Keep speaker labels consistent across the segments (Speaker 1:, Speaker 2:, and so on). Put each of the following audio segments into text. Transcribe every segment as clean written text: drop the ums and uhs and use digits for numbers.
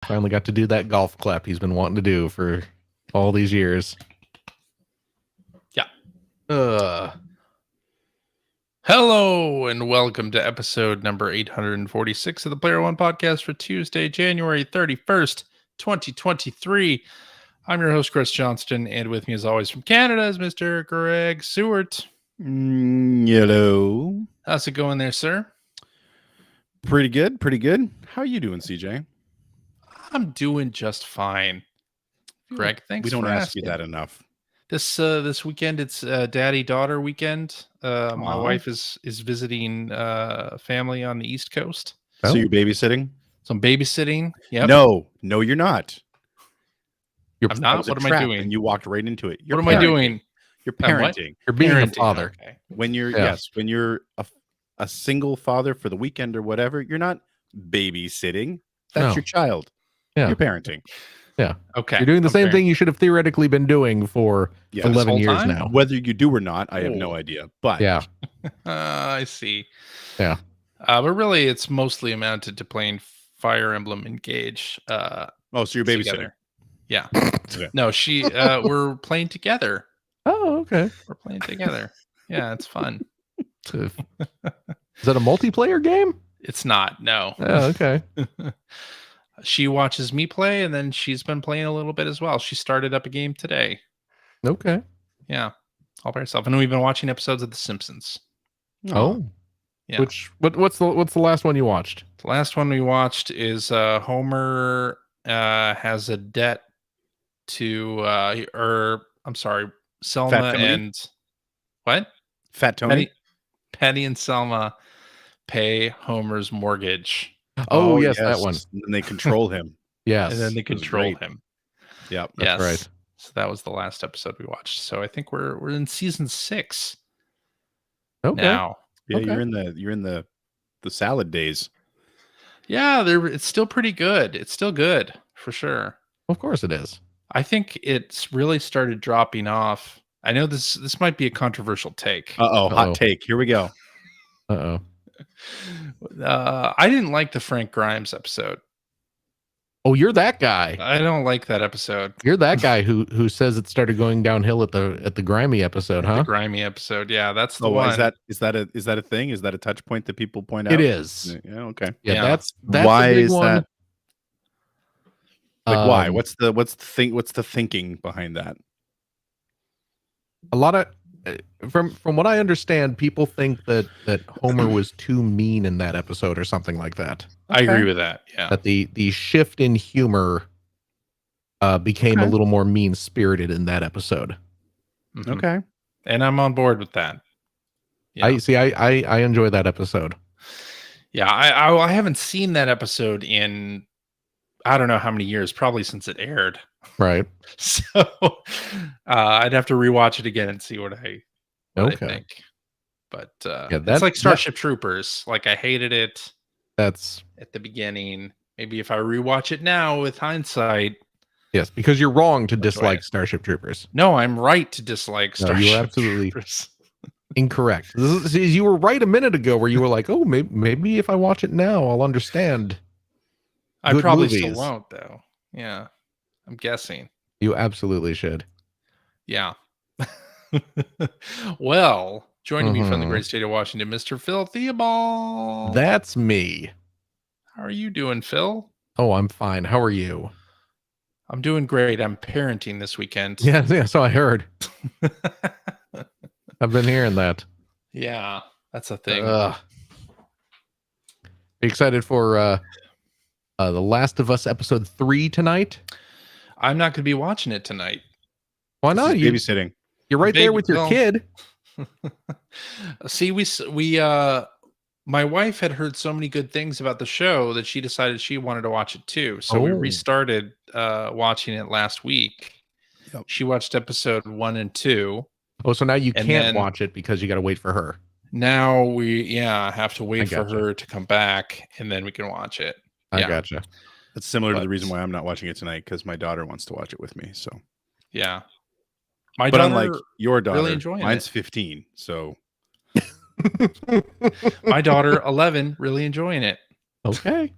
Speaker 1: Finally got to do that golf clap he's been wanting to do for all these years.
Speaker 2: Yeah. Hello and welcome to episode number 846 of the Player One podcast for Tuesday, January 31st, 2023. I'm your host, Chris Johnston, and with me as always from Canada is Mr. Greg Seward.
Speaker 3: Hello.
Speaker 2: How's it going there, sir?
Speaker 3: Pretty good. How are you doing, CJ?
Speaker 2: I'm doing just fine. Greg, thanks
Speaker 3: We don't
Speaker 2: for
Speaker 3: ask
Speaker 2: asking.
Speaker 3: you that enough.
Speaker 2: This weekend, it's daddy-daughter weekend. My
Speaker 3: Aw.
Speaker 2: wife is visiting family on the East Coast.
Speaker 3: So
Speaker 1: Oh.
Speaker 3: you're babysitting?
Speaker 2: So I'm babysitting. Yep.
Speaker 3: No, you're not.
Speaker 2: I'm
Speaker 3: That
Speaker 2: not.
Speaker 3: was a
Speaker 2: What am I
Speaker 3: trap,
Speaker 2: doing?
Speaker 3: And you walked right into it.
Speaker 2: What am I doing?
Speaker 3: You're
Speaker 2: I'm what?
Speaker 3: parenting.
Speaker 1: You're being a
Speaker 2: Parenting,
Speaker 1: father.
Speaker 2: Okay.
Speaker 3: When you're
Speaker 1: Yeah.
Speaker 3: when you're a single father for the weekend or whatever, you're not babysitting. That's
Speaker 1: No.
Speaker 3: your child.
Speaker 1: Yeah.
Speaker 3: You're parenting.
Speaker 2: Okay.
Speaker 1: You're doing the same
Speaker 2: Okay.
Speaker 1: thing you should have theoretically been doing for
Speaker 3: Yeah.
Speaker 2: This
Speaker 1: 11
Speaker 2: whole
Speaker 1: years
Speaker 2: time?
Speaker 1: now.
Speaker 3: Whether you do or not, I have no
Speaker 2: Oh.
Speaker 3: idea. But
Speaker 1: Yeah.
Speaker 2: I see.
Speaker 1: Yeah.
Speaker 2: But really, it's mostly amounted to playing Fire Emblem Engage.
Speaker 3: so you're babysitting.
Speaker 2: Together. Yeah.
Speaker 3: Okay.
Speaker 2: No, we're playing together.
Speaker 1: Oh, okay.
Speaker 2: We're playing together. Yeah, it's fun.
Speaker 1: Is that a multiplayer game?
Speaker 2: It's not. No.
Speaker 1: Oh, okay.
Speaker 2: She watches me play, and then she's been playing a little bit as well. She started up a game today.
Speaker 1: Okay.
Speaker 2: Yeah, all by herself. And we've been watching episodes of The Simpsons.
Speaker 1: Oh.
Speaker 2: Yeah.
Speaker 1: What's the last one you watched?
Speaker 2: The last one we watched is Homer has a debt to Selma
Speaker 3: Tony?
Speaker 2: and what?
Speaker 3: Fat Tony.
Speaker 2: Penny and Selma pay Homer's mortgage,
Speaker 1: Oh, yes, that one.
Speaker 3: And they control him.
Speaker 1: Yes.
Speaker 2: and then they
Speaker 3: it was
Speaker 2: control
Speaker 3: great.
Speaker 2: him.
Speaker 3: Yep.
Speaker 1: That's
Speaker 2: Yes.
Speaker 1: right.
Speaker 2: So that was the last episode we watched. So I think we're in season 6
Speaker 1: Okay.
Speaker 2: now.
Speaker 3: Yeah,
Speaker 1: Okay.
Speaker 3: you're in the salad days.
Speaker 2: Yeah, it's still pretty good. It's still good for sure.
Speaker 1: Of course it is.
Speaker 2: I think it's really started dropping off. I know this might be a controversial take.
Speaker 3: Uh-oh,
Speaker 1: Uh-oh.
Speaker 3: hot take. Here we go.
Speaker 1: Uh-oh.
Speaker 2: I didn't like the Frank Grimes episode.
Speaker 1: Oh, you're that guy.
Speaker 2: I don't like that episode.
Speaker 1: You're that guy who says it started going downhill at the grimy episode,
Speaker 2: The
Speaker 1: huh?
Speaker 2: grimy episode. Yeah, that's the
Speaker 3: Oh,
Speaker 2: one.
Speaker 3: is that a thing? Is that a touch point that people point out?
Speaker 1: It is.
Speaker 3: Yeah, okay.
Speaker 1: Yeah,
Speaker 2: Yeah.
Speaker 1: that's
Speaker 3: Why
Speaker 1: a big
Speaker 3: is
Speaker 1: one.
Speaker 3: that? Like why?
Speaker 1: Um,
Speaker 3: What's the thinking behind that?
Speaker 1: a lot of from what I understand, people think that Homer was too mean in that episode or something like that.
Speaker 2: I agree with that. Yeah.
Speaker 1: That the shift in humor became a
Speaker 3: Okay.
Speaker 1: little more mean spirited in that episode.
Speaker 2: Mhm.
Speaker 3: Okay.
Speaker 2: And I'm on board with that. Yeah.
Speaker 1: I enjoy that episode.
Speaker 2: Yeah, I haven't seen that episode in I don't know how many years, probably since it aired.
Speaker 1: Right.
Speaker 2: So I'd have to rewatch it again and see what I
Speaker 1: Okay.
Speaker 2: think. But
Speaker 1: that-
Speaker 2: it's like
Speaker 1: that-
Speaker 2: Starship Troopers. Like I hated it
Speaker 1: That's
Speaker 2: at the beginning. Maybe if I rewatch it now with hindsight.
Speaker 1: yes, because you're wrong to
Speaker 2: Enjoy
Speaker 1: dislike
Speaker 2: it.
Speaker 1: Starship Troopers.
Speaker 2: No, I'm right to dislike
Speaker 1: No,
Speaker 2: Starship
Speaker 1: you are absolutely
Speaker 2: Troopers.
Speaker 1: incorrect. See, you were right a minute ago where you were like, "Oh, maybe if I watch it now, I'll understand."
Speaker 2: I
Speaker 1: Good
Speaker 2: probably
Speaker 1: movies.
Speaker 2: still won't though. Yeah. I'm guessing.
Speaker 1: You absolutely should.
Speaker 2: Yeah. Well, joining me from the
Speaker 1: Mhm.
Speaker 2: great state of Washington, Mr. Phil Theobald.
Speaker 1: That's me.
Speaker 2: How are you doing, Phil?
Speaker 1: Oh, I'm fine. How are you?
Speaker 2: I'm doing great. I'm parenting this weekend.
Speaker 1: Yeah, so I heard. I've been hearing that.
Speaker 2: Yeah, that's a thing.
Speaker 1: Ugh. You excited for The Last of Us episode 3 tonight?
Speaker 2: I'm not going to be watching it tonight.
Speaker 1: Why not?
Speaker 3: This is babysitting.
Speaker 1: You're right there
Speaker 2: Baby-
Speaker 1: with your
Speaker 2: well,
Speaker 1: kid.
Speaker 2: See, my wife had heard so many good things about the show that she decided she wanted to watch it too. So we
Speaker 1: Oh.
Speaker 2: restarted watching it last week.
Speaker 3: Yep.
Speaker 2: She watched episode 1 and 2.
Speaker 1: Oh, so now you
Speaker 2: And
Speaker 1: can't
Speaker 2: then-
Speaker 1: watch it because you got to wait for her.
Speaker 2: Now we have to
Speaker 1: I
Speaker 2: wait for
Speaker 1: gotcha.
Speaker 2: her to come back and then we can watch it.
Speaker 1: I
Speaker 2: Yeah.
Speaker 1: gotcha.
Speaker 3: That's similar to the
Speaker 2: But-
Speaker 3: reason why I'm not watching it tonight, because my daughter wants to watch it with me. So,
Speaker 2: Yeah. My
Speaker 3: but
Speaker 2: daughter,
Speaker 3: unlike your daughter,
Speaker 2: enjoying
Speaker 3: mine's
Speaker 2: it.
Speaker 3: 15. So
Speaker 2: my daughter 11 really enjoying it.
Speaker 1: Okay.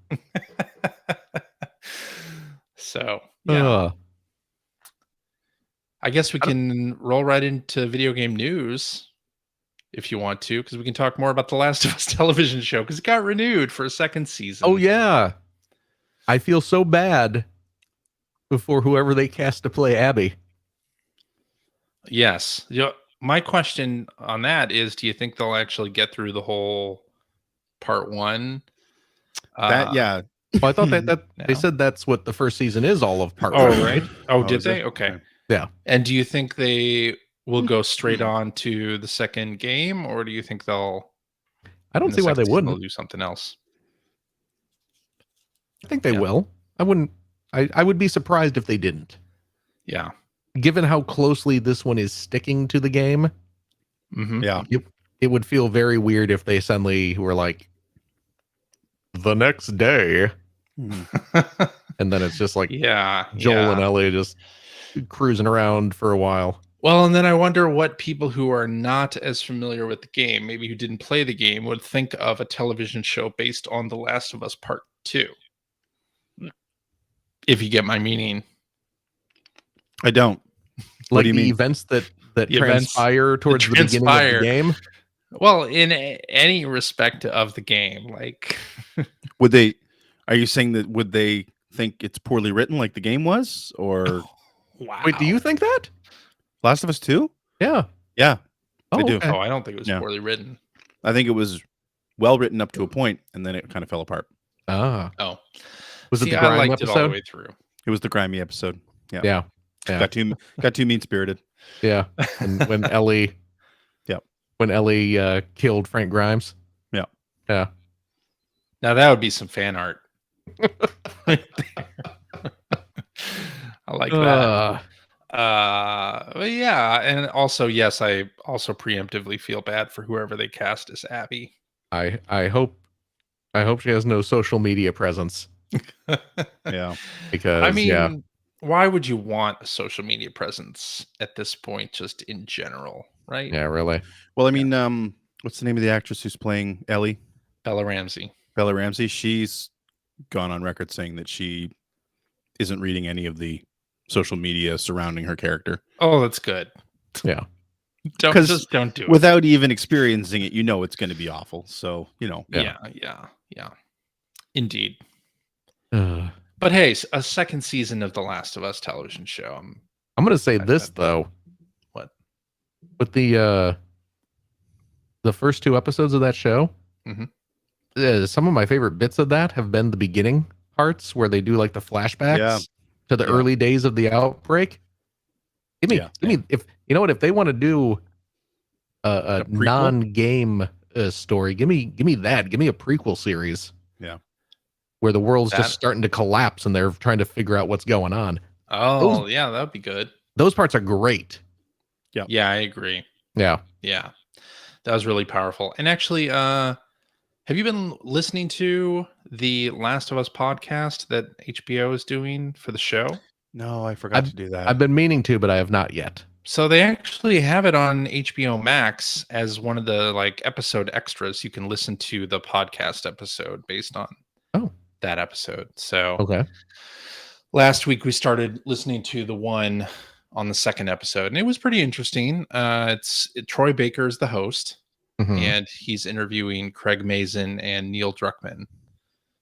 Speaker 2: So yeah,
Speaker 1: Ugh.
Speaker 2: I guess we can roll right into video game news if you want to, because we can talk more about the Last of Us television show because it got renewed for a second season.
Speaker 1: Oh yeah, I feel so bad for whoever they cast to play Abby.
Speaker 2: Yes. My question on that is, do you think they'll actually get through the whole part one?
Speaker 3: Yeah.
Speaker 1: Well, I thought that
Speaker 2: No.
Speaker 1: they said that's what the first season is, all of part
Speaker 2: Oh,
Speaker 1: one,
Speaker 2: right.
Speaker 1: right?
Speaker 2: Oh,
Speaker 3: Oh,
Speaker 2: did
Speaker 3: is
Speaker 2: they?
Speaker 3: it?
Speaker 2: Okay.
Speaker 1: Yeah.
Speaker 2: And do you think they will go straight on to the second game, or do you think they'll?
Speaker 1: I don't
Speaker 2: in the
Speaker 1: see why
Speaker 2: second
Speaker 1: they
Speaker 2: season, they'll
Speaker 1: wouldn't.
Speaker 2: do something else.
Speaker 1: I think they
Speaker 2: Yeah.
Speaker 1: will. I wouldn't. I would be surprised if they didn't,
Speaker 2: Yeah.
Speaker 1: given how closely this one is sticking to the game.
Speaker 2: Mm-hmm.
Speaker 3: Yeah.
Speaker 1: It would feel very weird if they suddenly were like, the next day, and then it's just like
Speaker 2: yeah.
Speaker 1: Joel
Speaker 2: yeah.
Speaker 1: and Ellie just cruising around for a while.
Speaker 2: Well, and then I wonder what people who are not as familiar with the game, maybe who didn't play the game, would think of a television show based on The Last of Us Part 2. If you get my meaning.
Speaker 3: I don't. What
Speaker 1: Like
Speaker 3: do you
Speaker 1: the
Speaker 3: mean?
Speaker 1: events that
Speaker 2: The events
Speaker 1: transpire towards the beginning of
Speaker 2: transpire.
Speaker 1: the game.
Speaker 2: Well, in any respect of the game, like
Speaker 3: Would they? Are you saying that? Would they think it's poorly written, like the game was, or
Speaker 2: wow.
Speaker 1: Wait, do you think that?
Speaker 3: Last of Us 2?
Speaker 1: Yeah.
Speaker 3: Yeah,
Speaker 1: Oh,
Speaker 3: I do.
Speaker 1: okay.
Speaker 2: Oh, I don't think it was
Speaker 3: Yeah.
Speaker 2: poorly written.
Speaker 3: I think it was well written up to a point, and then it kind of fell apart.
Speaker 1: Ah,
Speaker 2: Oh,
Speaker 1: was it
Speaker 2: see,
Speaker 1: the
Speaker 2: I
Speaker 1: Grime
Speaker 2: liked it all the
Speaker 1: episode?
Speaker 2: way through.
Speaker 3: It was the grimy episode. Yeah,
Speaker 1: Yeah. Yeah.
Speaker 3: got too mean spirited.
Speaker 1: Yeah. And when Ellie,
Speaker 3: Yep.
Speaker 1: when Ellie killed Frank Grimes.
Speaker 3: Yeah.
Speaker 1: Yeah.
Speaker 2: Now that would be some fan art. Right there. I like that. But yeah, and also yes, I also preemptively feel bad for whoever they cast as Abby.
Speaker 1: I hope she has no social media presence
Speaker 3: Yeah,
Speaker 1: because
Speaker 2: I mean,
Speaker 1: yeah.
Speaker 2: why would you want a social media presence at this point, just in general, right?
Speaker 1: Yeah, really.
Speaker 3: well, I mean, what's the name of the actress who's playing Ellie?
Speaker 2: Bella Ramsey.
Speaker 3: Bella Ramsey. She's gone on record saying that she isn't reading any of the social media surrounding her character
Speaker 2: Oh, that's good.
Speaker 1: Yeah.
Speaker 2: Don't
Speaker 3: 'Cause
Speaker 2: just don't do it.
Speaker 3: without even experiencing it. You know it's going to be awful. So
Speaker 1: Yeah.
Speaker 2: Yeah. Indeed.
Speaker 1: Uh,
Speaker 2: But hey, a second season of The Last of Us television show.
Speaker 1: I'm gonna say
Speaker 2: I-
Speaker 1: this
Speaker 2: I-
Speaker 1: though.
Speaker 2: What?
Speaker 1: With the first two episodes of that show,
Speaker 2: Mhm.
Speaker 1: some of my favorite bits of that have been the beginning parts where they do like the flashbacks
Speaker 3: Yeah.
Speaker 1: to the
Speaker 3: Yeah.
Speaker 1: early days of the outbreak. Give me,
Speaker 3: Yeah.
Speaker 1: if you know what, if they want to do a
Speaker 3: A prequel?
Speaker 1: non-game story, give me that. Give me a prequel series.
Speaker 3: Yeah.
Speaker 1: Where the world's
Speaker 2: That-
Speaker 1: just starting to collapse and they're trying to figure out what's going on.
Speaker 2: Oh, yeah, that would be good.
Speaker 1: Those parts are great.
Speaker 2: Yeah, I agree.
Speaker 1: Yeah.
Speaker 2: Yeah. That was really powerful. And actually, have you been listening to the Last of Us podcast that HBO is doing for the show?
Speaker 3: No, I forgot to do that.
Speaker 1: I've been meaning to, but I have not yet.
Speaker 2: So they actually have it on HBO Max as one of the like episode extras. You can listen to the podcast episode based on that episode. So
Speaker 1: Okay.
Speaker 2: last week we started listening to the one on the second episode, and it was pretty interesting. Troy Baker is the host,
Speaker 1: Mhm.
Speaker 2: and he's interviewing Craig Mazin and Neil Druckmann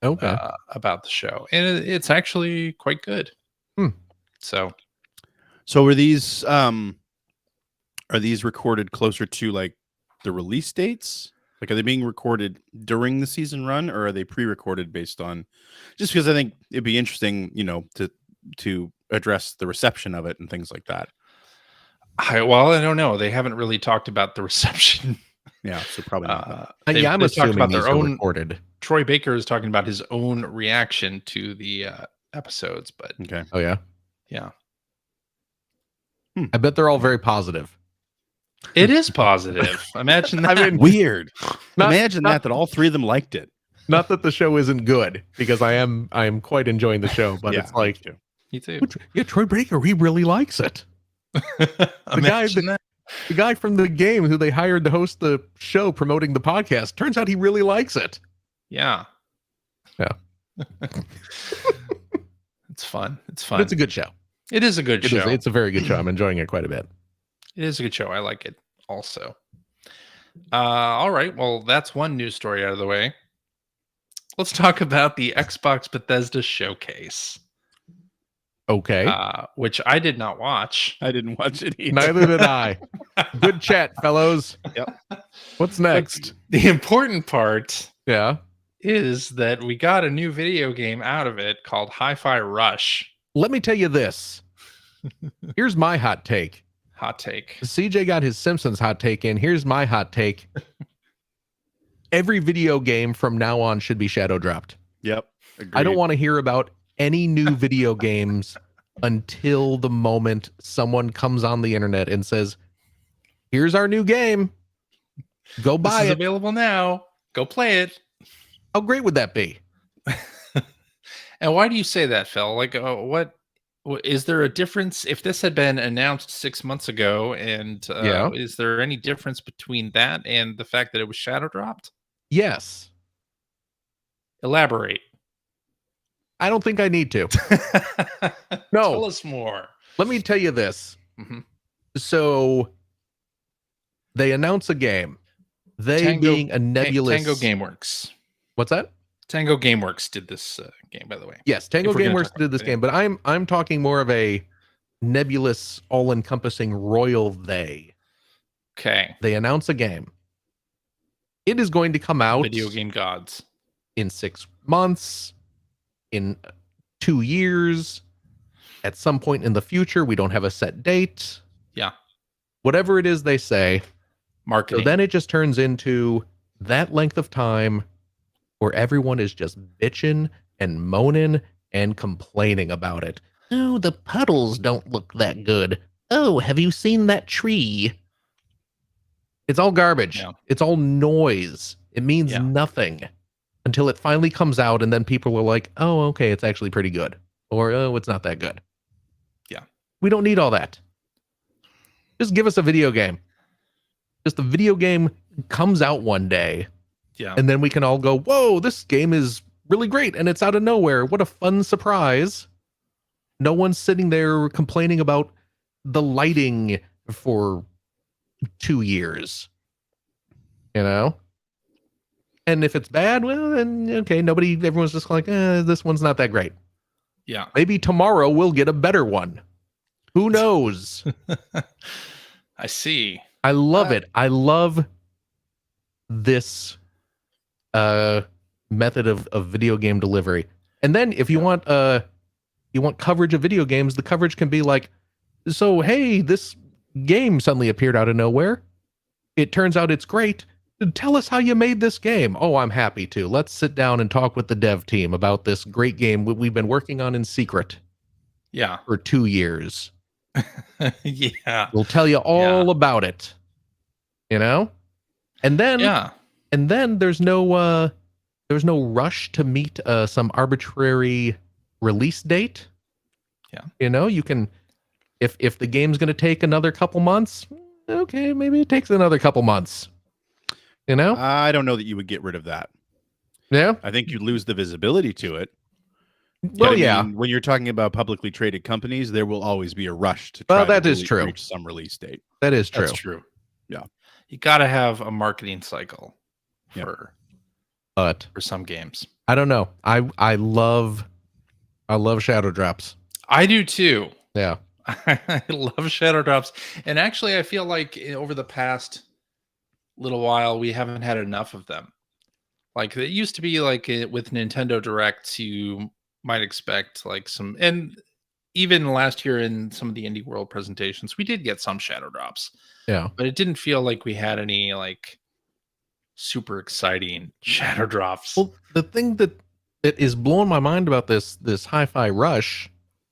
Speaker 1: Okay.
Speaker 2: about the show, and it's actually quite good. So
Speaker 3: So are these recorded closer to like the release dates? Like, are they being recorded during the season run, or are they pre-recorded based on? Just because I think it'd be interesting, to address the reception of it and things like that.
Speaker 2: I don't know. They haven't really talked about the reception.
Speaker 3: Yeah, so probably not.
Speaker 1: Yeah, I'm
Speaker 2: they've talked
Speaker 1: assuming
Speaker 2: about
Speaker 1: these
Speaker 2: their
Speaker 1: are
Speaker 2: own.
Speaker 1: recorded.
Speaker 2: Troy Baker is talking about his own reaction to the episodes, but
Speaker 3: Okay.
Speaker 1: Oh yeah.
Speaker 2: yeah,
Speaker 1: I bet they're all very positive.
Speaker 2: it is positive. Imagine that.
Speaker 1: I mean,
Speaker 3: Weird.
Speaker 1: Not-
Speaker 3: Imagine
Speaker 1: not-
Speaker 3: that all three of them liked it.
Speaker 1: Not that the show isn't good, because I am quite enjoying the show, but
Speaker 3: Yeah,
Speaker 1: it's like,
Speaker 3: me too.
Speaker 2: Me too.
Speaker 1: yeah, Troy Baker, he really likes it.
Speaker 2: Imagine that.
Speaker 1: The guy from the game who they hired to host the show promoting the podcast, turns out he really likes it.
Speaker 2: Yeah.
Speaker 1: Yeah.
Speaker 2: It's fun. It's
Speaker 1: But
Speaker 2: fun.
Speaker 1: it's a good show.
Speaker 2: It is a good show.
Speaker 1: It's a very good show. I'm enjoying it quite a bit.
Speaker 2: It is a good show. I like it also. All right. Well, that's one news story out of the way. Let's talk about the Xbox Bethesda showcase,
Speaker 1: Okay.
Speaker 2: which I did not watch.
Speaker 3: I didn't watch it either.
Speaker 1: Neither did I. Good chat, fellows.
Speaker 3: Yep.
Speaker 1: What's next?
Speaker 2: The important part
Speaker 1: Yeah.
Speaker 2: is that we got a new video game out of it called Hi-Fi Rush.
Speaker 1: Let me tell you this. Here's my hot take.
Speaker 2: Hot take.
Speaker 1: CJ got his Simpsons hot take in. Here's my hot take. Every video game from now on should be shadow dropped.
Speaker 3: Yep.
Speaker 1: I don't
Speaker 3: Agreed.
Speaker 1: want to hear about any new video games until the moment someone comes on the internet and says, here's our new game. Go
Speaker 2: This
Speaker 1: buy
Speaker 2: is
Speaker 1: it.
Speaker 2: available now. Go play it.
Speaker 1: How great would that be?
Speaker 2: And why do you say that, Phil? Like, what is there a difference if this had been announced 6 months ago? And
Speaker 1: Yeah.
Speaker 2: is there any difference between that and the fact that it was shadow dropped?
Speaker 1: Yes.
Speaker 2: Elaborate.
Speaker 1: I don't think I need to. No.
Speaker 2: Tell us more.
Speaker 1: Let me tell you this.
Speaker 2: Mhm.
Speaker 1: So they announce a game. They
Speaker 2: Tango-
Speaker 1: being a nebulous
Speaker 2: Tango GameWorks.
Speaker 1: What's that?
Speaker 2: Tango GameWorks did this game, by the way.
Speaker 1: Yes, Tango
Speaker 2: If we're gonna
Speaker 1: GameWorks
Speaker 2: talk
Speaker 1: did
Speaker 2: about
Speaker 1: this
Speaker 2: it.
Speaker 1: game, but I'm talking more of a nebulous, all-encompassing royal they.
Speaker 2: Okay.
Speaker 1: They announce a game. It is going to come out
Speaker 2: Video game gods.
Speaker 1: in 6 months, in 2 years, at some point in the future. We don't have a set date.
Speaker 2: Yeah.
Speaker 1: Whatever it is they say. So
Speaker 2: Marketing.
Speaker 1: then it just turns into that length of time where everyone is just bitching and moaning and complaining about it. Oh, the puddles don't look that good. Oh, have you seen that tree? It's all garbage.
Speaker 2: Yeah.
Speaker 1: It's all noise. It means
Speaker 2: Yeah.
Speaker 1: nothing until it finally comes out, and then people are like, oh, okay, it's actually pretty good. Or, oh, it's not that good.
Speaker 2: Yeah.
Speaker 1: We don't need all that. Just give us a video game. Just the video game comes out one day,
Speaker 2: yeah.
Speaker 1: and then we can all go, whoa, this game is really great, and it's out of nowhere. What a fun surprise. No one's sitting there complaining about the lighting for 2 years. You know? And if it's bad, well, then okay, everyone's just like, this one's not that great.
Speaker 2: Yeah.
Speaker 1: Maybe tomorrow we'll get a better one. Who knows?
Speaker 2: I see.
Speaker 1: I love it. I love this method of video game delivery. And then if you want coverage of video games, the coverage can be like, so hey, this game suddenly appeared out of nowhere. It turns out it's great. Tell us how you made this game. Oh, I'm happy to. Let's sit down and talk with the dev team about this great game we've been working on in secret
Speaker 2: Yeah.
Speaker 1: for 2 years.
Speaker 2: Yeah.
Speaker 1: We'll tell you all about it. You know? And then
Speaker 2: Yeah.
Speaker 1: there's no rush to meet some arbitrary release date.
Speaker 2: Yeah.
Speaker 1: You know, you can if the game's going to take another couple months, okay, maybe it takes another couple months. You know?
Speaker 3: I don't know that you would get rid of that.
Speaker 1: Yeah.
Speaker 3: I think you'd lose the visibility to it.
Speaker 1: Well,
Speaker 3: But I
Speaker 1: yeah.
Speaker 3: mean, when you're talking about publicly traded companies, there will always be a rush to
Speaker 1: Well,
Speaker 3: try
Speaker 1: that
Speaker 3: to
Speaker 1: is true.
Speaker 3: reach some release date.
Speaker 1: That is true.
Speaker 2: That's true.
Speaker 3: Yeah.
Speaker 2: You got to have a marketing cycle
Speaker 3: Yeah.
Speaker 2: for
Speaker 1: But
Speaker 2: some games.
Speaker 1: I don't know. I love shadow drops.
Speaker 2: I do too.
Speaker 1: Yeah.
Speaker 2: I love shadow drops. And actually, I feel like over the past little while, we haven't had enough of them. Like it used to be like with Nintendo Directs, you might expect like some, and even last year in some of the Indie World presentations, we did get some shadow drops,
Speaker 1: Yeah.
Speaker 2: but it didn't feel like we had any like super exciting shadow drops.
Speaker 1: Well, the thing that is blowing my mind about this Hi-Fi Rush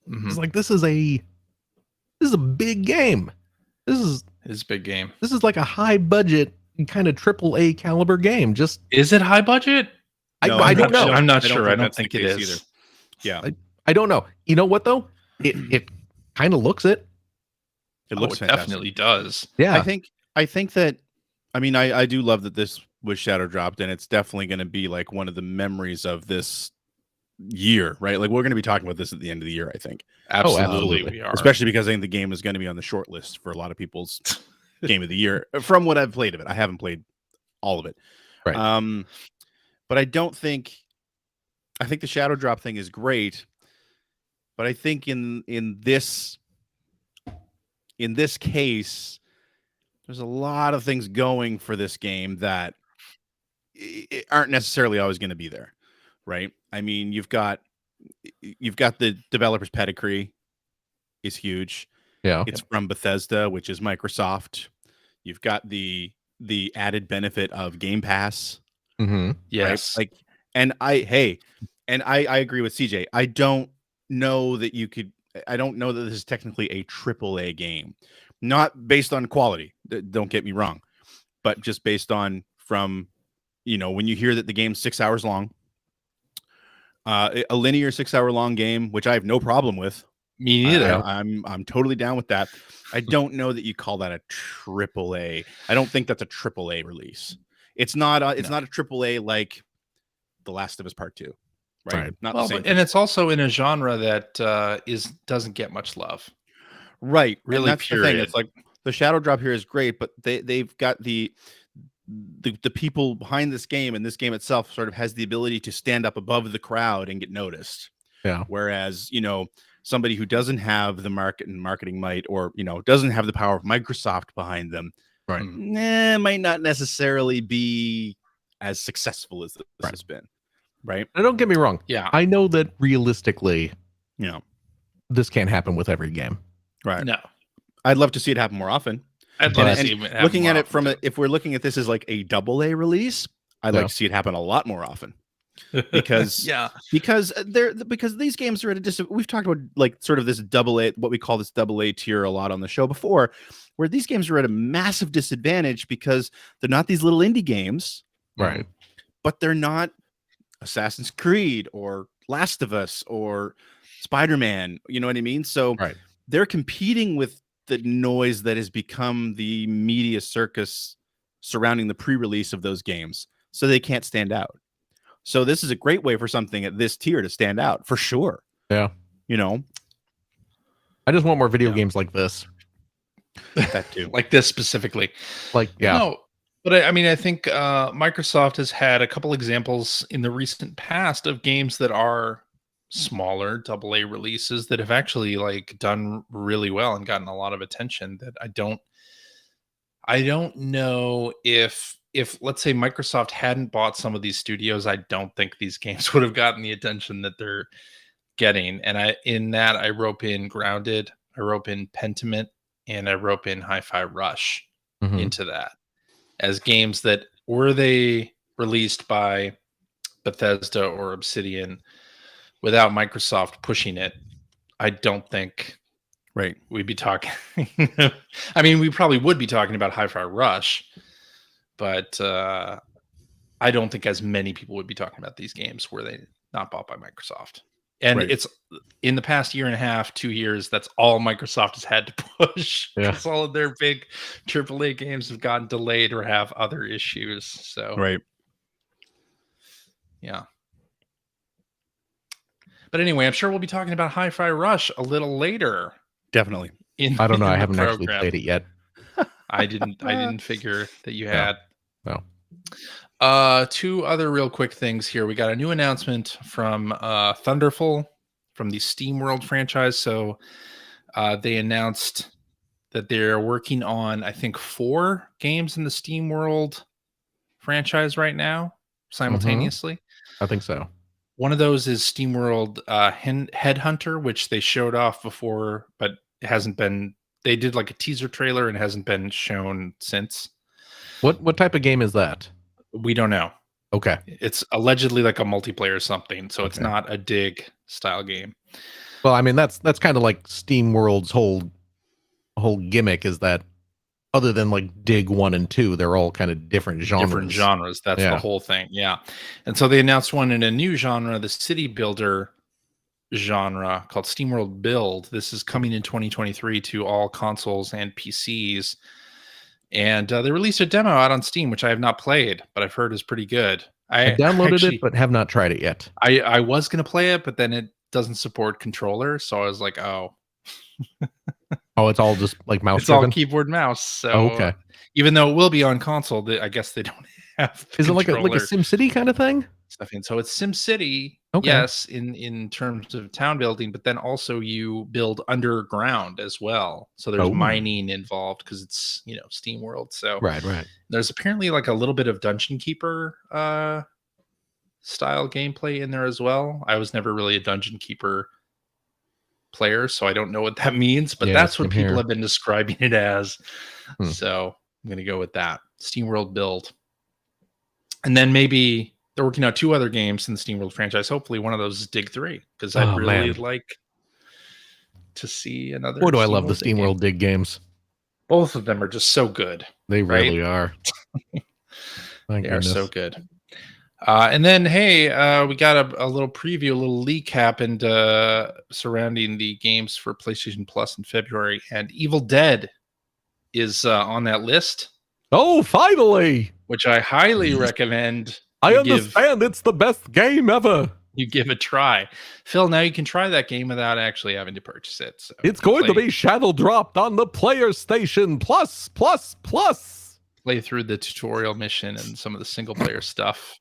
Speaker 2: Mhm.
Speaker 1: is like this is a big game. This
Speaker 2: It's a big game.
Speaker 1: is like a high budget kind of AAA caliber game. Just
Speaker 2: Is it high budget?
Speaker 3: No,
Speaker 1: I
Speaker 3: I'm
Speaker 1: don't
Speaker 3: not
Speaker 1: know.
Speaker 3: sure.
Speaker 2: I'm not
Speaker 3: I don't
Speaker 2: sure.
Speaker 3: think
Speaker 2: I don't
Speaker 3: that's the
Speaker 2: think it
Speaker 3: case
Speaker 2: is.
Speaker 3: either. Yeah,
Speaker 1: I don't know. You know what though? It kind of looks it.
Speaker 3: it
Speaker 2: Oh,
Speaker 3: looks
Speaker 2: it
Speaker 3: fantastic.
Speaker 2: definitely does.
Speaker 1: Yeah.
Speaker 3: I think that I mean I do love that this was shadow dropped, and it's definitely going to be like one of the memories of this year, right? Like we're going to be talking about this at the end of the year, I think.
Speaker 2: Absolutely,
Speaker 1: absolutely.
Speaker 2: we are.
Speaker 3: Especially because I think the game is going to be on the short list for a lot of people's game of the year. From what I've played of it, I haven't played all of it.
Speaker 1: Right.
Speaker 3: But I think the Shadow Drop thing is great. But I think in this case, there's a lot of things going for this game that aren't necessarily always going to be there, right? I mean, you've got the developer's pedigree is huge.
Speaker 1: Yeah.
Speaker 3: It's from Bethesda, which is Microsoft. You've got the added benefit of Game Pass.
Speaker 1: Mm-hmm.
Speaker 2: Yes.
Speaker 3: Right? I agree with CJ. I don't know that this is technically a AAA game. Not based on quality, don't get me wrong, but just based on when you hear that the game's 6 hours long, a linear 6 hour long game, which I have no problem with.
Speaker 2: Me neither.
Speaker 3: I'm totally down with that. I don't know that you call that a AAA. I don't think that's a AAA release. It's not a AAA like The Last of Us Part 2, right? Not the same.
Speaker 2: And it's also in a genre that doesn't get much love.
Speaker 3: Right.
Speaker 2: Really,
Speaker 3: and that's the thing. It's like the Shadow Drop here is great, but they've got the people behind this game, and this game itself sort of has the ability to stand up above the crowd and get noticed.
Speaker 1: Yeah.
Speaker 3: Whereas, somebody who doesn't have the marketing might, or doesn't have the power of Microsoft behind them,
Speaker 1: Right.
Speaker 3: Might not necessarily be as successful as this has been. Right.
Speaker 1: And don't get me wrong.
Speaker 2: Yeah.
Speaker 1: I know that realistically,
Speaker 3: Yeah.
Speaker 1: this can't happen with every game.
Speaker 3: Right.
Speaker 2: No.
Speaker 3: I'd love to see it happen more often.
Speaker 2: I'd love to
Speaker 3: And
Speaker 2: see it happen
Speaker 3: looking
Speaker 2: more
Speaker 3: at it
Speaker 2: often,
Speaker 3: if we're looking at this as like a AA release, I'd
Speaker 1: Yeah.
Speaker 3: like to see it happen a lot more often. Because because these games are at a we've talked about like sort of this AA, what we call this AA tier a lot on the show before, where these games are at a massive disadvantage because they're not these little indie games,
Speaker 1: Right.
Speaker 3: but they're not Assassin's Creed or Last of Us or Spider-Man, you know what I mean? So
Speaker 1: Right.
Speaker 3: they're competing with the noise that has become the media circus surrounding the pre-release of those games, so they can't stand out. So this is a great way for something at this tier to stand out for sure.
Speaker 1: Yeah. I just want more video games like this.
Speaker 3: That too.
Speaker 2: like this specifically.
Speaker 1: Like, yeah.
Speaker 2: No, but I think Microsoft has had a couple examples in the recent past of games that are smaller AA releases that have actually like done really well and gotten a lot of attention. That I don't know if let's say Microsoft hadn't bought some of these studios, I don't think these games would have gotten the attention that they're getting. And I rope in Grounded, I rope in Pentiment, and I rope in Hi-Fi Rush into that as games that, were they released by Bethesda or Obsidian without Microsoft pushing it, I don't think we'd be talking. I mean, we probably would be talking about Hi-Fi Rush, but I don't think as many people would be talking about these games were they not bought by Microsoft. And it's in the past year and a half, 2 years, that's all Microsoft has had to push. Because all of their big AAA games have gotten delayed or have other issues. So yeah. But anyway, I'm sure we'll be talking about Hi-Fi Rush a little later.
Speaker 3: Definitely.
Speaker 1: I don't know. I haven't actually played it yet.
Speaker 2: I didn't figure that you had.
Speaker 1: No.
Speaker 2: Two other real quick things here. We got a new announcement from Thunderful from the SteamWorld franchise. So they announced that they're working on, I think, 4 games in the SteamWorld franchise right now simultaneously.
Speaker 1: I think so.
Speaker 2: One of those is SteamWorld Headhunter, which they showed off before, but it hasn't been. They did like a teaser trailer and it hasn't been shown since.
Speaker 1: What type of game is that?
Speaker 2: We don't know.
Speaker 1: Okay.
Speaker 2: It's allegedly like a multiplayer or something, so it's not a dig style game.
Speaker 1: Well, I mean that's kind of like SteamWorld's whole gimmick is that other than like Dig 1 and 2, they're all kind of different genres.
Speaker 2: That's the whole thing. Yeah. And so they announced one in a new genre, the city builder genre called SteamWorld Build. This is coming in 2023 to all consoles and PCs. And they released a demo out on Steam, which I have not played, but I've heard is pretty good.
Speaker 1: I downloaded
Speaker 2: actually,
Speaker 1: it, but have not tried it yet.
Speaker 2: I was gonna play it, but then it doesn't support controller, so I was like, oh,
Speaker 1: Oh, it's all just like mouse
Speaker 2: it's all
Speaker 1: driven.
Speaker 2: keyboard mouse. So
Speaker 1: Oh, okay.
Speaker 2: even though it will be on console, I guess they don't have the
Speaker 1: Is it like a
Speaker 2: controller
Speaker 1: SimCity kind of thing?
Speaker 2: stuff in. So it's SimCity,
Speaker 1: Okay.
Speaker 2: yes, in terms of town building, but then also you build underground as well. So there's
Speaker 1: Oh.
Speaker 2: mining involved because it's Steam World. So
Speaker 1: Right.
Speaker 2: there's apparently like a little bit of Dungeon Keeper style gameplay in there as well. I was never really a Dungeon Keeper player, so I don't know what that means, but
Speaker 1: Yeah,
Speaker 2: that's what
Speaker 1: same
Speaker 2: people
Speaker 1: here.
Speaker 2: have been describing it as.
Speaker 1: Hmm.
Speaker 2: So I'm gonna go with that. SteamWorld build. And then maybe they're working on 2 other games in the SteamWorld franchise. Hopefully one of those is Dig 3, because I'd
Speaker 1: Oh,
Speaker 2: really
Speaker 1: man.
Speaker 2: like to see another.
Speaker 1: Boy, do I love the
Speaker 2: Dig game.
Speaker 1: SteamWorld Dig games.
Speaker 2: Both of them are just so good.
Speaker 1: They
Speaker 2: Right?
Speaker 1: really are. My
Speaker 2: They are
Speaker 1: goodness.
Speaker 2: so good. And then, hey, we got a little preview, a little leak happened surrounding the games for PlayStation Plus in February, and Evil Dead is on that list,
Speaker 1: Oh, finally!
Speaker 2: which I highly recommend.
Speaker 1: I
Speaker 2: you give-
Speaker 1: understand it's the best game ever.
Speaker 2: You give a try. Phil, now you can try that game without actually having to purchase it. So
Speaker 1: It's going to
Speaker 2: play-
Speaker 1: be shadow dropped on the Player Station Plus.
Speaker 2: play through the tutorial mission and some of the single player stuff.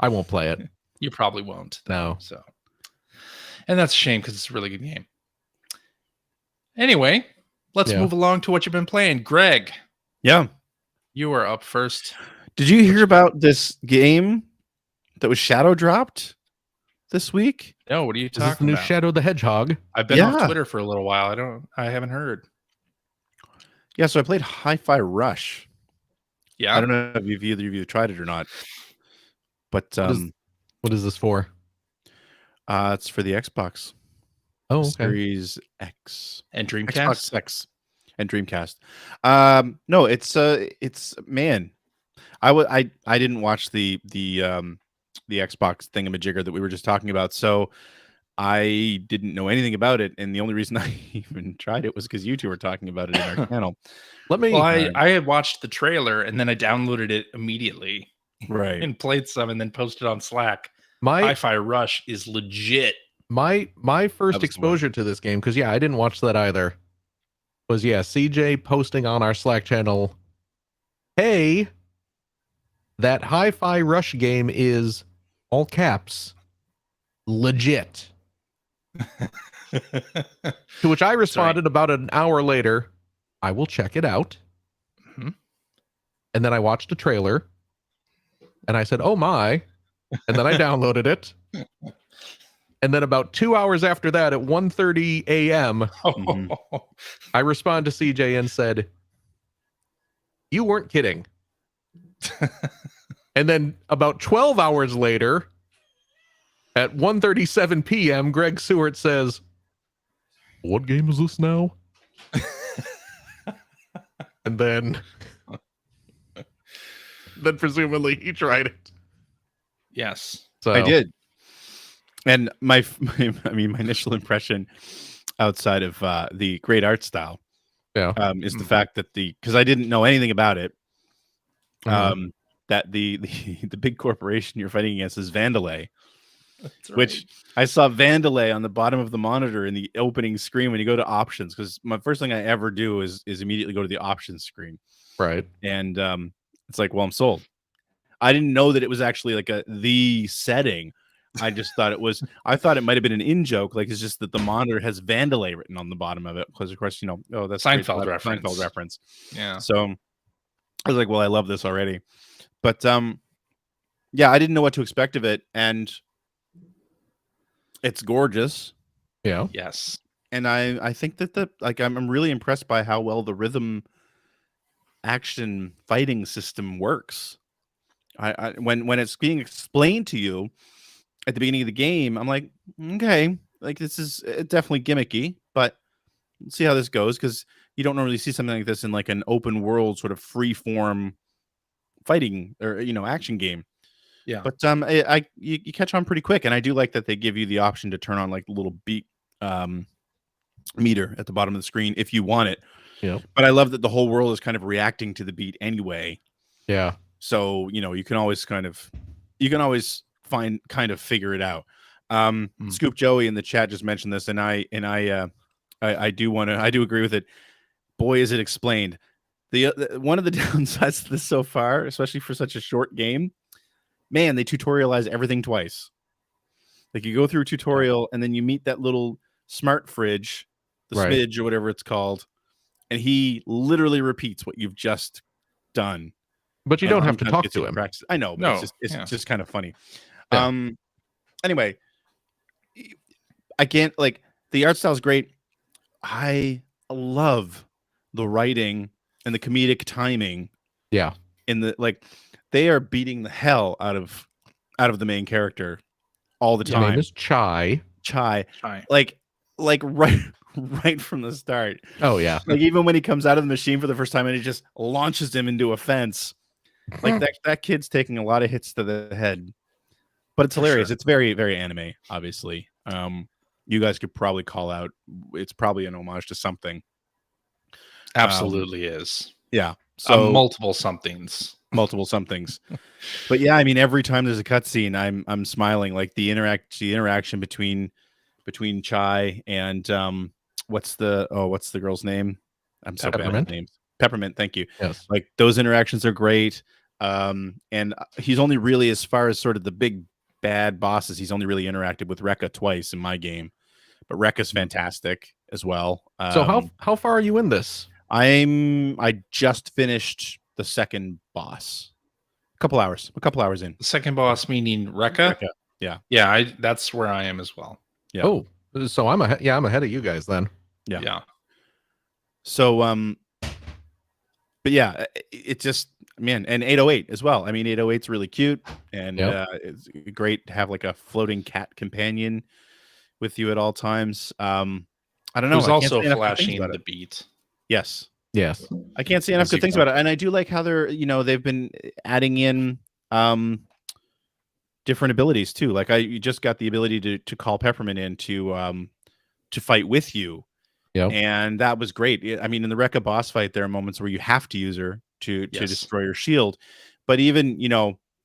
Speaker 1: I won't play it.
Speaker 2: You probably won't.
Speaker 1: No.
Speaker 2: So, and that's a shame because it's a really good game. Anyway, let's
Speaker 1: Yeah.
Speaker 2: move along to what you've been playing. Greg,
Speaker 3: Yeah.
Speaker 2: you are up first.
Speaker 3: Did you hear about this game that was shadow dropped this week?
Speaker 2: No, what are you
Speaker 1: Is this the
Speaker 2: talking
Speaker 1: new
Speaker 2: about?
Speaker 1: Shadow the Hedgehog?
Speaker 2: I've been off
Speaker 3: Yeah.
Speaker 2: Twitter for a little while. I haven't heard.
Speaker 3: Yeah, so I played Hi-Fi Rush.
Speaker 2: Yeah.
Speaker 3: I don't know if either of you tried it or not, but
Speaker 1: What is this for?
Speaker 3: it's for the Xbox
Speaker 1: Oh, okay.
Speaker 3: Series X,
Speaker 2: And Dreamcast.
Speaker 3: Xbox X, and Dreamcast. No, it's man. I didn't watch the Xbox thingamajigger that we were just talking about, so I didn't know anything about it, and the only reason I even tried it was because you two were talking about it in our channel.
Speaker 1: Let me.
Speaker 2: Well, I had watched the trailer and then I downloaded it immediately
Speaker 3: Right.
Speaker 2: and played some and then posted on Slack.
Speaker 1: my
Speaker 2: Hi-Fi Rush is legit.
Speaker 1: my first
Speaker 3: That was the one.
Speaker 1: exposure to this game, because I didn't watch that either, was CJ posting on our Slack channel, hey, that Hi-Fi Rush game is all caps legit. To which I responded about an hour later, I will check it out.
Speaker 2: Mhm.
Speaker 1: And then I watched a trailer and I said, oh my. And then I downloaded it. And then about 2 hours after that, at 1:30 a.m.,
Speaker 3: Mhm.
Speaker 1: I responded to CJ and said, you weren't kidding. And then about 12 hours later, at 1:37 p.m., Greg Seward says, what game is this now? And then presumably he tried it.
Speaker 2: Yes.
Speaker 1: So
Speaker 3: I did. And my initial impression outside of the great art style is the
Speaker 2: Mhm.
Speaker 3: fact that because I didn't know anything about it,
Speaker 1: Mhm.
Speaker 3: that the big corporation you're fighting against is Vandalay,
Speaker 2: That's
Speaker 3: which I saw Vandalay on the bottom of the monitor in the opening screen when you go to options, because my first thing I ever do is immediately go to the options screen,
Speaker 1: right.
Speaker 3: and it's like, well, I'm sold. I didn't know that it was actually like the setting. I just thought it was. I thought it might have been an in joke, like it's just that the monitor has Vandalay written on the bottom of it, because of course that's great,
Speaker 2: Seinfeld reference.
Speaker 3: Seinfeld reference.
Speaker 2: Yeah.
Speaker 3: So I was like, well, I love this already, but yeah, I didn't know what to expect of it, and it's gorgeous,
Speaker 1: Yeah.
Speaker 2: Yes.
Speaker 3: and I think that I'm really impressed by how well the rhythm action fighting system works. When it's being explained to you at the beginning of the game, I'm like, okay, like this is definitely gimmicky, but let's see how this goes, because you don't normally see something like this in like an open world sort of free form fighting or action game.
Speaker 2: Yeah.
Speaker 3: But you catch on pretty quick, and I do like that they give you the option to turn on like the little beat meter at the bottom of the screen if you want it.
Speaker 1: Yeah.
Speaker 3: But I love that the whole world is kind of reacting to the beat anyway.
Speaker 1: Yeah.
Speaker 3: So, you can always kind of, kind of figure it out. Scoop Joey in the chat just mentioned this, and I do agree with it. Boy, is it explained. One of the downsides to this so far, especially for such a short game, man, they tutorialize everything twice. Like you go through a tutorial and then you meet that little smart fridge, the smidge or whatever it's called, and he literally repeats what you've just done.
Speaker 1: But you don't have to talk to him.
Speaker 3: Practice. I know, but it's just kind of funny.
Speaker 1: Yeah.
Speaker 3: Anyway, I can't the art style is great. I love the writing and the comedic timing.
Speaker 1: Yeah.
Speaker 3: In the they are beating the hell out of the main character all the time.
Speaker 1: His name is Chai.
Speaker 3: Like right from the start.
Speaker 1: Oh yeah.
Speaker 3: Like even when he comes out of the machine for the first time and he just launches him into a fence. Like that kid's taking a lot of hits to the head. But it's hilarious. Sure. It's very, very anime, obviously. You guys could probably call out. It's probably an homage to something.
Speaker 2: Absolutely is.
Speaker 3: Yeah. So
Speaker 2: multiple somethings.
Speaker 3: But yeah, I mean, every time there's a cutscene, I'm smiling. Like the interaction between Chai and what's the girl's name? I'm so bad at names. Peppermint. Thank you.
Speaker 1: Yes.
Speaker 3: Like those interactions are great. And he's only really, as far as sort of the big bad bosses, he's only really interacted with Rekka twice in my game, but Rekka's fantastic as well.
Speaker 1: So how far are you in this?
Speaker 3: I just finished the second boss. A couple hours in.
Speaker 2: The second boss meaning Rekka?
Speaker 3: Yeah.
Speaker 2: Yeah, that's where I am as well.
Speaker 3: Yeah.
Speaker 1: Oh, so I'm ahead of you guys then.
Speaker 2: Yeah.
Speaker 3: So but yeah, it just, man, and 808 as well. I mean, 808's really cute, and it's great to have like a floating cat companion with you at all times. I don't know.
Speaker 2: Who's also flashing the beat.
Speaker 3: Yes.
Speaker 1: I
Speaker 3: can't say enough good things about it, and I do like how they've been adding in different abilities too. Like you just got the ability to call Peppermint in to fight with you.
Speaker 1: Yeah,
Speaker 3: and that was great. I mean, in the Rekka boss fight, there are moments where you have to use her to destroy her shield, but even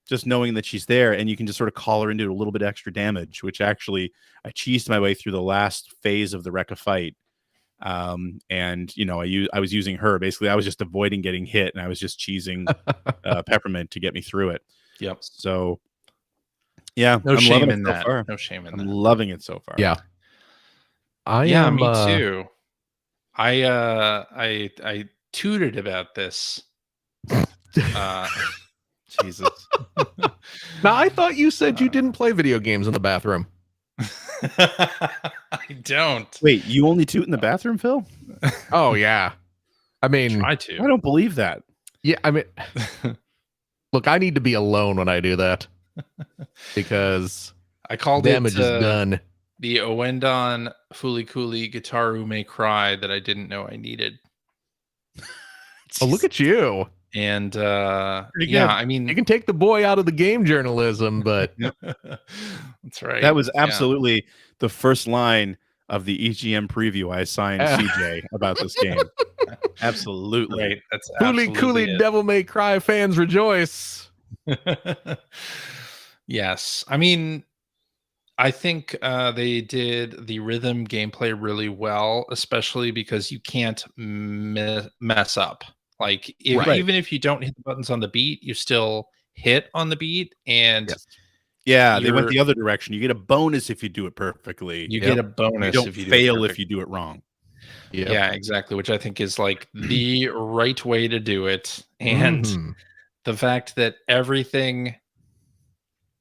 Speaker 3: just knowing that she's there and you can just sort of call her into a little bit extra damage, which actually I cheesed my way through the last phase of the Rekka fight. And I was using her basically. I was just avoiding getting hit, and I was just cheesing Peppermint to get me through it.
Speaker 2: Yep.
Speaker 3: So yeah,
Speaker 2: no shame in that. No shame in that.
Speaker 3: I'm loving it so far.
Speaker 1: Yeah.
Speaker 2: Me too. I tooted about this.
Speaker 3: Jesus.
Speaker 1: Now I thought you said you didn't play video games in the bathroom.
Speaker 2: I don't.
Speaker 3: Wait, you only toot in the bathroom, Phil?
Speaker 1: Oh yeah. I mean,
Speaker 2: try to.
Speaker 3: I don't believe that.
Speaker 1: Yeah, I mean, look, I need to be alone when I do that because
Speaker 2: I called
Speaker 1: damage is done.
Speaker 2: The Owendon Fulikuli Gitaru May Cry that I didn't know I needed.
Speaker 1: Oh, look at you.
Speaker 2: And I mean,
Speaker 1: you can take the boy out of the game journalism, but
Speaker 2: that's right.
Speaker 3: That was absolutely the first line of the EGM preview I assigned CJ about this game. Absolutely.
Speaker 2: Right. That's
Speaker 1: Cooley Devil May Cry fans rejoice.
Speaker 2: Yes. I mean, I think they did the rhythm gameplay really well, especially because you can't mess up. Like even if you don't hit the buttons on the beat, you still hit on the beat, and
Speaker 3: yeah, they went the other direction. You get a bonus if you do it perfectly.
Speaker 2: You get a bonus.
Speaker 3: You don't
Speaker 2: if you
Speaker 3: fail if you do it wrong.
Speaker 2: Yeah, exactly. Which I think is like the right way to do it, and the fact that everything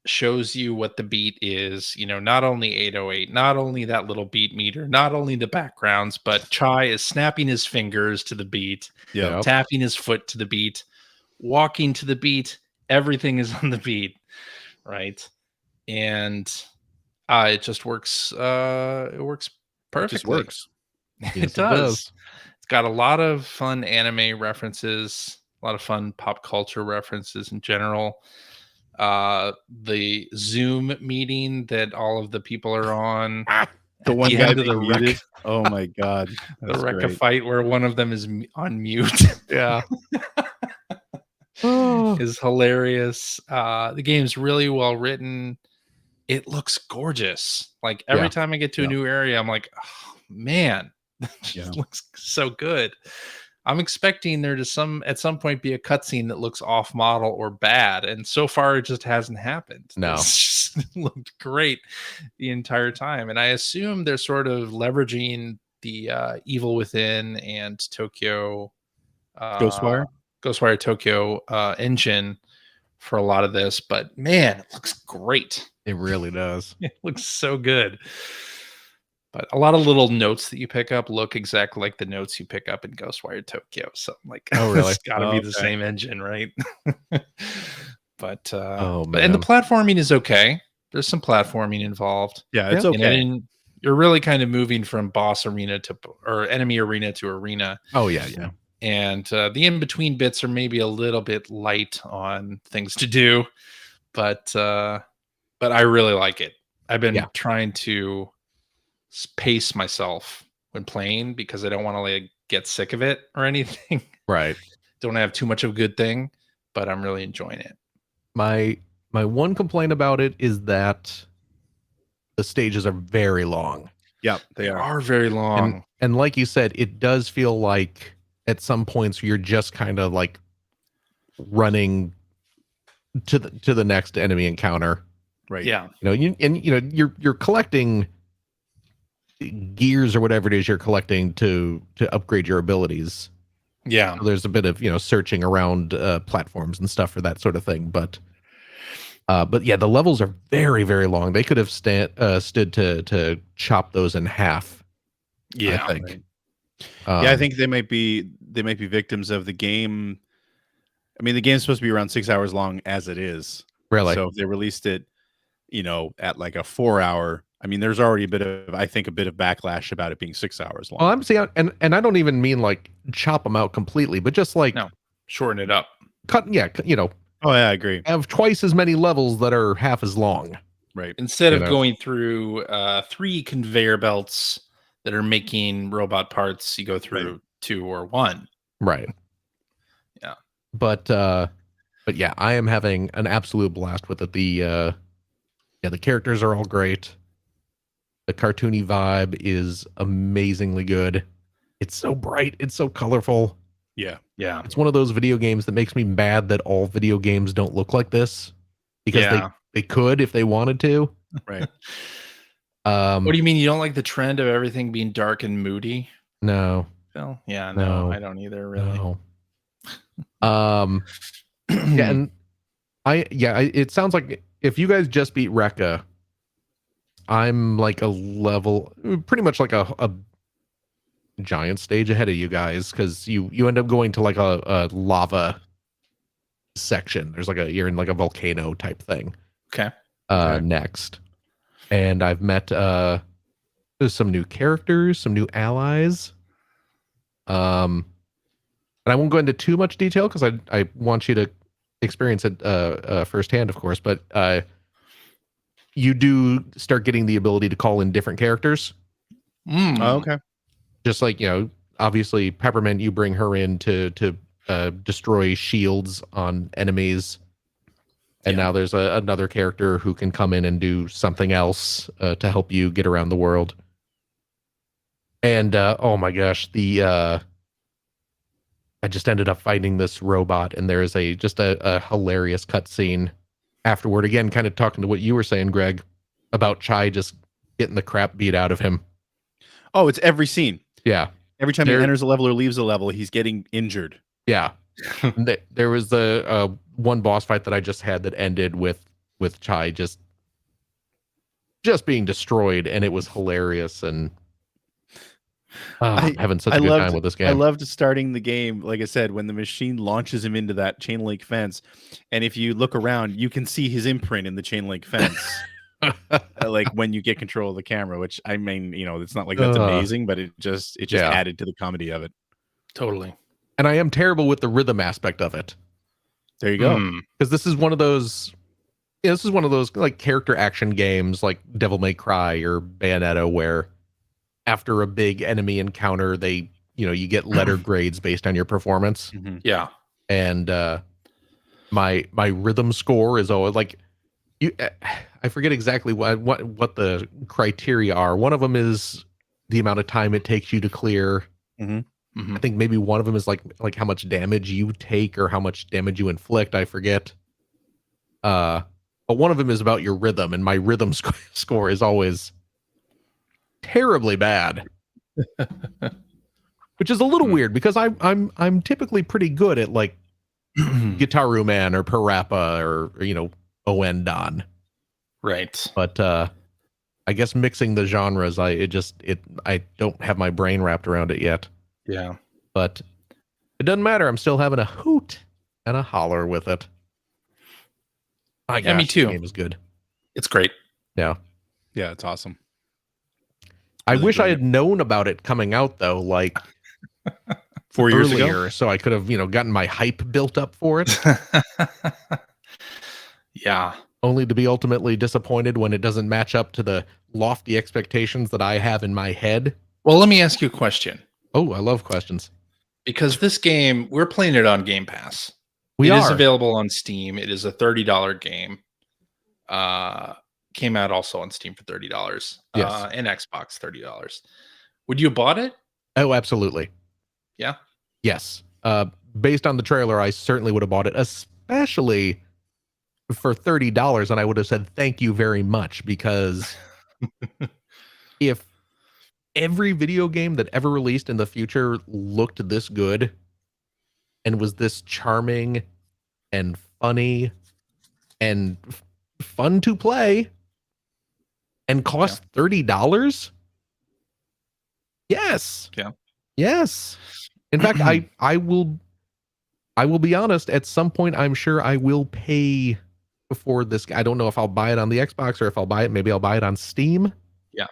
Speaker 2: shows you what the beat is, not only 808, not only that little beat meter, not only the backgrounds, but Chai is snapping his fingers to the beat, tapping his foot to the beat, walking to the beat. Everything is on the beat, right? And it just works. It works perfectly.
Speaker 3: It just works.
Speaker 2: It does. It's got a lot of fun anime references, a lot of fun pop culture references in general. The Zoom meeting that all of the people are on,
Speaker 3: the one guy
Speaker 2: to the
Speaker 3: muted. Oh my god,
Speaker 2: the Rekka fight where one of them is on mute.
Speaker 1: Yeah. Oh.
Speaker 2: is hilarious. The game's really well written. It looks gorgeous. Like every
Speaker 1: Yeah.
Speaker 2: time I get to
Speaker 3: Yeah.
Speaker 2: a new area, I'm like, oh, man, that just
Speaker 3: Yeah.
Speaker 2: looks so good. I'm expecting there to at some point be a cutscene that looks off model or bad, and so far it just hasn't happened.
Speaker 1: No.
Speaker 2: It's just looked great the entire time, and I assume they're sort of leveraging the Evil Within and Tokyo
Speaker 3: Ghostwire?
Speaker 2: Ghostwire Tokyo engine for a lot of this, but man, it looks great.
Speaker 1: It really does.
Speaker 2: It looks so good. But a lot of little notes that you pick up look exactly like the notes you pick up in Ghostwire Tokyo. So I'm like,
Speaker 1: Oh, really?
Speaker 2: it's got to be the
Speaker 3: Okay.
Speaker 2: same engine, right? But
Speaker 1: Oh,
Speaker 2: and the
Speaker 1: man.
Speaker 2: platforming is okay. There's some platforming involved.
Speaker 3: Yeah, it's
Speaker 1: Yeah.
Speaker 2: And
Speaker 3: okay.
Speaker 2: then you're really kind of moving from boss arena or enemy arena to arena.
Speaker 1: Oh, yeah, yeah.
Speaker 2: And the in-between bits are maybe a little bit light on things to do, but I really like it. I've been
Speaker 1: Yeah.
Speaker 2: trying to pace myself when playing because I don't want to like get sick of it or anything.
Speaker 1: Right.
Speaker 2: Don't have too much of a good thing, but I'm really enjoying it.
Speaker 1: My one complaint about it is that the stages are very long.
Speaker 3: Yep,
Speaker 2: They
Speaker 3: they
Speaker 2: are very long.
Speaker 1: And like you said, it does feel like at some points you're just kind of like running to the next enemy encounter.
Speaker 3: Right.
Speaker 2: Yeah.
Speaker 1: You're collecting gears or whatever it is you're collecting to upgrade your abilities.
Speaker 2: Yeah.
Speaker 1: So there's a bit of searching around platforms and stuff for that sort of thing, but yeah, the levels are very, very long. They could have stood to chop those in half.
Speaker 2: Yeah.
Speaker 1: I think.
Speaker 3: Right. Yeah, I think they might be victims of the game. I mean, the game's supposed to be around 6 hours long as it is.
Speaker 1: Really.
Speaker 3: So if they released it, at like a 4 hour, I mean, there's already a bit of backlash about it being 6 hours long.
Speaker 1: Well, I'm saying, and I don't even mean like chop them out completely, but just like
Speaker 2: No. Shorten it up.
Speaker 1: cut. Yeah,
Speaker 3: Oh yeah, I agree.
Speaker 1: have twice as many levels that are half as long.
Speaker 3: Right.
Speaker 2: Instead
Speaker 1: You
Speaker 2: of
Speaker 1: know.
Speaker 2: going through 3 conveyor belts that are making robot parts, you go through
Speaker 3: Right.
Speaker 2: 2 or 1.
Speaker 1: Right.
Speaker 2: Yeah.
Speaker 1: But yeah, I am having an absolute blast with it. The characters are all great. The cartoony vibe is amazingly good. It's so bright. It's so colorful.
Speaker 3: Yeah.
Speaker 2: Yeah.
Speaker 1: It's one of those video games that makes me mad that all video games don't look like this because
Speaker 2: Yeah.
Speaker 1: they could if they wanted to.
Speaker 3: Right.
Speaker 2: What do you mean you don't like the trend of everything being dark and moody,
Speaker 1: No.
Speaker 2: Phil? Yeah, no,
Speaker 1: No.
Speaker 2: I don't either, really.
Speaker 1: No. Yeah, and it sounds like if you guys just beat Rekka, I'm like a level, pretty much like a giant stage ahead of you guys, because you end up going to like a lava section. There's like you're in like a volcano type thing.
Speaker 2: Okay.
Speaker 1: Next, and I've met there's some new characters, some new allies. And I won't go into too much detail because I want you to experience it firsthand, of course. But you do start getting the ability to call in different characters.
Speaker 2: Mm.
Speaker 3: Oh, okay.
Speaker 1: Just like, obviously Peppermint, you bring her in to destroy shields on enemies. And
Speaker 2: Yeah.
Speaker 1: now there's another character who can come in and do something else to help you get around the world. And oh my gosh, I just ended up fighting this robot, and there is just a hilarious cutscene afterward. Again, kind of talking to what you were saying, Greg, about Chai just getting the crap beat out of him.
Speaker 3: Oh, it's every scene.
Speaker 1: Yeah,
Speaker 3: Every time
Speaker 1: There-
Speaker 3: he enters a level or leaves a level, he's getting injured.
Speaker 1: yeah. There was the one boss fight that I just had that ended with Chai just being destroyed, and it was hilarious. And I'm having such a good time with this game.
Speaker 3: I loved starting the game, like I said, when the machine launches him into that chain link fence, and if you look around, you can see his imprint in the chain link fence. Like when you get control of the camera, which I mean, it's not like that's amazing, but it just
Speaker 1: Yeah.
Speaker 3: added to the comedy of it.
Speaker 2: Totally.
Speaker 1: And I am terrible with the rhythm aspect of it,
Speaker 3: There you go.
Speaker 2: Mm.
Speaker 1: because this is one of those. This is one of those like character action games like Devil May Cry or Bayonetta, where after a big enemy encounter, you get letter grades based on your performance.
Speaker 3: Mhm.
Speaker 2: Yeah.
Speaker 1: And My rhythm score is always like you. I forget exactly what the criteria are. One of them is the amount of time it takes you to clear. I think maybe one of them is like how much damage you take or how much damage you inflict. I forget. But one of them is about your rhythm, and my rhythm score is always terribly bad, which is a little weird because I'm typically pretty good at like Gitaru Man or Parappa or Oendon.
Speaker 2: Right.
Speaker 1: But I guess mixing the genres, I don't have my brain wrapped around it yet.
Speaker 2: Yeah.
Speaker 1: But it doesn't matter. I'm still having a hoot and a holler with it. My
Speaker 2: Yeah, me
Speaker 1: gosh,
Speaker 2: too.
Speaker 1: The game is good.
Speaker 2: It's great.
Speaker 1: Yeah.
Speaker 3: Yeah, it's awesome.
Speaker 1: I
Speaker 3: Really
Speaker 1: wish I
Speaker 3: enjoyed
Speaker 1: had known about it coming out though, like
Speaker 3: 4 years ago.
Speaker 1: earlier, so I could have, gotten my hype built up for it.
Speaker 2: Yeah.
Speaker 1: Only to be ultimately disappointed when it doesn't match up to the lofty expectations that I have in my head.
Speaker 2: Well, let me ask you a question.
Speaker 1: Oh, I love questions.
Speaker 2: Because this game, we're playing it on Game Pass.
Speaker 1: It
Speaker 2: is available on Steam. It is a $30 game. Came out also on Steam for $30.
Speaker 1: Yes.
Speaker 2: And Xbox $30. Would you have bought it?
Speaker 1: Oh, absolutely.
Speaker 2: Yeah.
Speaker 1: Yes. Based on the trailer, I certainly would have bought it, especially for $30, and I would have said thank you very much, because if every video game that ever released in the future looked this good and was this charming and funny and fun to play and cost $30, yes.
Speaker 2: Yeah.
Speaker 1: Yes. In fact, I will be honest, at some point I'm sure I will pay for this. I don't know if I'll buy it on the Xbox or if maybe I'll buy it on Steam.
Speaker 2: Yeah.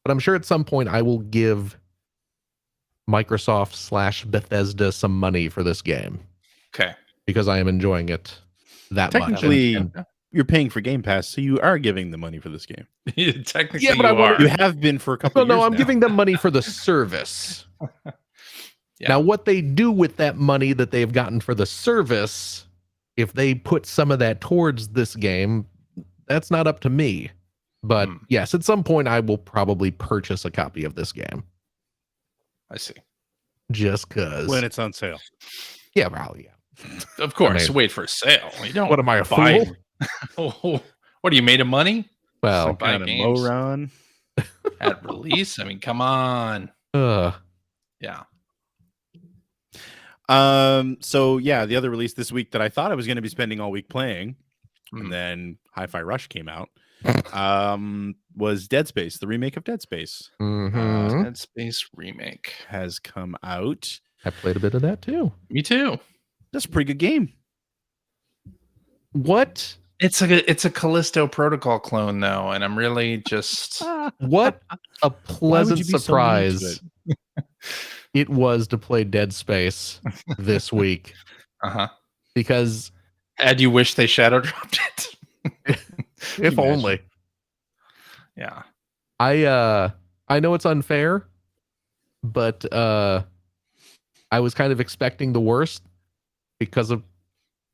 Speaker 1: But I'm sure at some point I will give Microsoft/Bethesda some money for this game.
Speaker 2: Okay.
Speaker 1: Because I am enjoying it that
Speaker 3: Technically,
Speaker 1: much.
Speaker 3: you're paying for Game Pass, so you are giving the money for this game.
Speaker 2: Technically,
Speaker 1: Yeah, but
Speaker 2: you are.
Speaker 3: You have been for a couple of years
Speaker 1: No, I'm
Speaker 3: now.
Speaker 1: giving them money for the service.
Speaker 2: Yeah.
Speaker 1: Now, what they do with that money that they've gotten for the service, if they put some of that towards this game, that's not up to me. But yes, at some point I will probably purchase a copy of this game.
Speaker 2: I see.
Speaker 1: Just because.
Speaker 3: when it's on sale.
Speaker 1: Yeah, probably. Yeah.
Speaker 2: Of course.
Speaker 1: I mean,
Speaker 2: wait for a sale. You don't.
Speaker 1: What am I, a
Speaker 2: buy-
Speaker 1: fool?
Speaker 2: Oh, what are you made of money?
Speaker 1: Well,
Speaker 2: Buy
Speaker 3: Kind of
Speaker 2: games.
Speaker 3: mow run.
Speaker 2: At release? I mean, come on. Yeah.
Speaker 3: So yeah, the other release this week that I thought I was going to be spending all week playing, and then Hi-Fi Rush came out, was Dead Space. The remake of Dead Space
Speaker 2: Dead Space remake
Speaker 3: has come out.
Speaker 1: I played a bit of that too.
Speaker 2: Me too.
Speaker 3: That's a pretty good game.
Speaker 1: What?
Speaker 2: It's a Callisto Protocol clone though, and I'm really just
Speaker 1: What a pleasant
Speaker 3: you be so
Speaker 1: surprise
Speaker 3: mean to
Speaker 1: it was to play Dead Space this week. Because
Speaker 2: and you wish they shadow dropped it.
Speaker 1: if only.
Speaker 2: Yeah.
Speaker 1: I know it's unfair, but I was kind of expecting the worst because of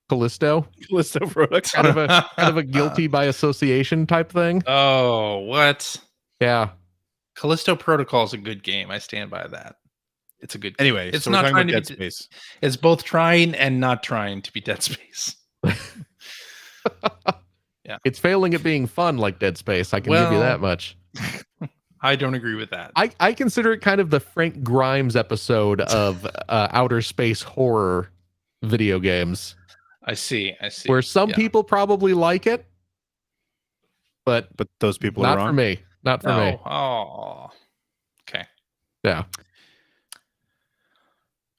Speaker 1: Callisto.
Speaker 3: Callisto Protocol.
Speaker 1: Kind of a guilty by association type thing.
Speaker 2: Oh, what?
Speaker 1: Yeah.
Speaker 2: Callisto Protocol is a good game. I stand by that. It's a good game.
Speaker 3: Anyway,
Speaker 2: It's
Speaker 3: so
Speaker 2: not
Speaker 3: we're talking
Speaker 2: trying
Speaker 3: about
Speaker 2: to
Speaker 3: Dead
Speaker 2: be
Speaker 3: Space.
Speaker 2: It's both trying and not trying to be Dead Space. Yeah.
Speaker 1: It's failing at being fun like Dead Space. I can give you that much.
Speaker 2: I don't agree with that.
Speaker 1: I consider it kind of the Frank Grimes episode of outer space horror video games.
Speaker 2: I see.
Speaker 1: Where some
Speaker 2: Yeah.
Speaker 1: people probably like it, but
Speaker 3: those people
Speaker 1: not
Speaker 3: are wrong.
Speaker 1: for me. Not for me.
Speaker 2: Oh. Okay.
Speaker 1: Yeah.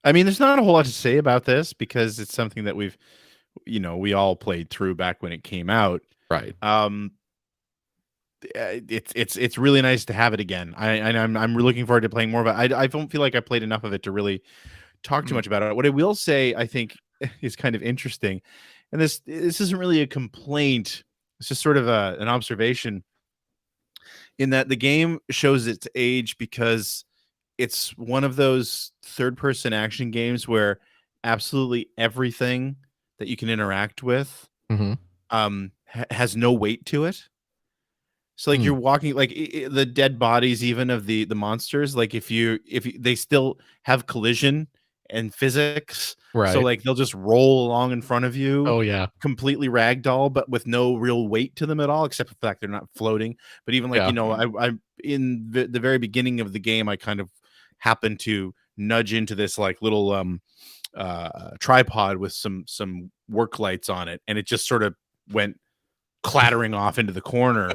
Speaker 3: I mean, there's not a whole lot to say about this because it's something that we all played through back when it came out.
Speaker 1: Right.
Speaker 3: It's really nice to have it again. I'm looking forward to playing more of it. I don't feel like I played enough of it to really talk too much about it. What I will say, I think, is kind of interesting, and this isn't really a complaint. It's just sort of an observation, in that the game shows its age because it's one of those third-person action games where absolutely everything that you can interact with
Speaker 1: Mhm.
Speaker 3: has no weight to it. So like
Speaker 1: Hmm.
Speaker 3: you're walking like the dead bodies even of the monsters, like if you they still have collision and physics. So
Speaker 1: Right.
Speaker 3: like they'll just roll along in front of you,
Speaker 1: Oh yeah.
Speaker 3: completely ragdoll, but with no real weight to them at all, except for the fact they're not floating. But even like,
Speaker 1: Yeah.
Speaker 3: you know, I in the very beginning of the game, I kind of happened to nudge into this like little tripod with some work lights on it, and it just sort of went clattering off into the corner.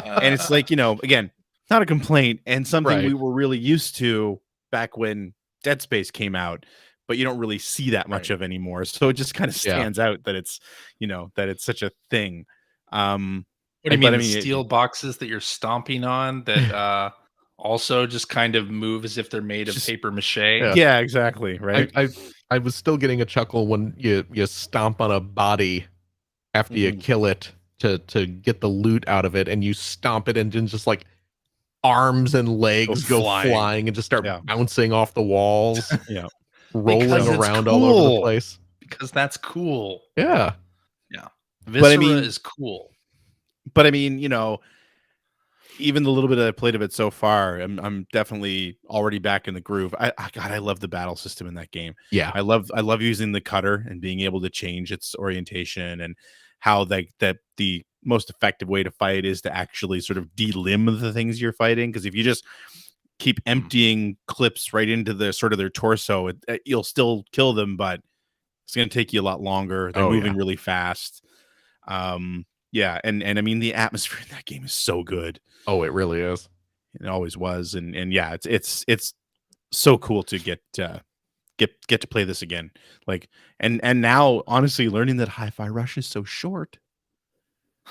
Speaker 3: And it's like, you know, again, not a complaint and something we
Speaker 1: Right.
Speaker 3: were really used to back when Dead Space came out, but you don't really see that much
Speaker 2: Right.
Speaker 3: of anymore. So it just kind of
Speaker 1: Yeah.
Speaker 3: stands out that it's, you know, that it's such a thing.
Speaker 2: What do you
Speaker 3: but
Speaker 2: mean?
Speaker 3: I
Speaker 2: The
Speaker 3: mean,
Speaker 2: steel boxes that you're stomping on that also just kind of move as if they're made of
Speaker 3: Just-
Speaker 2: paper mache.
Speaker 3: yeah, exactly. Right.
Speaker 1: I was still getting a chuckle when you stomp on a body after you
Speaker 3: Mhm.
Speaker 1: kill it to get the loot out of it, and you stomp it and then just like arms and legs go flying and just start
Speaker 3: Yeah.
Speaker 1: bouncing off the walls,
Speaker 3: Yeah.
Speaker 1: rolling
Speaker 2: Because it's
Speaker 1: around all over the
Speaker 2: cool.
Speaker 1: place.
Speaker 2: Because that's cool.
Speaker 1: Yeah.
Speaker 2: Viscera
Speaker 3: I mean-
Speaker 2: is cool.
Speaker 3: But I mean, you know, even the little bit I played of it so far, I'm definitely already back in the groove. God, I love the battle system in that game.
Speaker 1: Yeah.
Speaker 3: I love using the cutter and being able to change its orientation, and how that the most effective way to fight is to actually sort of delimb the things you're fighting. Because if you just keep emptying clips right into the sort of their torso, you'll still kill them, but it's going to take you a lot longer. They're
Speaker 1: Oh,
Speaker 3: moving
Speaker 1: yeah.
Speaker 3: really fast. Yeah, and I mean the atmosphere in that game is so good.
Speaker 1: Oh, it really is.
Speaker 3: It always was, and yeah, it's so cool to get to play this again. Like, and now honestly, learning that Hi-Fi Rush is so short,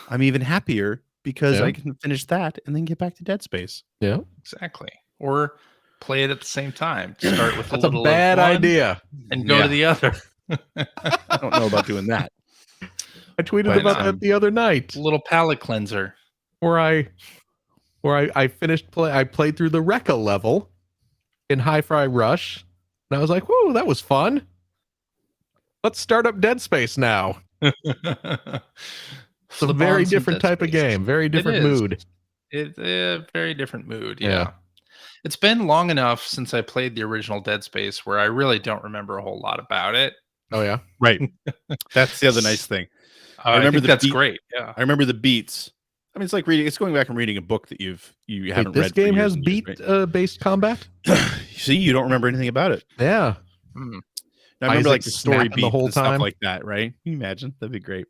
Speaker 3: I'm even happier because
Speaker 1: Yeah.
Speaker 3: I can finish that and then get back to Dead Space.
Speaker 1: Yeah.
Speaker 2: Exactly. Or play it at the same time. Start with
Speaker 1: That's
Speaker 2: a
Speaker 1: a
Speaker 2: little
Speaker 1: bad
Speaker 2: of one
Speaker 1: idea.
Speaker 2: and go
Speaker 3: Yeah.
Speaker 2: to the other.
Speaker 3: I don't know about doing that.
Speaker 1: I tweeted
Speaker 3: But,
Speaker 1: about that the other night
Speaker 2: A little palate cleanser.
Speaker 1: where I finished I played through the Rekka level in Hi-Fi Rush, and I was like, "Whoa, that was fun. Let's start up Dead Space now." It's a very different type of game, very different
Speaker 2: is.
Speaker 1: mood.
Speaker 2: It's a very different mood.
Speaker 1: Yeah.
Speaker 2: Yeah. It's been long enough since I played the original Dead Space where I really don't remember a whole lot about it.
Speaker 1: Oh yeah.
Speaker 3: Right. That's the other nice thing.
Speaker 2: I
Speaker 3: remember
Speaker 2: think
Speaker 3: the
Speaker 2: that's
Speaker 3: beat-
Speaker 2: great. Yeah.
Speaker 3: I remember the beats. I mean, it's like reading. It's going back and reading a book that you
Speaker 1: Wait,
Speaker 3: haven't
Speaker 1: this
Speaker 3: read.
Speaker 1: game
Speaker 3: for years
Speaker 1: has
Speaker 3: and years,
Speaker 1: beat
Speaker 3: right?
Speaker 1: based combat.
Speaker 3: See, you don't remember anything about it.
Speaker 1: Yeah.
Speaker 2: Hmm.
Speaker 3: I remember like
Speaker 1: Isaac
Speaker 3: the story
Speaker 1: snapping the
Speaker 3: beats
Speaker 1: whole
Speaker 3: and stuff
Speaker 1: time.
Speaker 3: like that, right? Can you imagine? That'd be great.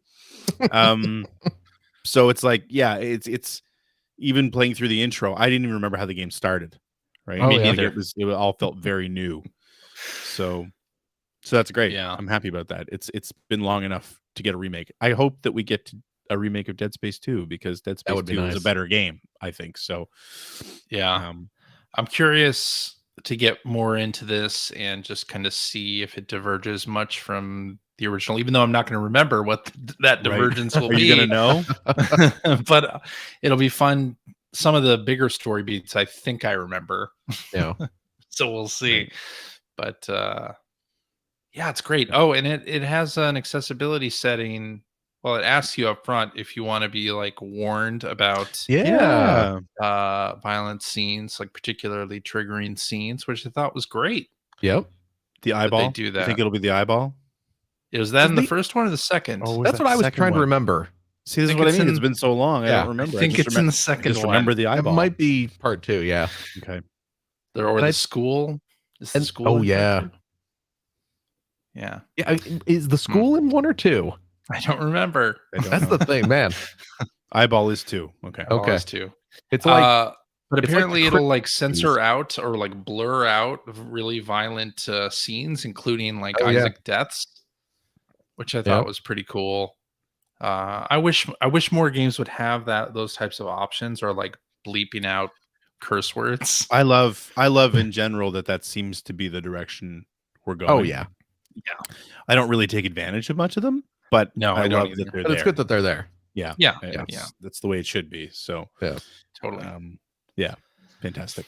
Speaker 3: So it's like, yeah, it's even playing through the intro. I didn't even remember how the game started, right?
Speaker 1: Oh,
Speaker 3: Me
Speaker 1: yeah.
Speaker 3: neither. It all felt very new. So that's great.
Speaker 2: Yeah.
Speaker 3: I'm happy about that. It's been long enough to get a remake. I hope that we get a remake of Dead Space 2 because Dead Space
Speaker 1: would be
Speaker 3: 2 is a
Speaker 1: nice.
Speaker 3: better game, I think. So
Speaker 2: Yeah. I'm curious to get more into this and just kind of see if it diverges much from the original, even though I'm not going to remember what that divergence will
Speaker 3: are
Speaker 2: be.
Speaker 3: you gonna know?
Speaker 2: But it'll be fun. Some of the bigger story beats, I think I remember.
Speaker 1: Yeah.
Speaker 2: So we'll see.
Speaker 3: Right.
Speaker 2: But yeah, it's great. Oh, and it has an accessibility setting. Well, it asks you up front if you want to be like warned about
Speaker 1: Yeah.
Speaker 2: violent scenes, like particularly triggering scenes, which I thought was great.
Speaker 1: Yep.
Speaker 3: The eyeball.
Speaker 2: do
Speaker 3: You
Speaker 2: that.
Speaker 3: think it'll be the eyeball?
Speaker 2: It was that
Speaker 1: Is
Speaker 2: in the
Speaker 1: the-
Speaker 2: first one or the second?
Speaker 3: Oh,
Speaker 1: That's what I was trying to remember.
Speaker 3: See, this is
Speaker 2: think
Speaker 3: what I
Speaker 2: it's
Speaker 3: mean. It's
Speaker 2: in-
Speaker 3: been so long. I
Speaker 1: Yeah,
Speaker 3: don't
Speaker 1: I
Speaker 3: remember.
Speaker 2: I think
Speaker 3: just
Speaker 2: it's in the
Speaker 3: I
Speaker 2: second
Speaker 3: just
Speaker 2: one.
Speaker 3: remember the
Speaker 1: It
Speaker 3: eyeball.
Speaker 1: might be part 2. Yeah.
Speaker 3: Okay.
Speaker 2: Or
Speaker 1: And
Speaker 2: the
Speaker 1: I-
Speaker 2: school. Is the
Speaker 1: and-
Speaker 2: school?
Speaker 1: oh,
Speaker 2: in there
Speaker 1: yeah.
Speaker 2: too? Yeah.
Speaker 1: Yeah. Is the school in 1 or 2?
Speaker 2: I don't remember.
Speaker 3: I don't
Speaker 1: That's
Speaker 3: know.
Speaker 1: the thing, man.
Speaker 3: Eyeball is 2. Okay.
Speaker 1: Okay.
Speaker 2: Always too.
Speaker 1: It's like
Speaker 2: But
Speaker 1: it's like
Speaker 2: apparently
Speaker 1: the
Speaker 2: it'll
Speaker 1: crypt-
Speaker 2: like censor out or like blur out really violent scenes, including like
Speaker 1: Oh, yeah.
Speaker 2: Isaac deaths, which I thought
Speaker 1: Yep.
Speaker 2: was pretty cool. I wish more games would have those types of options, or like bleeping out curse words.
Speaker 3: I love in general that seems to be the direction we're going.
Speaker 1: oh yeah.
Speaker 3: I don't really take advantage of much of them, but
Speaker 2: No,
Speaker 3: I
Speaker 2: I don't
Speaker 3: love
Speaker 2: either.
Speaker 3: that they're
Speaker 1: But
Speaker 3: there.
Speaker 1: it's good that they're there.
Speaker 3: Yeah.
Speaker 2: Yeah,
Speaker 3: That's the way it should be. So
Speaker 2: totally.
Speaker 3: yeah, fantastic.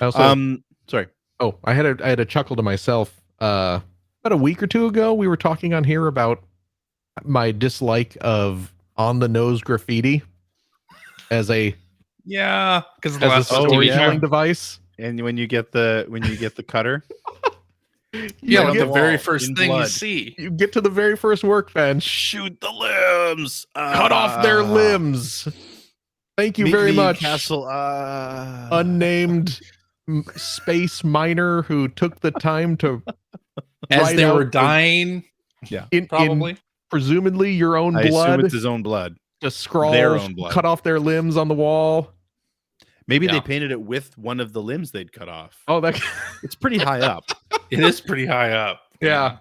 Speaker 1: I also,
Speaker 3: Sorry.
Speaker 1: I had a chuckle to myself. About a week or 2 ago, we were talking on here about my dislike of on the nose graffiti as a
Speaker 2: Yeah, because
Speaker 1: as a
Speaker 2: last TV
Speaker 1: storytelling
Speaker 2: show.
Speaker 1: device.
Speaker 3: And when you get the cutter,
Speaker 2: Yeah,
Speaker 3: right
Speaker 2: like
Speaker 3: on
Speaker 2: the
Speaker 3: the
Speaker 2: very
Speaker 3: wall,
Speaker 2: first
Speaker 3: in
Speaker 2: thing you
Speaker 3: blood.
Speaker 2: see.
Speaker 1: You get to the very first workbench,
Speaker 3: shoot the limbs,
Speaker 1: cut off their limbs. Thank you
Speaker 3: Meet
Speaker 1: very
Speaker 3: me,
Speaker 1: much.
Speaker 3: Castle.
Speaker 1: Unnamed space miner who took the time to
Speaker 2: As
Speaker 1: write
Speaker 2: they
Speaker 1: out
Speaker 2: were
Speaker 1: the-
Speaker 2: dying,
Speaker 1: in
Speaker 2: probably.
Speaker 1: presumably your own
Speaker 3: I assume
Speaker 1: blood
Speaker 3: it's his own blood.
Speaker 1: to scrawl,
Speaker 3: their own blood.
Speaker 1: cut off their limbs on the wall.
Speaker 3: Maybe
Speaker 2: Yeah.
Speaker 3: they painted it with one of the limbs they'd cut off.
Speaker 1: Oh, that
Speaker 3: It's pretty high up.
Speaker 2: It is pretty high up.
Speaker 1: Yeah.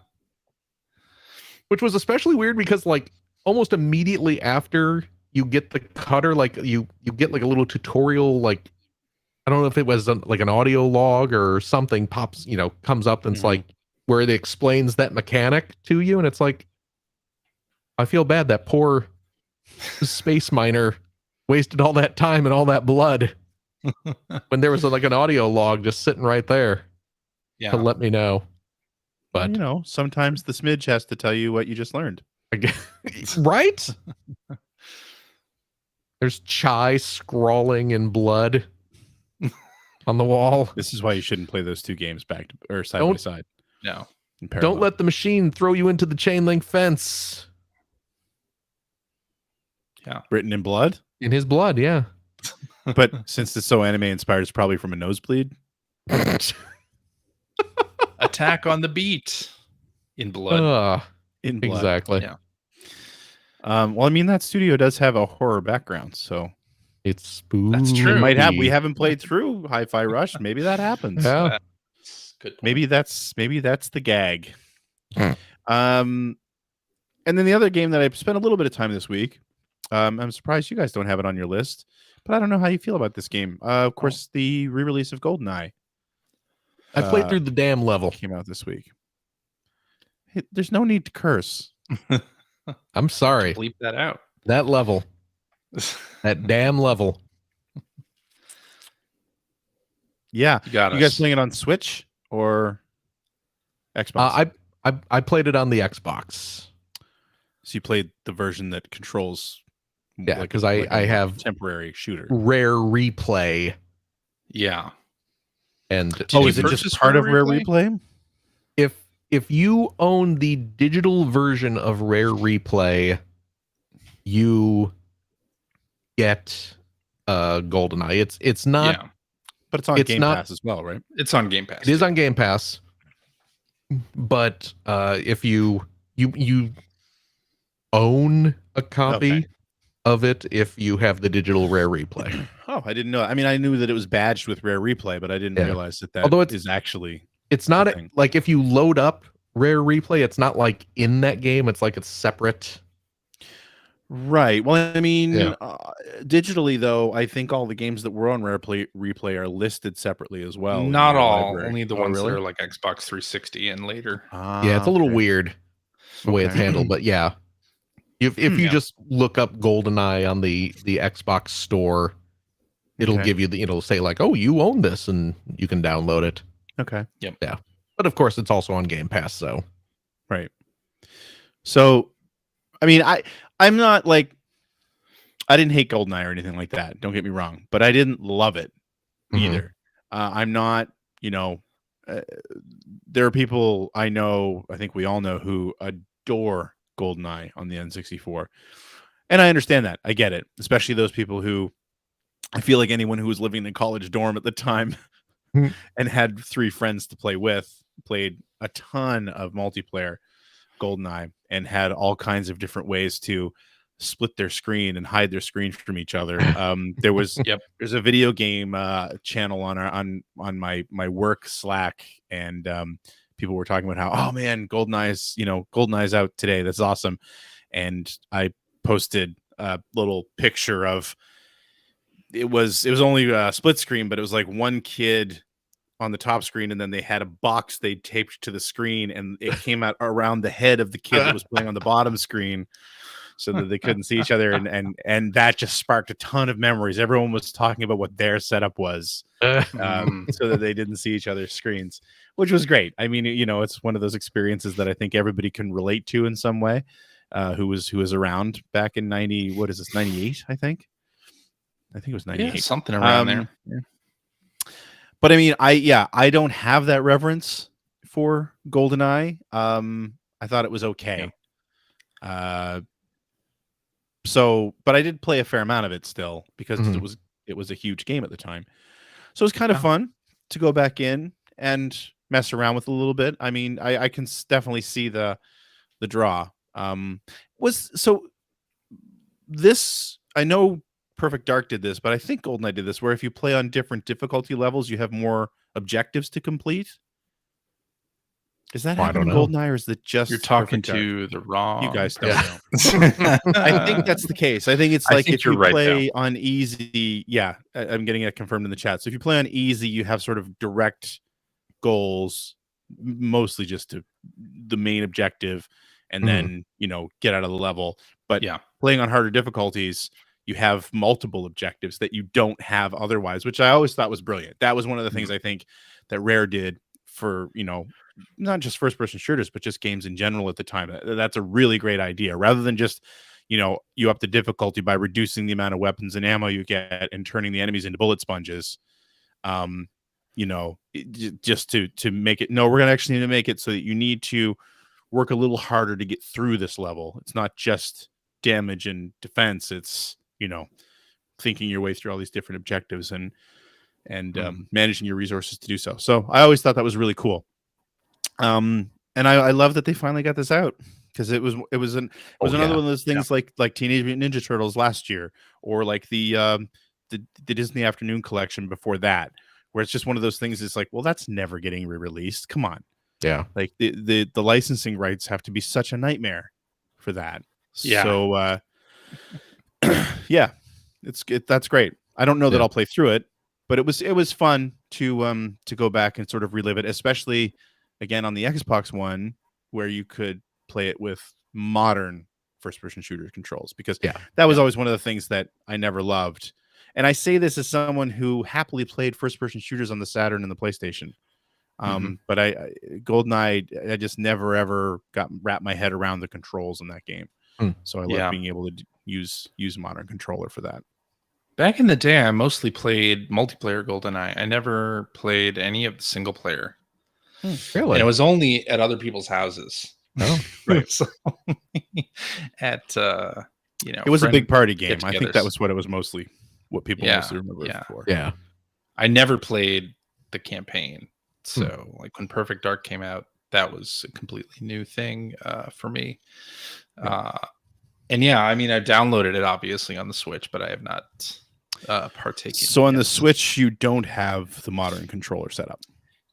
Speaker 1: Which was especially weird because like almost immediately after you get the cutter, like you get like a little tutorial, like I don't know if it was like an audio log or something pops, comes up and it's
Speaker 3: Mhm.
Speaker 1: like where it explains that mechanic to you, and it's like I feel bad that poor space miner wasted all that time and all that blood when there was like an audio log just sitting right there
Speaker 2: Yeah.
Speaker 1: to let me know. But
Speaker 3: Sometimes the smidge has to tell you what you just learned.
Speaker 1: right? There's chai scrawling in blood on the wall.
Speaker 3: This is why you shouldn't play those two games back to, or side
Speaker 1: Don't-
Speaker 3: by side.
Speaker 2: No.
Speaker 3: in parallel.
Speaker 1: Don't let the machine throw you into the chain link fence.
Speaker 3: Written in blood.
Speaker 1: In his blood, yeah.
Speaker 3: But since it's so anime inspired, it's probably from a nosebleed.
Speaker 2: Attack on the Beat in blood.
Speaker 3: In blood.
Speaker 1: Exactly.
Speaker 2: Yeah.
Speaker 3: Well, I mean that studio does have a horror background, so
Speaker 1: It's spooky.
Speaker 2: That's true.
Speaker 3: we might have. We haven't played through Hi-Fi Rush. Maybe that happens.
Speaker 1: Yeah.
Speaker 2: Good point.
Speaker 3: Maybe that's the gag.
Speaker 1: Hmm.
Speaker 3: And then the other game that I spent a little bit of time this week. I'm surprised you guys don't have it on your list, but I don't know how you feel about this game. Of course, the re-release of GoldenEye
Speaker 1: I played through the damn level.
Speaker 3: came out this week. Hey, there's no need to curse.
Speaker 1: I'm sorry.
Speaker 2: Bleep that out.
Speaker 1: That level. That damn level.
Speaker 3: Yeah,
Speaker 2: You got
Speaker 3: you
Speaker 2: us.
Speaker 3: guys playing it on Switch or Xbox?
Speaker 1: I played it on the Xbox.
Speaker 3: So you played the version that controls.
Speaker 1: Yeah, because I
Speaker 3: a
Speaker 1: have
Speaker 3: temporary shooter.
Speaker 1: Rare Replay,
Speaker 2: Yeah.
Speaker 1: and
Speaker 2: Did
Speaker 3: Oh,
Speaker 2: you
Speaker 3: is it
Speaker 2: purchase
Speaker 3: just part of
Speaker 2: Rare
Speaker 3: Rare Replay?
Speaker 1: if you own the digital version of Rare Replay, you get GoldenEye. It's not.
Speaker 2: Yeah.
Speaker 3: But it's on
Speaker 1: It's
Speaker 3: Game
Speaker 1: not-
Speaker 3: Pass as well, right?
Speaker 2: It's on Game Pass.
Speaker 1: It is on Game Pass, but if you own a copy
Speaker 3: Okay.
Speaker 1: of it, if you have the digital Rare Replay.
Speaker 3: Oh, I didn't know. I mean, I knew that it was badged with Rare Replay, but I didn't
Speaker 1: Yeah.
Speaker 3: realize that
Speaker 1: Although
Speaker 3: that
Speaker 1: it's-
Speaker 3: is actually
Speaker 1: It's not
Speaker 3: Okay.
Speaker 1: like if you load up Rare Replay, it's not like in that game. It's like it's separate.
Speaker 3: right. Well, I mean,
Speaker 1: Yeah.
Speaker 3: digitally though, I think all the games that were on Rare Replay are listed separately as well. in
Speaker 2: Not
Speaker 3: their
Speaker 2: all.
Speaker 3: library.
Speaker 2: Only the
Speaker 3: Oh,
Speaker 2: ones
Speaker 3: really?
Speaker 2: that are like Xbox 360 and later.
Speaker 1: Yeah, it's a little
Speaker 3: okay.
Speaker 1: weird the way it's
Speaker 3: Okay.
Speaker 1: handled, but yeah. If you
Speaker 2: Yeah.
Speaker 1: just look up GoldenEye on the Xbox store, it'll
Speaker 3: Okay.
Speaker 1: give you it'll say like, "Oh, you own this," and you can download it.
Speaker 3: Okay.
Speaker 1: But of course, it's also on Game Pass, so
Speaker 3: Right. So, I mean, I'm not like I didn't hate GoldenEye or anything like that. Don't get me wrong, but I didn't love it
Speaker 1: Mhm.
Speaker 3: either. I'm not, there are people I know, I think we all know, who adore GoldenEye on the N64. And I understand that. I get it. Especially those people who I feel like anyone who was living in a college dorm at the time
Speaker 1: Mhm.
Speaker 3: and had 3 friends to play with played a ton of multiplayer GoldenEye and had all kinds of different ways to split their screen and hide their screen from each other. There was
Speaker 2: Yep.
Speaker 3: there's a video game channel on my work Slack, and people were talking about how, oh man, GoldenEye's out today. That's awesome. And I posted a little picture of it was only a split screen, but it was like one kid on the top screen, and then they had a box they taped to the screen, and it came out around the head of the kid that was playing on the bottom screen, so that they couldn't see each other, and that just sparked a ton of memories. Everyone was talking about what their setup was, so that they didn't see each other's screens, which was great. I mean, it's one of those experiences that I think everybody can relate to in some way. who was around back in 90. What is this? 98, I think. I think it was 98.
Speaker 2: Yeah, something around there.
Speaker 3: But I mean, I don't have that reverence for GoldenEye. I thought it was okay. So, but I did play a fair amount of it still because it was a huge game at the time. So it was kind of fun to go back in and mess around with a little bit. I mean, I can definitely see the draw. This, I know Perfect Dark did this, but I think GoldenEye did this, where if you play on different difficulty levels, you have more objectives to complete. Is that happening in GoldenEye, or is it just
Speaker 2: you're talking to the wrong?
Speaker 3: You guys don't know. I think that's the case. I think it's like if you play on easy. Yeah, I'm getting it confirmed in the chat. So if you play on easy, you have sort of direct goals, mostly just to the main objective, and then get out of the level. But playing on harder difficulties, you have multiple objectives that you don't have otherwise, which I always thought was brilliant. That was one of the things I think that Rare did for not just first person shooters, but just games in general at the time. That's a really great idea. Rather than just, you up the difficulty by reducing the amount of weapons and ammo you get and turning the enemies into bullet sponges, just to make it, no, we're going to actually need to make it so that you need to work a little harder to get through this level. It's not just damage and defense. It's, thinking your way through all these different objectives and managing your resources to do so. So I always thought that was really cool. And I love that they finally got this out, because it was another one of those things like Teenage Mutant Ninja Turtles last year, or like the Disney Afternoon collection before that, where it's just one of those things. It's like, well, that's never getting re-released. Come on.
Speaker 1: Yeah.
Speaker 3: Like the licensing rights have to be such a nightmare for that.
Speaker 2: Yeah.
Speaker 3: So that's great. I don't know that I'll play through it, but it was fun to go back and sort of relive it, especially again on the Xbox One, where you could play it with modern first-person shooter controls, because that was always one of the things that I never loved. And I say this as someone who happily played first-person shooters on the Saturn and the PlayStation. But GoldenEye, I just never ever wrapped my head around the controls in that game. So I love being able to use a modern controller for that.
Speaker 2: Back in the day, I mostly played multiplayer GoldenEye. I never played any of the single player.
Speaker 1: Really?
Speaker 2: And it was only at other people's houses.
Speaker 1: Oh,
Speaker 2: right. So at
Speaker 3: it was a big party game. I think that was what people mostly remember it for.
Speaker 1: Yeah.
Speaker 2: I never played the campaign. So like when Perfect Dark came out, that was a completely new thing for me. And I mean, I downloaded it obviously on the Switch, but I have not partaken.
Speaker 3: So on the Switch, you don't have the modern controller set up.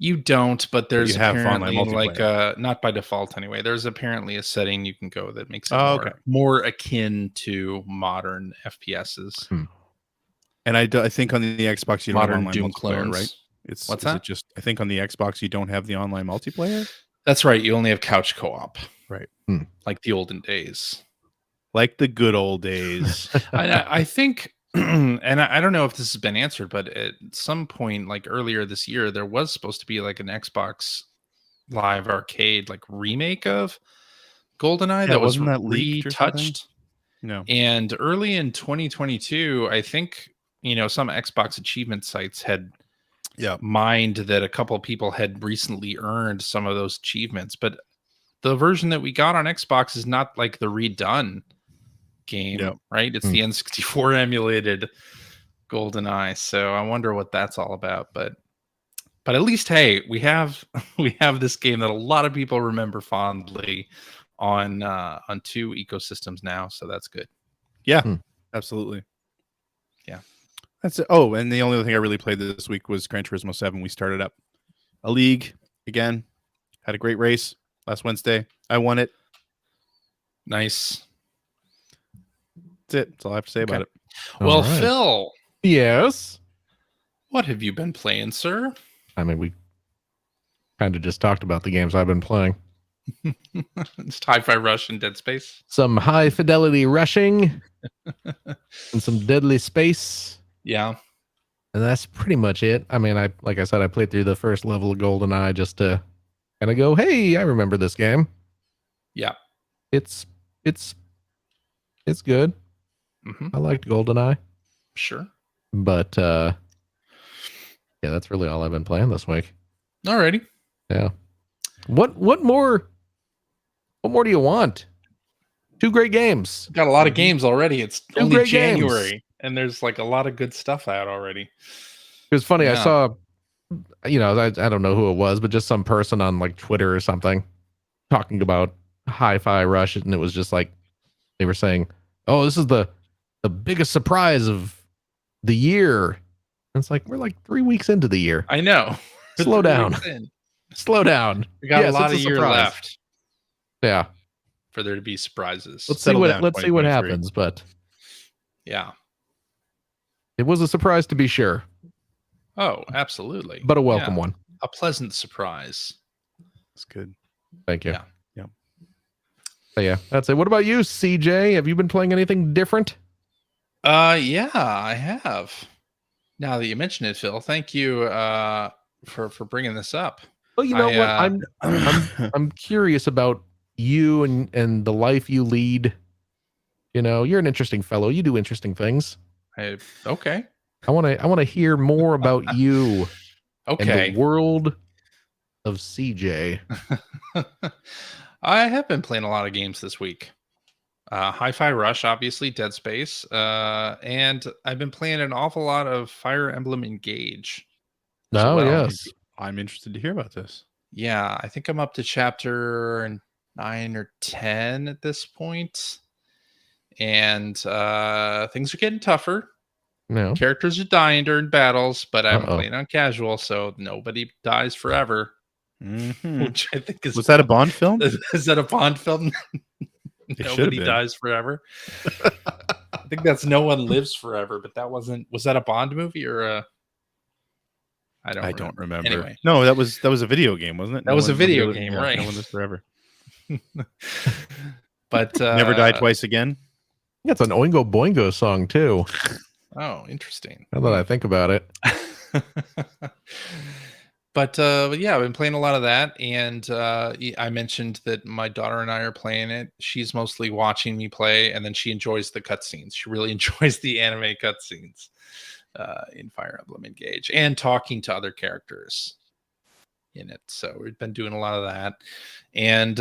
Speaker 2: You don't, but there's apparently
Speaker 3: like
Speaker 2: not by default anyway. There's apparently a setting you can go that makes it more akin to modern FPSs.
Speaker 3: And I think on the Xbox you don't have online
Speaker 2: Doom
Speaker 3: multiplayer,
Speaker 2: clones.
Speaker 3: right?
Speaker 2: What's that?
Speaker 3: I think on the Xbox you don't have the online multiplayer.
Speaker 2: That's right. You only have couch co-op,
Speaker 3: right?
Speaker 2: Like the olden days,
Speaker 3: like the good old days.
Speaker 2: I think. And I don't know if this has been answered, but at some point, like earlier this year, there was supposed to be like an Xbox Live Arcade like remake of GoldenEye that was retouched.
Speaker 3: No.
Speaker 2: And early in 2022, I think some Xbox achievement sites had mined that a couple of people had recently earned some of those achievements, but the version that we got on Xbox is not like the redone game, right? It's the N64 emulated GoldenEye. So I wonder what that's all about. But at least, hey, we have this game that a lot of people remember fondly on two ecosystems now. So that's good.
Speaker 3: Yeah, absolutely.
Speaker 2: Yeah,
Speaker 3: that's it. Oh, and the only other thing I really played this week was Gran Turismo 7. We started up a league again. Had a great race last Wednesday. I won it.
Speaker 2: Nice.
Speaker 3: That's it. That's all I have to say about it.
Speaker 2: Well, right. Phil.
Speaker 1: Yes.
Speaker 2: What have you been playing, sir?
Speaker 1: I mean, we kind of just talked about the games I've been playing.
Speaker 2: It's Hi-Fi Rush and Dead Space.
Speaker 1: Some high fidelity rushing and some deadly space.
Speaker 2: Yeah.
Speaker 1: And that's pretty much it. I mean, like I said, I played through the first level of GoldenEye just to kind of go, hey, I remember this game.
Speaker 2: Yeah.
Speaker 1: It's it's good.
Speaker 2: Hmm.
Speaker 1: I liked GoldenEye,
Speaker 2: Sure.
Speaker 1: but yeah, that's really all I've been playing this week.
Speaker 2: Alrighty.
Speaker 1: Yeah. What more? What more do you want? 2 great games.
Speaker 2: Got a lot of games already. It's
Speaker 1: Two
Speaker 2: only
Speaker 1: great games.
Speaker 2: January, and there's like a lot of good stuff out already.
Speaker 1: It was funny. I
Speaker 2: Yeah.
Speaker 1: saw, I don't know who it was, but just some person on like Twitter or something talking about Hi-Fi Rush, and it was just like they were saying, "Oh, this is the biggest surprise of the year." And it's like we're like 3 weeks into the year.
Speaker 2: I know.
Speaker 1: Slow
Speaker 2: 3
Speaker 1: down.
Speaker 2: weeks in.
Speaker 1: Slow down.
Speaker 2: We got
Speaker 1: Yes,
Speaker 2: a lot
Speaker 1: it's
Speaker 2: of year
Speaker 1: surprise.
Speaker 2: left
Speaker 1: Yeah.
Speaker 2: for there to be surprises.
Speaker 1: Let's
Speaker 3: Settle
Speaker 1: see
Speaker 3: down,
Speaker 1: what 2023. happens,
Speaker 3: 2023.
Speaker 1: but
Speaker 2: Yeah.
Speaker 1: it was a surprise to be sure,
Speaker 2: Oh, absolutely.
Speaker 1: but a welcome
Speaker 2: Yeah.
Speaker 1: one.
Speaker 2: A pleasant surprise.
Speaker 3: That's good.
Speaker 1: Thank you.
Speaker 2: Yeah.
Speaker 3: Yep.
Speaker 1: So yeah, that's it. What about you, CJ? Have you been playing anything different?
Speaker 2: Yeah, I have. Now that you mention it, Phil, thank you for bringing this up.
Speaker 1: Well, you know what?
Speaker 2: I,
Speaker 1: I'm curious about you and the life you lead. You're an interesting fellow. You do interesting things.
Speaker 2: Okay.
Speaker 1: I want to hear more about you and
Speaker 2: Okay.
Speaker 1: the world of CJ.
Speaker 2: I have been playing a lot of games this week. Hi-Fi Rush, obviously, Dead Space, and I've been playing an awful lot of Fire Emblem Engage.
Speaker 1: Oh,
Speaker 2: well.
Speaker 1: yes.
Speaker 3: I'm interested to hear about this.
Speaker 2: Yeah, I think I'm up to chapter 9 or 10 at this point. And things are getting tougher.
Speaker 1: No.
Speaker 2: Characters are dying during battles, but I'm
Speaker 1: Uh-oh.
Speaker 2: playing on casual, so nobody dies forever.
Speaker 3: Mhm.
Speaker 2: Which I think is
Speaker 3: Was that a Bond film?
Speaker 2: is that a Bond film?
Speaker 3: It should have
Speaker 2: Nobody
Speaker 3: been.
Speaker 2: dies forever. I think that's No One Lives Forever, but that wasn't. Was that a Bond movie or a? I don't remember. Anyway,
Speaker 3: No, that was a video game, wasn't it?
Speaker 2: That was a video
Speaker 3: Nobody-
Speaker 2: game,
Speaker 3: yeah,
Speaker 2: right.
Speaker 3: No One Lives Forever.
Speaker 2: But
Speaker 3: Never Die Twice Again.
Speaker 1: That's an Oingo Boingo song too.
Speaker 2: Oh, interesting.
Speaker 1: Now that I think about it.
Speaker 2: But yeah, I've been playing a lot of that, and I mentioned that my daughter and I are playing it. She's mostly watching me play, and then she enjoys the cutscenes. She really enjoys the anime cutscenes in Fire Emblem Engage, and talking to other characters in it. So we've been doing a lot of that, and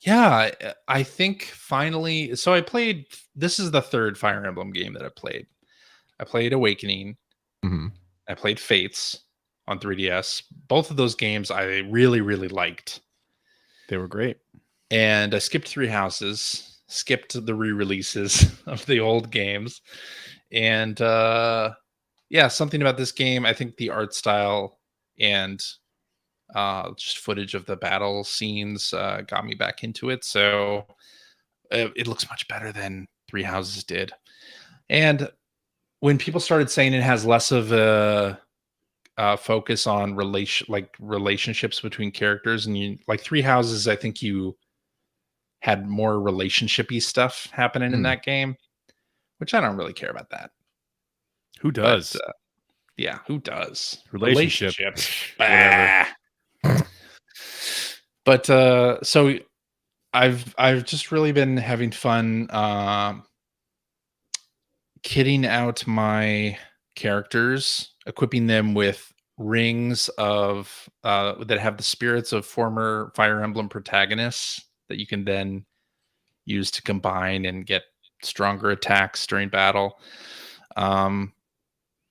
Speaker 2: yeah, I think finally. So I played. This is the third Fire Emblem game that I played. I played Awakening.
Speaker 1: Mhm.
Speaker 2: I played Fates on 3DS. Both of those games I really, really liked.
Speaker 3: They were great.
Speaker 2: And I skipped Three Houses, skipped the re-releases of the old games. And yeah, something about this game, I think the art style and just footage of the battle scenes got me back into it. So it looks much better than Three Houses did. And when people started saying it has less of a focus on relationships between characters, and you like Three Houses, I think you had more relationshipy stuff happening in that game, which I don't really care about that.
Speaker 3: Who does?
Speaker 2: But, yeah, who does?
Speaker 3: Relationship.
Speaker 2: Whatever. But so I've just really been having fun kitting out my characters, equipping them with rings of that have the spirits of former Fire Emblem protagonists that you can then use to combine and get stronger attacks during battle.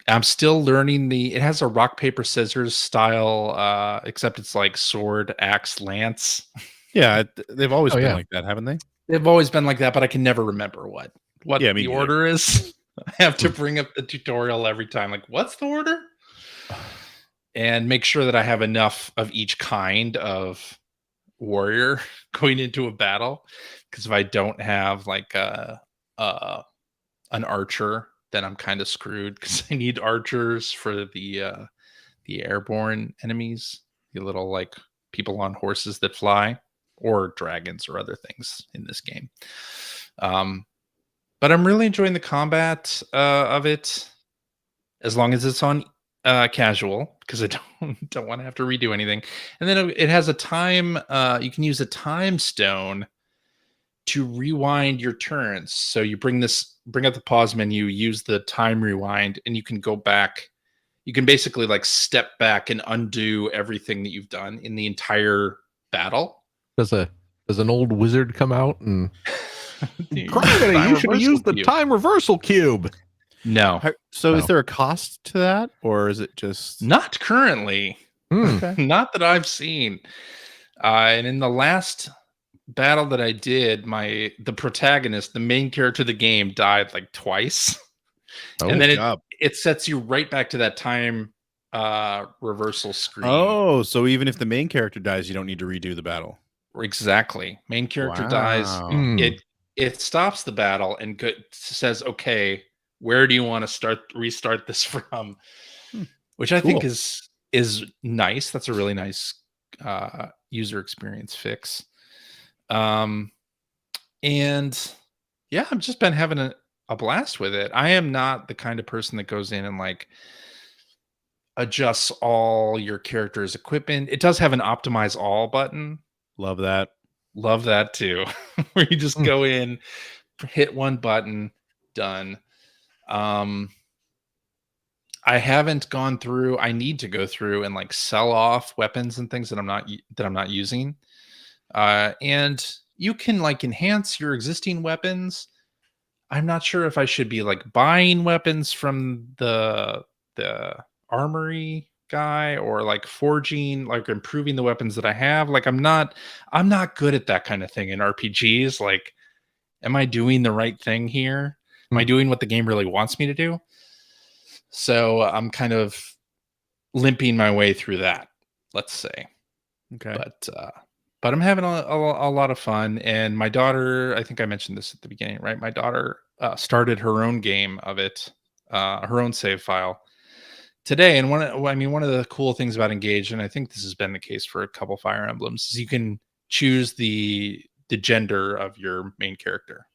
Speaker 2: I'm still learning it has a rock, paper, scissors style, except it's like sword, axe, lance.
Speaker 3: Yeah, they've always
Speaker 1: Oh,
Speaker 3: been
Speaker 1: yeah.
Speaker 3: like that, haven't they?
Speaker 2: They've always been like that, but I can never remember what
Speaker 3: Yeah, me
Speaker 2: the
Speaker 3: neither.
Speaker 2: order is. I have to bring up the tutorial every time. Like, what's the order? And make sure that I have enough of each kind of warrior going into a battle. Because if I don't have like an archer, then I'm kind of screwed. Because I need archers for the airborne enemies, the little like people on horses that fly, or dragons or other things in this game. But I'm really enjoying the combat of it, as long as it's on casual, because I don't want to have to redo anything. And then it has a time. You can use a time stone to rewind your turns. So you bring up the pause menu, use the time rewind, and you can go back. You can basically like step back and undo everything that you've done in the entire battle.
Speaker 1: Does an old wizard come out and
Speaker 2: The
Speaker 1: Gravity,
Speaker 2: time
Speaker 1: you should
Speaker 2: reversal
Speaker 1: use the
Speaker 2: cube.
Speaker 1: time reversal cube.
Speaker 2: No,
Speaker 3: So is
Speaker 1: Oh.
Speaker 3: there a cost to that, or is it just
Speaker 2: not currently.
Speaker 1: Hmm.
Speaker 3: Okay.
Speaker 2: Not that I've seen. And in the last battle that I did, the protagonist, the main character of the game, died like twice.
Speaker 1: Oh,
Speaker 2: and then
Speaker 3: Good job.
Speaker 2: it sets you right back to that time reversal screen.
Speaker 3: Oh, so even if the main character dies, you don't need to redo the battle.
Speaker 2: Exactly. Main character dies.
Speaker 3: Wow.
Speaker 1: Hmm.
Speaker 2: It stops the battle and says, okay, where do you want to restart this from? Which I think
Speaker 3: Cool.
Speaker 2: is nice. That's a really nice user experience fix. And yeah, I've just been having a blast with it. I am not the kind of person that goes in and like adjusts all your character's equipment. It does have an optimize all button.
Speaker 3: Love that.
Speaker 2: Love that too. Where you just go in, hit one button, done. I haven't gone through. I need to go through and like sell off weapons and things that I'm not using. And you can like enhance your existing weapons. I'm not sure if I should be like buying weapons from the armory guy or like forging, like improving the weapons that I have. Like I'm not good at that kind of thing in RPGs. Like, am I doing the right thing here? Am I doing what the game really wants me to do? So I'm kind of limping my way through that, let's say.
Speaker 3: Okay.
Speaker 2: But I'm having a lot of fun. And my daughter, I think I mentioned this at the beginning, right? My daughter started her own game of it, her own save file today. And one of the cool things about Engage, and I think this has been the case for a couple Fire Emblems, is you can choose the gender of your main character,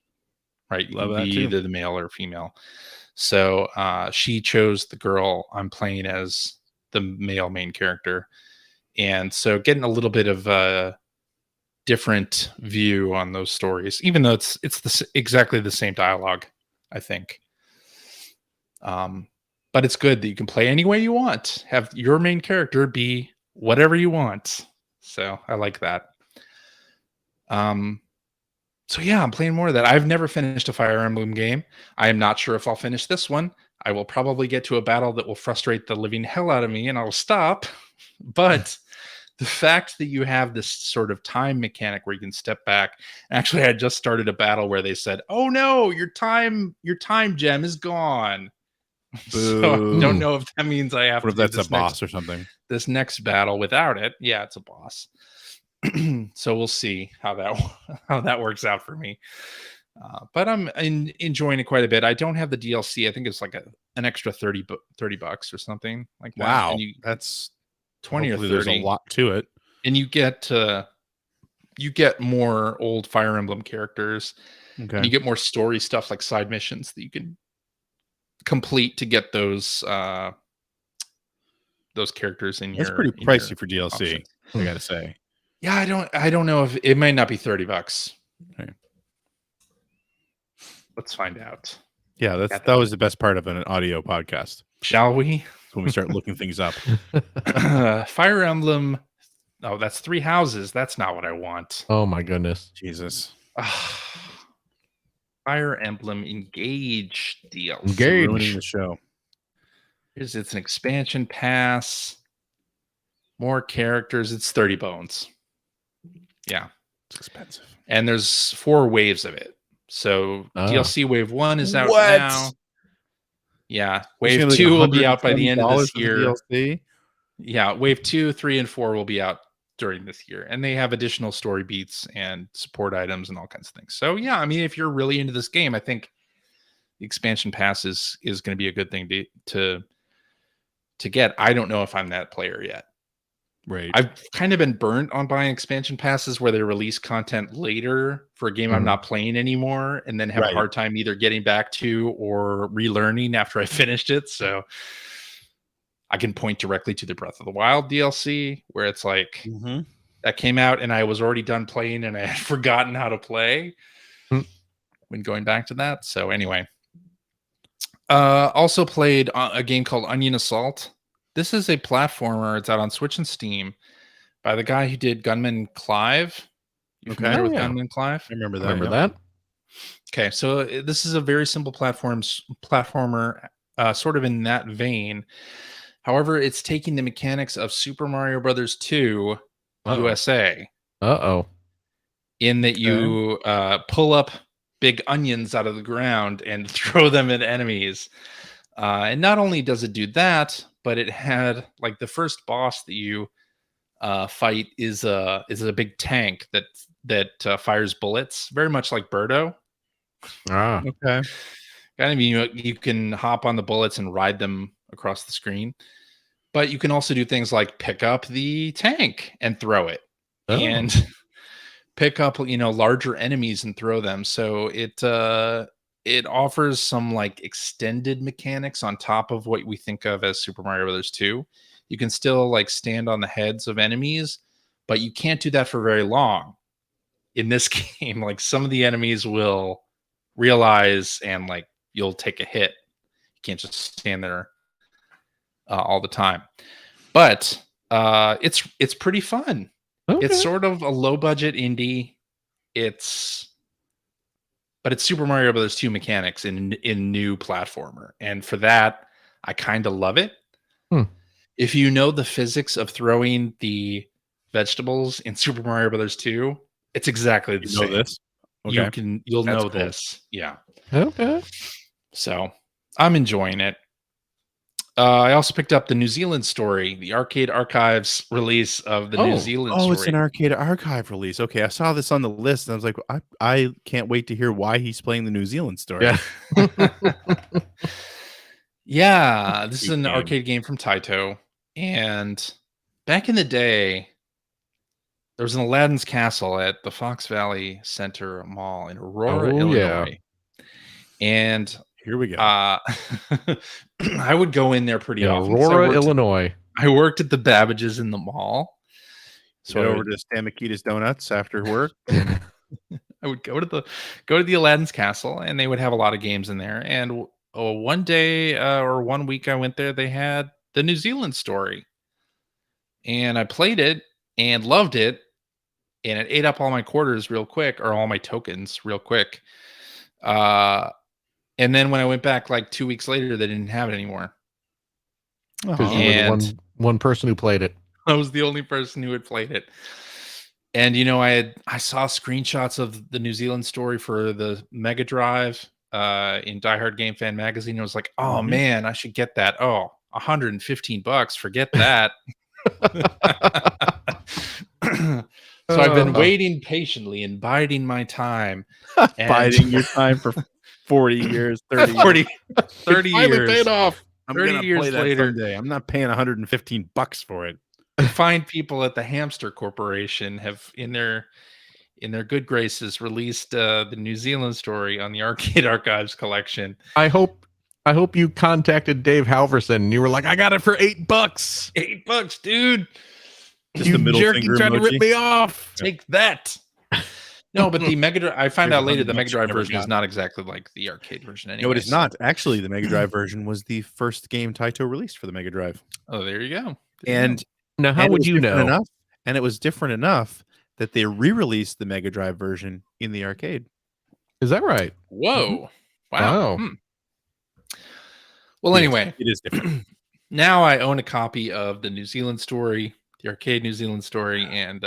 Speaker 2: right? You
Speaker 3: Love
Speaker 2: can
Speaker 3: that
Speaker 2: be
Speaker 3: too.
Speaker 2: either the male or female. So she chose the girl. I'm playing as the male main character. And so getting a little bit of a different view on those stories, even though it's exactly the same dialogue, I think. But it's good that you can play any way you want. Have your main character be whatever you want. So I like that. So yeah, I'm playing more of that. I've never finished a Fire Emblem game. I am not sure if I'll finish this one. I will probably get to a battle that will frustrate the living hell out of me and I'll stop. But the fact that you have this sort of time mechanic where you can step back. Actually, I just started a battle where they said, "Oh no, your time gem is gone." So I don't know if that means I have
Speaker 3: What
Speaker 2: to
Speaker 3: if
Speaker 2: do
Speaker 3: that's a boss or something?
Speaker 2: this next battle without it. Yeah, it's a boss. So we'll see how that works out for me. But I'm enjoying it quite a bit. I don't have the DLC. I think it's like an extra $30 or something like that.
Speaker 3: Wow,
Speaker 2: And
Speaker 3: that's
Speaker 2: 20 or 30.
Speaker 3: There's a lot to it.
Speaker 2: And you get more old Fire Emblem characters.
Speaker 3: Okay.
Speaker 2: And you get more story stuff like side missions that you can complete to get those characters in your.
Speaker 3: That's pretty pricey for DLC.
Speaker 2: options.
Speaker 3: I gotta say.
Speaker 2: Yeah, I don't know if it might not be $30.
Speaker 3: Okay.
Speaker 2: Let's find out.
Speaker 3: Yeah, that was the best part of an audio podcast.
Speaker 2: Shall we?
Speaker 3: When we start looking things up.
Speaker 2: Fire Emblem. Oh, that's 3 houses. That's not what I want.
Speaker 1: Oh my goodness.
Speaker 3: Jesus.
Speaker 2: Fire Emblem Engage DLC.
Speaker 1: Engage.
Speaker 3: Ruining the show.
Speaker 2: It's an expansion pass. More characters. It's 30 bones. Yeah.
Speaker 3: It's expensive.
Speaker 2: And there's 4 waves of it. So DLC wave 1 is out
Speaker 3: What?
Speaker 2: now. Yeah.
Speaker 3: It's
Speaker 2: Wave
Speaker 3: gonna be
Speaker 2: 2 will be out by the end of this
Speaker 3: $120 for the
Speaker 2: year.
Speaker 3: DLC?
Speaker 2: Yeah. Wave 2, 3, and 4 will be out during this year. And they have additional story beats and support items and all kinds of things. So yeah, I mean, if you're really into this game, I think the expansion pass is going to be a good thing to get. I don't know if I'm that player yet.
Speaker 3: Right.
Speaker 2: I've kind of been burnt on buying expansion passes where they release content later for a game I'm not playing anymore and then have a hard time either getting back to or relearning after I finished it. So I can point directly to the Breath of the Wild DLC where it's like that came out and I was already done playing and I had forgotten how to play. when going back to that. So anyway, also played a game called Onion Assault. This is a platformer. It's out on Switch and Steam by the guy who did Gunman Clive. You
Speaker 3: Okay.
Speaker 2: familiar with
Speaker 1: yeah.
Speaker 2: Gunman Clive?
Speaker 3: I remember that.
Speaker 1: Remember
Speaker 3: yeah.
Speaker 1: that?
Speaker 2: Okay, so this is a very simple platformer, sort of in that vein. However, it's taking the mechanics of Super Mario Brothers 2
Speaker 1: Uh-oh.
Speaker 2: USA,
Speaker 1: Uh-oh.
Speaker 2: in that you pull up big onions out of the ground and throw them at enemies. And not only does it do that, but it had like the first boss that you fight is a big tank that fires bullets, very much like Birdo.
Speaker 1: Ah.
Speaker 3: Okay.
Speaker 2: Kind of, you can hop on the bullets and ride them across the screen, but you can also do things like pick up the tank and throw it,
Speaker 1: Oh.
Speaker 2: and pick up larger enemies and throw them. So it offers some like extended mechanics on top of what we think of as Super Mario Brothers 2. You can still like stand on the heads of enemies, but you can't do that for very long. In this game, like some of the enemies will realize and like you'll take a hit. You can't just stand there all the time. But it's pretty fun.
Speaker 1: Okay.
Speaker 2: It's sort of a low budget indie. But it's Super Mario Brothers 2 mechanics in new platformer. And for that, I kind of love it. If you know the physics of throwing the vegetables in Super Mario Brothers 2, it's exactly the same.
Speaker 3: This? Okay.
Speaker 2: You'll
Speaker 3: That's
Speaker 2: know
Speaker 3: cool.
Speaker 2: this. Yeah.
Speaker 1: Okay.
Speaker 2: So I'm enjoying it. I also picked up the New Zealand story, the Arcade Archives release of the New Zealand story.
Speaker 3: Oh, it's an Arcade Archive release. Okay, I saw this on the list and I was like, I can't wait to hear why he's playing the New Zealand story.
Speaker 1: Yeah.
Speaker 2: Yeah, this is
Speaker 3: Sweet
Speaker 2: an
Speaker 3: game.
Speaker 2: arcade game from Taito. And back in the day, there was an Aladdin's Castle at the Fox Valley Center Mall in Aurora,
Speaker 1: Oh, yeah.
Speaker 2: Illinois. And
Speaker 3: Here we go.
Speaker 2: I would go in there pretty
Speaker 1: In
Speaker 2: often. 'cause
Speaker 1: Aurora, Illinois.
Speaker 2: I worked at the Babbages in the mall.
Speaker 3: So
Speaker 2: So I
Speaker 3: over
Speaker 2: would,
Speaker 3: to Stan Mikita's Donuts after work.
Speaker 2: I would go to the Aladdin's Castle, and they would have a lot of games in there. And one day or 1 week I went there, they had the New Zealand story, and I played it and loved it, and it ate up all my quarters real quick, or all my tokens real quick. And then when I went back like 2 weeks later, they didn't have it anymore.
Speaker 1: Because you were the
Speaker 2: And-
Speaker 1: one person who played it.
Speaker 2: I was the only person who had played it. And I saw screenshots of the New Zealand story for the Mega Drive in Die Hard Game Fan magazine. I was like, oh
Speaker 3: Mhm.
Speaker 2: man, I should get that. Oh, $115. Forget that. So I've been waiting patiently and biding my time. And
Speaker 3: Biding your time for 40 years, 30 years.
Speaker 2: 30
Speaker 1: Finally
Speaker 2: years.
Speaker 1: paid off.
Speaker 3: I'm
Speaker 2: 30
Speaker 3: gonna
Speaker 2: years
Speaker 3: play that
Speaker 2: later.
Speaker 3: someday. I'm not paying $115 for it.
Speaker 2: Fine people at the Hamster Corporation have in their good graces released the New Zealand story on the Arcade Archives collection.
Speaker 1: I hope you contacted Dave Halverson and you were like, I got it for $8.
Speaker 2: $8, dude.
Speaker 3: Just
Speaker 1: You
Speaker 3: the middle
Speaker 1: jerk, you
Speaker 3: finger
Speaker 1: tried to rip
Speaker 3: emoji.
Speaker 1: me off.
Speaker 2: Take that. No, but the Mega Drive, I found
Speaker 3: Here's
Speaker 2: out later the
Speaker 3: $100
Speaker 2: Mega Drive
Speaker 3: never
Speaker 2: version is
Speaker 3: got.
Speaker 2: not exactly like the arcade version anyway.
Speaker 3: No, it is not. Actually, the Mega Drive version was the first game Taito released for the Mega Drive.
Speaker 2: Oh, there you go.
Speaker 3: And
Speaker 1: Now, how
Speaker 3: and it
Speaker 1: would
Speaker 3: was
Speaker 1: you
Speaker 3: different
Speaker 1: know?
Speaker 3: Enough, and it was different enough that they re-released the Mega Drive version in the arcade.
Speaker 1: Is that right?
Speaker 2: Whoa. Wow.
Speaker 1: Wow.
Speaker 2: Well,
Speaker 3: Yes,
Speaker 2: anyway,
Speaker 3: it is different.
Speaker 2: now I own a copy of the New Zealand story, the arcade New Zealand story, and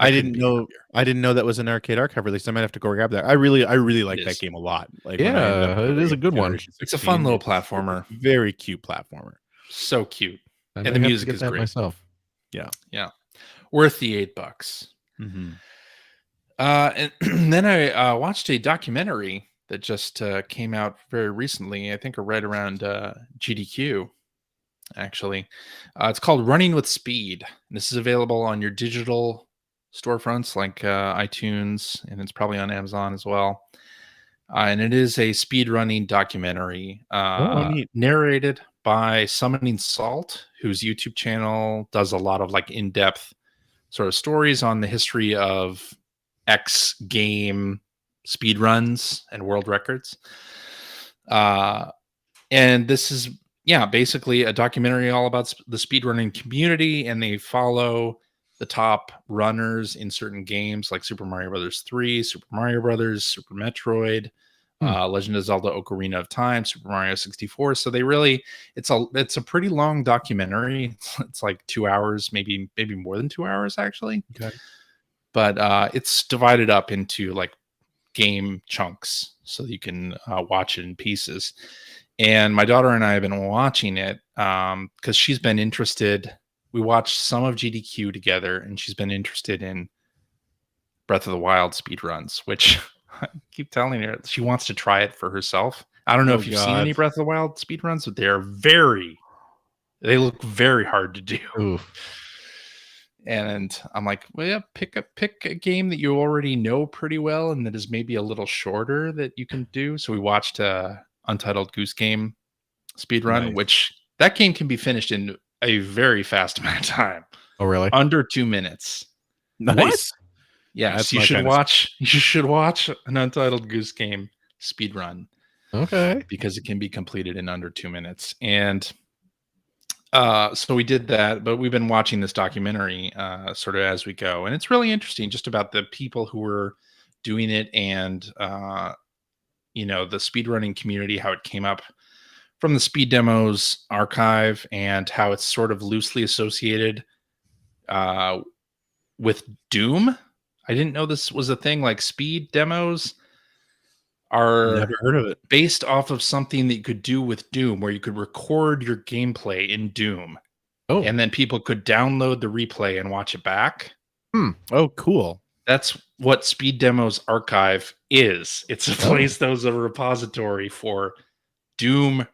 Speaker 3: I didn't know that was an Arcade Archive release. I might have to go grab that. I really like
Speaker 2: It
Speaker 3: that
Speaker 2: is.
Speaker 3: game a lot. Like, when I ended up
Speaker 1: Yeah, it is a good one.
Speaker 3: Generation
Speaker 2: It's a
Speaker 3: 16,
Speaker 2: fun little
Speaker 3: it's
Speaker 2: platformer.
Speaker 3: a very cute platformer.
Speaker 2: So cute.
Speaker 1: I
Speaker 2: And
Speaker 1: might
Speaker 2: the
Speaker 1: have to
Speaker 2: music
Speaker 1: get
Speaker 2: is
Speaker 1: that
Speaker 2: great.
Speaker 1: myself.
Speaker 2: Worth the $8.
Speaker 3: Mm-hmm.
Speaker 2: And then I watched a documentary that just came out very recently. I think right around GDQ, actually. It's called Running with Speed. And this is available on your digital storefronts like iTunes, and it's probably on Amazon as well. And it is a speed running documentary
Speaker 3: Neat.
Speaker 2: narrated by Summoning Salt, whose YouTube channel does a lot of like in-depth sort of stories on the history of X game speed runs and world records. And this is basically a documentary all about the speedrunning community, and they follow the top runners in certain games like Super Mario Brothers 3, Super Mario Brothers, Super Metroid, Legend of Zelda Ocarina of Time, Super Mario 64. So they really, it's a pretty long documentary. It's like 2 hours, maybe more than 2 hours actually.
Speaker 3: Okay.
Speaker 2: But it's divided up into like game chunks so you can watch it in pieces. And my daughter and I have been watching it because she's been interested. We watched some of GDQ together, and she's been interested in Breath of the Wild speedruns, which I keep telling her she wants to try it for herself. I don't know if you've seen any Breath of the Wild speedruns, but they look very hard to do.
Speaker 1: Oof.
Speaker 2: And I'm like, well, yeah, pick a game that you already know pretty well and that is maybe a little shorter that you can do. So we watched Untitled Goose Game speedrun,
Speaker 3: Nice.
Speaker 2: which that game can be finished in a very fast amount of time.
Speaker 1: Oh, really?
Speaker 2: Under 2 minutes.
Speaker 3: Nice.
Speaker 2: Yes,
Speaker 3: That's
Speaker 2: you
Speaker 3: my
Speaker 2: should
Speaker 3: kind of
Speaker 2: watch. You should watch an Untitled Goose Game speedrun
Speaker 1: Okay.
Speaker 2: because it can be completed in under 2 minutes. And so we did that, but we've been watching this documentary sort of as we go, and it's really interesting just about the people who were doing it and the speedrunning community, how it came up from the Speed Demos archive and how it's sort of loosely associated with Doom. I didn't know this was a thing. Like speed demos are
Speaker 3: Never heard of it.
Speaker 2: based off of something that you could do with Doom, where you could record your gameplay in Doom,
Speaker 1: Oh.
Speaker 2: and then people could download the replay and watch it back.
Speaker 3: Oh, cool.
Speaker 2: That's what Speed Demos Archive is. It's a place that was a repository for Doom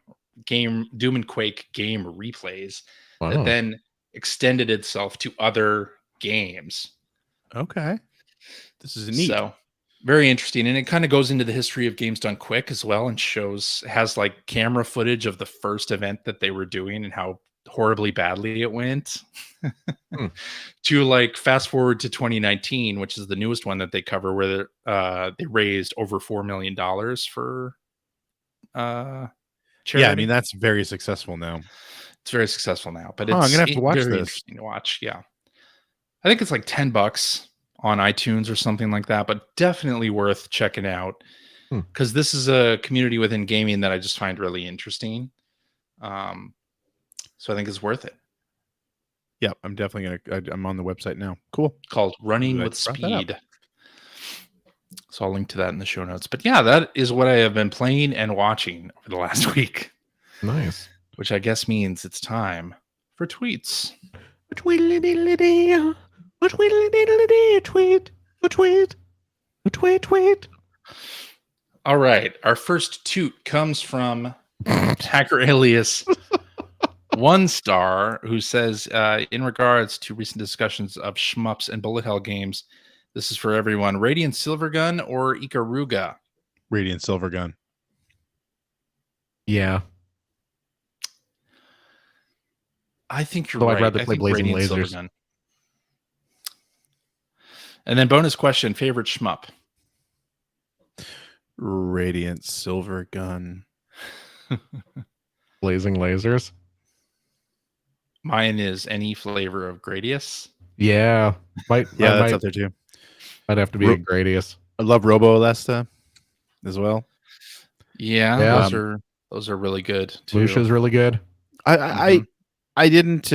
Speaker 2: and Quake game replays
Speaker 1: Wow.
Speaker 2: that then extended itself to other games.
Speaker 3: Okay. This is neat.
Speaker 2: So very interesting. And it kind of goes into the history of games done quick as well, and has like camera footage of the first event that they were doing and how horribly badly it went. To like fast forward to 2019, which is the newest one that they cover, where they raised over $4 million for charity.
Speaker 3: Yeah, I mean, that's very successful now.
Speaker 2: It's very successful now, but
Speaker 3: I'm
Speaker 2: it's
Speaker 3: gonna have to watch
Speaker 2: very
Speaker 3: this.
Speaker 2: interesting to watch. Yeah, I think it's like $10 on iTunes or something like that, but definitely worth checking out because this is a community within gaming that I just find really interesting. So I think it's worth it.
Speaker 3: Yeah, I'm definitely I'm on the website now. Cool.
Speaker 2: Called Running
Speaker 3: Glad
Speaker 2: with
Speaker 3: you brought that up.
Speaker 2: Speed. So I'll link to that in the show notes. But yeah, that is what I have been playing and watching over the last week,
Speaker 1: Nice.
Speaker 2: which I guess means it's time for tweets.
Speaker 1: Tweet.
Speaker 2: All right. Our first toot comes from Hacker Alias 1 star, who says, in regards to recent discussions of shmups and bullet hell games, this is for everyone. Radiant Silvergun or Ikaruga?
Speaker 3: Radiant Silvergun.
Speaker 1: Yeah.
Speaker 2: I think you're
Speaker 1: Though
Speaker 2: right.
Speaker 1: I'd rather
Speaker 2: I
Speaker 1: play
Speaker 2: think
Speaker 1: Blazing
Speaker 2: Radiant
Speaker 1: Lasers.
Speaker 2: Silvergun. And then bonus question, favorite shmup?
Speaker 3: Radiant Silvergun.
Speaker 1: Blazing Lasers.
Speaker 2: Mine is any flavor of Gradius.
Speaker 1: Yeah.
Speaker 3: Yeah, that's up there too.
Speaker 1: Might have to be a Gradius.
Speaker 3: I love Robo Alesta as well.
Speaker 2: Yeah,
Speaker 1: Yeah.
Speaker 2: those are really good too.
Speaker 1: Lucia's really good.
Speaker 3: I didn't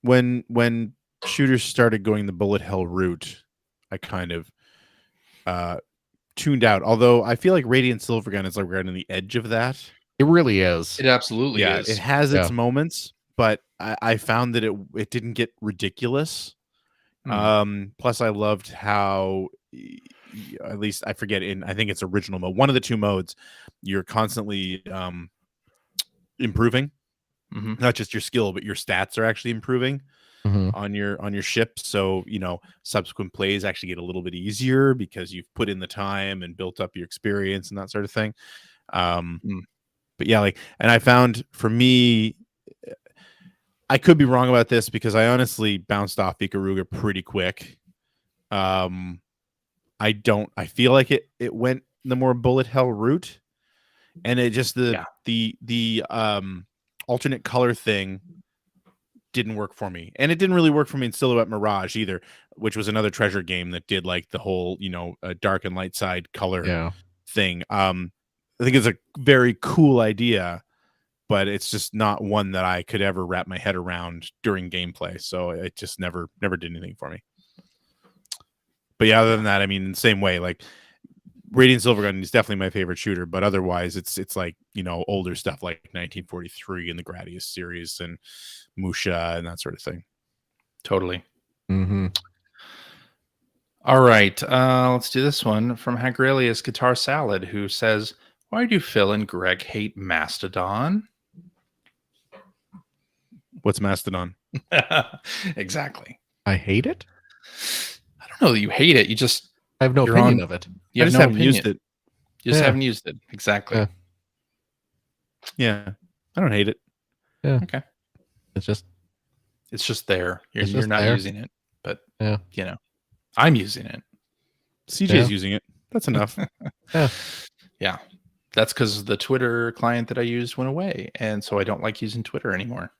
Speaker 3: when shooters started going the bullet hell route, I kind of tuned out. Although I feel like Radiant Silvergun is like right on the edge of that.
Speaker 1: It really is.
Speaker 2: It absolutely is.
Speaker 3: It has its moments, but I found that it didn't get ridiculous. Plus I loved how, at least I forget, I think it's original mode, one of the two modes, you're constantly improving. Not just your skill, but your stats are actually improving on your ship. So, subsequent plays actually get a little bit easier because you've put in the time and built up your experience and that sort of thing. But yeah, and I found, for me, I could be wrong about this because I honestly bounced off Ikaruga pretty quick. I I feel like it went the more bullet hell route, and it just the alternate color thing didn't work for me, and it didn't really work for me in Silhouette Mirage either, which was another Treasure game that did like the whole dark and light side color thing. I think it's a very cool idea, but it's just not one that I could ever wrap my head around during gameplay. So it just never did anything for me. But yeah, other than that, I mean, in the same way, like Radiant Silvergun is definitely my favorite shooter, but otherwise it's like, older stuff like 1943 and the Gradius series and Musha and that sort of thing.
Speaker 2: Totally.
Speaker 1: Mm-hmm.
Speaker 2: All right. Let's do this one from Hagrelius Guitar Salad, who says, why do Phil and Greg hate Mastodon?
Speaker 3: What's Mastodon?
Speaker 2: Exactly.
Speaker 1: I hate it.
Speaker 2: I don't know that you hate it. You just
Speaker 1: I have no opinion of it.
Speaker 3: I just haven't used it.
Speaker 2: You just haven't used it. Exactly.
Speaker 3: Yeah. I don't hate it.
Speaker 1: Yeah.
Speaker 2: Okay.
Speaker 1: It's
Speaker 2: just there. You're
Speaker 1: just
Speaker 2: not
Speaker 1: there.
Speaker 2: using it, but
Speaker 1: Yeah.
Speaker 2: I'm using it.
Speaker 3: CJ's using it. That's enough.
Speaker 2: Yeah. That's because the Twitter client that I used went away, and so I don't like using Twitter anymore.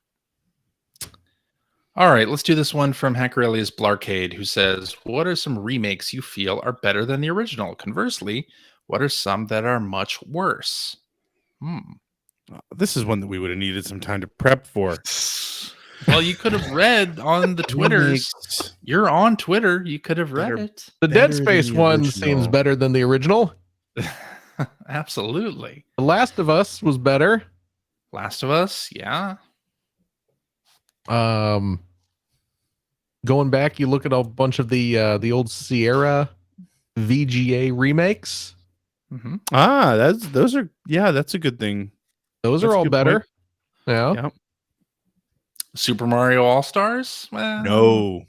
Speaker 2: All right, let's do this one from Hackerelius Blarcade, who says, what are some remakes you feel are better than the original? Conversely, what are some that are much worse?
Speaker 3: This is one that we would have needed some time to prep for.
Speaker 2: Well, you could have read on the Twitters. You're on Twitter. You could have read it.
Speaker 1: The Dead Space one seems better than the original.
Speaker 2: Absolutely.
Speaker 1: The Last of Us was better.
Speaker 2: Last of Us, yeah.
Speaker 1: Going back, you look at a bunch of the old Sierra VGA remakes.
Speaker 2: Mm-hmm.
Speaker 3: That's a good thing.
Speaker 1: Those are all better. Yeah.
Speaker 3: Yep.
Speaker 2: Super Mario All Stars? Well,
Speaker 1: No.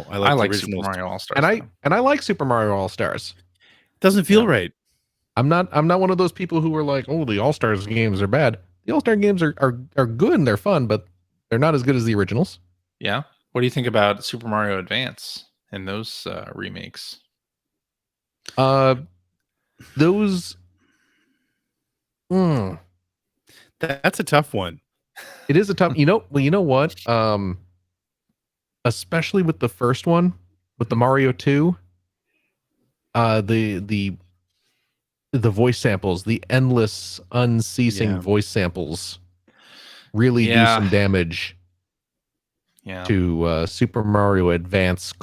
Speaker 3: I
Speaker 2: like
Speaker 3: the
Speaker 2: Super
Speaker 3: originals.
Speaker 2: Mario All Stars.
Speaker 1: And I like Super Mario All Stars.
Speaker 3: Doesn't feel right.
Speaker 1: I'm not one of those people who are like, oh, the All Stars games are bad. The All Star games are good and they're fun, but they're not as good as the originals.
Speaker 2: Yeah. What do you think about Super Mario Advance and those remakes?
Speaker 1: Those.
Speaker 3: That's a tough one.
Speaker 1: It is a tough. You know what? Especially with the first one, with the Mario 2, the voice samples, the endless, unceasing voice samples, really do some damage.
Speaker 2: Yeah.
Speaker 1: To Super Mario Advance :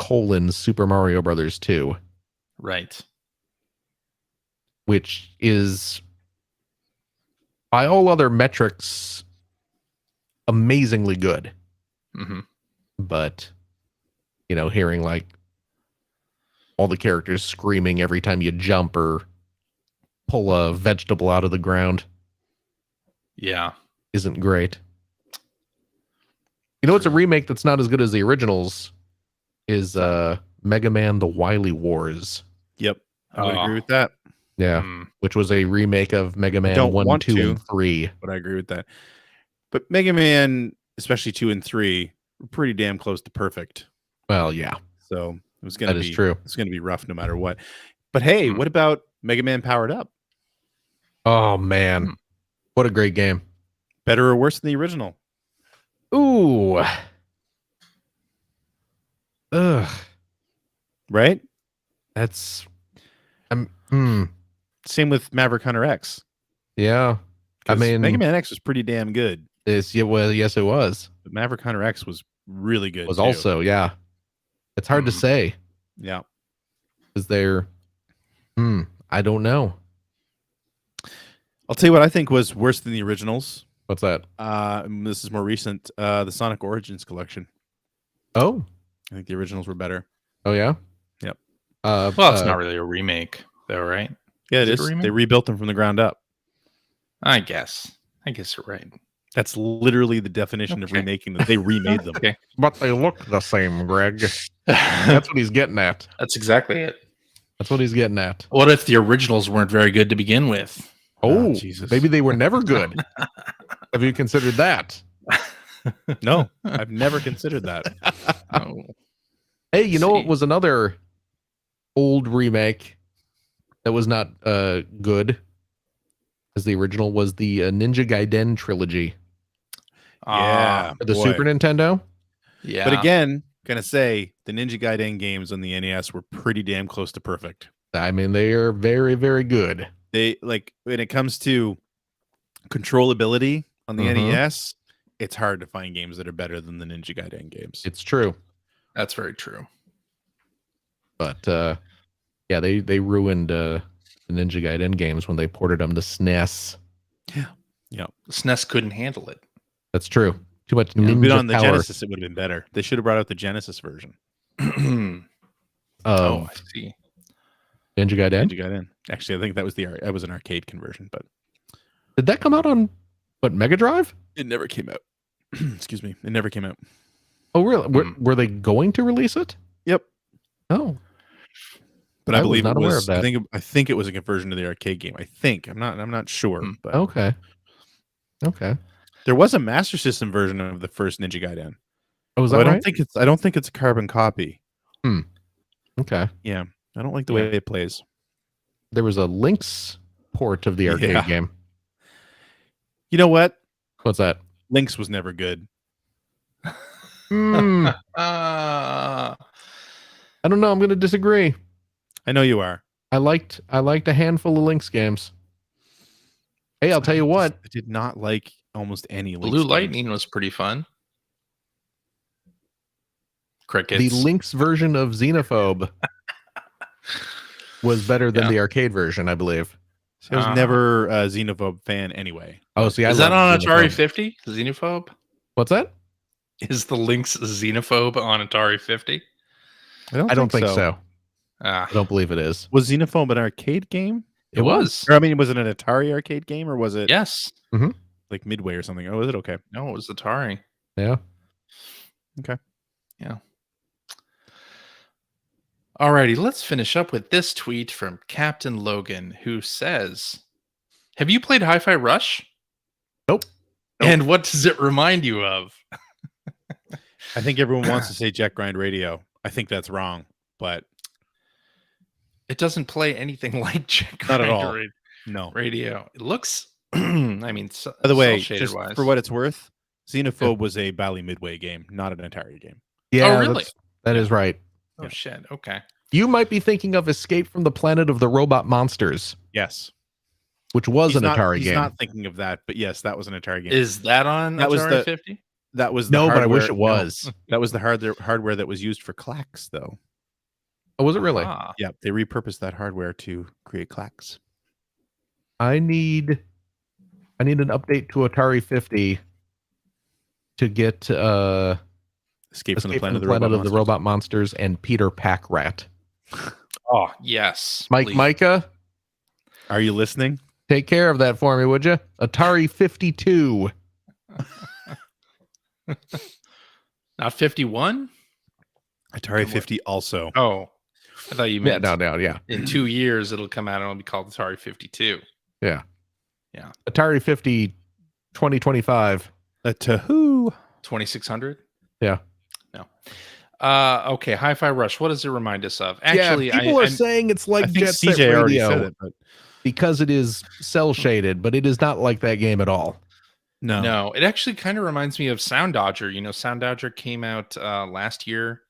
Speaker 1: Super Mario Brothers 2.
Speaker 2: Right.
Speaker 1: Which is, by all other metrics, amazingly good.
Speaker 2: Mm-hmm.
Speaker 1: But, hearing like all the characters screaming every time you jump or pull a vegetable out of the ground.
Speaker 2: Yeah.
Speaker 1: Isn't great. It's a remake that's not as good as the originals is Mega Man: The Wily Wars.
Speaker 3: Yep. I would agree with that.
Speaker 1: Yeah. Which was a remake of Mega Man 1, 2, and 3.
Speaker 3: But I agree with that. But Mega Man, especially 2 and 3, were pretty damn close to perfect.
Speaker 1: Well, yeah.
Speaker 3: So it was gonna be
Speaker 1: true.
Speaker 3: It's gonna be rough no matter what. But hey, what about Mega Man Powered Up?
Speaker 1: Oh man. What a great game.
Speaker 3: Better or worse than the original?
Speaker 1: Ooh. Ugh.
Speaker 3: Right?
Speaker 1: That's
Speaker 3: Same with Maverick Hunter X.
Speaker 1: Yeah. I mean,
Speaker 3: Mega Man X was pretty damn good.
Speaker 1: Yes, it was.
Speaker 3: But Maverick Hunter X was really good.
Speaker 1: Was also, yeah. It's hard to say.
Speaker 3: Yeah.
Speaker 1: Is there I don't know.
Speaker 3: I'll tell you what I think was worse than the originals.
Speaker 1: What's that?
Speaker 3: This is more recent. The Sonic Origins collection.
Speaker 1: Oh.
Speaker 3: I think the originals were better.
Speaker 1: Oh yeah?
Speaker 3: Yep.
Speaker 2: Well, it's not really a remake, though, right?
Speaker 3: Yeah, it is. They rebuilt them from the ground up.
Speaker 2: I guess you're right.
Speaker 3: That's literally the definition of remaking them. They remade them.
Speaker 2: Okay.
Speaker 1: But they look the same, Greg. That's what he's getting at.
Speaker 2: That's exactly it.
Speaker 1: That's what he's getting at.
Speaker 2: What if the originals weren't very good to begin with?
Speaker 1: Oh,
Speaker 3: Jesus.
Speaker 1: Maybe they were never good. Have you considered that?
Speaker 3: No, I've never considered that.
Speaker 2: Oh.
Speaker 1: Hey, you know what was another old remake that was not good as the original was the Ninja Gaiden trilogy
Speaker 3: Yeah,
Speaker 1: for the
Speaker 3: boy.
Speaker 1: Super Nintendo.
Speaker 2: Yeah.
Speaker 3: But again, gonna say the Ninja Gaiden games on the NES were pretty damn close to perfect.
Speaker 1: I mean, they are very, very good.
Speaker 3: They like when it comes to controllability on the
Speaker 1: Mhm.
Speaker 3: NES, it's hard to find games that are better than the Ninja Gaiden games.
Speaker 1: It's true.
Speaker 2: that's very true.
Speaker 1: But yeah, they ruined the Ninja Gaiden games when they ported them to SNES.
Speaker 2: The SNES couldn't handle it.
Speaker 1: That's true. Too much
Speaker 3: If it'd been
Speaker 1: ninja
Speaker 3: on the
Speaker 1: power.
Speaker 3: Genesis, it would have been better. They should have brought out the Genesis version.
Speaker 2: Oh,
Speaker 1: Of
Speaker 2: I see.
Speaker 1: Ninja Gaiden.
Speaker 3: Ninja Gaiden. Actually, I think that was an arcade conversion, but
Speaker 1: Did that come out on what, Mega Drive?
Speaker 3: it never came out. Excuse me, it never came out.
Speaker 1: Oh, really? Were they going to release it?
Speaker 3: Yep.
Speaker 1: Oh,
Speaker 3: But
Speaker 1: I
Speaker 3: I
Speaker 1: was
Speaker 3: believe
Speaker 1: not
Speaker 3: it
Speaker 1: aware
Speaker 3: was.
Speaker 1: of that.
Speaker 3: I think it was a conversion to the arcade game. I think I'm not sure, but
Speaker 1: okay. Okay.
Speaker 3: there was a Master System version of the first Ninja Gaiden.
Speaker 1: Oh, was
Speaker 3: So
Speaker 1: that
Speaker 3: I
Speaker 1: right?
Speaker 3: don't think it's a carbon copy.
Speaker 1: Okay.
Speaker 3: Yeah, I don't like the way it plays.
Speaker 1: There was a Lynx port of the arcade
Speaker 3: Yeah.
Speaker 1: game.
Speaker 3: You know what?
Speaker 1: What's that?
Speaker 3: Lynx was never good.
Speaker 1: Hmm,
Speaker 2: Uh,
Speaker 1: I don't know. I'm going to disagree.
Speaker 3: I know you are.
Speaker 1: I liked a handful of Lynx games. Hey, I'll tell you what.
Speaker 3: I did not like almost any Lynx
Speaker 2: Blue
Speaker 3: games.
Speaker 2: Lightning was pretty fun. Crickets.
Speaker 1: The Lynx version of Xenophobe was better than
Speaker 2: Yeah.
Speaker 1: the arcade version, I believe.
Speaker 3: I was never a Xenophobe fan anyway.
Speaker 1: Oh, see, I
Speaker 2: Is that
Speaker 1: loved
Speaker 2: on Atari
Speaker 1: Xenophobe.
Speaker 2: 50? Xenophobe?
Speaker 1: What's that?
Speaker 2: Is the Lynx Xenophobe on Atari 50?
Speaker 1: I don't think so.
Speaker 2: Ah,
Speaker 1: I don't believe it is.
Speaker 3: Was Xenophobe an arcade game?
Speaker 2: it was.
Speaker 3: Or I mean, was it an Atari arcade game or was it
Speaker 2: Yes.
Speaker 3: like Midway or something? Oh, was it okay?
Speaker 2: No, it was Atari.
Speaker 1: Yeah.
Speaker 2: Alrighty, let's finish up with this tweet from Captain Logan, who says, "Have you played Hi-Fi Rush?
Speaker 1: Nope.
Speaker 2: And what does it remind you of?"
Speaker 3: I think everyone wants to say Jet Grind Radio. I think that's wrong, but
Speaker 2: It doesn't play anything like Jet
Speaker 3: Not at
Speaker 2: Grind
Speaker 3: all. No.
Speaker 2: Radio. It looks, I mean,
Speaker 3: By the way,
Speaker 2: cel-shaded
Speaker 3: just
Speaker 2: wise.
Speaker 3: for what it's worth, Xenophobe was a Bally Midway game, not an Atari game.
Speaker 1: Yeah,
Speaker 2: really?
Speaker 1: that is right.
Speaker 2: Oh shit. Okay.
Speaker 1: You might be thinking of Escape from the Planet of the Robot Monsters,
Speaker 3: Yes.
Speaker 1: which was an Atari
Speaker 3: he's
Speaker 1: game.
Speaker 3: not thinking of that, but yes, that was an Atari game.
Speaker 2: Is that on
Speaker 3: That was
Speaker 2: Atari
Speaker 3: the-
Speaker 2: 50?
Speaker 3: That was the
Speaker 1: No, but I
Speaker 3: hardware-
Speaker 1: wish it was.
Speaker 3: no, that was the hardware that was used for clacks, though.
Speaker 1: Oh, was it really?
Speaker 2: Ah,
Speaker 3: Yeah, they repurposed that hardware to create clacks.
Speaker 1: I need an update to Atari 50 to get
Speaker 3: Escape from the
Speaker 1: Escape
Speaker 3: Planet
Speaker 1: from the Planet of the
Speaker 3: Monsters.
Speaker 1: Robot Monsters and Peter Pack Rat.
Speaker 2: oh yes.
Speaker 1: Mike
Speaker 2: please.
Speaker 1: Micah,
Speaker 3: Are you listening?
Speaker 1: take care of that for me, would you? Atari 52.
Speaker 2: Not 51?
Speaker 3: Atari
Speaker 2: What?
Speaker 3: 50 also.
Speaker 2: Oh. I thought you
Speaker 1: Yeah,
Speaker 2: meant
Speaker 1: no, yeah.
Speaker 2: in 2 years it'll come out and it'll be called Atari 52.
Speaker 1: Atari 50 2025.
Speaker 3: A Tahoo.
Speaker 2: 2600?
Speaker 1: Yeah.
Speaker 2: No. Okay, Hi-Fi Rush. What does it remind us of? Actually,
Speaker 1: yeah, people are saying it's like
Speaker 3: I think
Speaker 1: Jet Set
Speaker 3: CJ already
Speaker 1: Radio
Speaker 3: said it, but
Speaker 1: because it is cell shaded, but it is not like that game at all.
Speaker 2: no, it actually kind of reminds me of Sound Dodger. You know, Sound Dodger came out last year.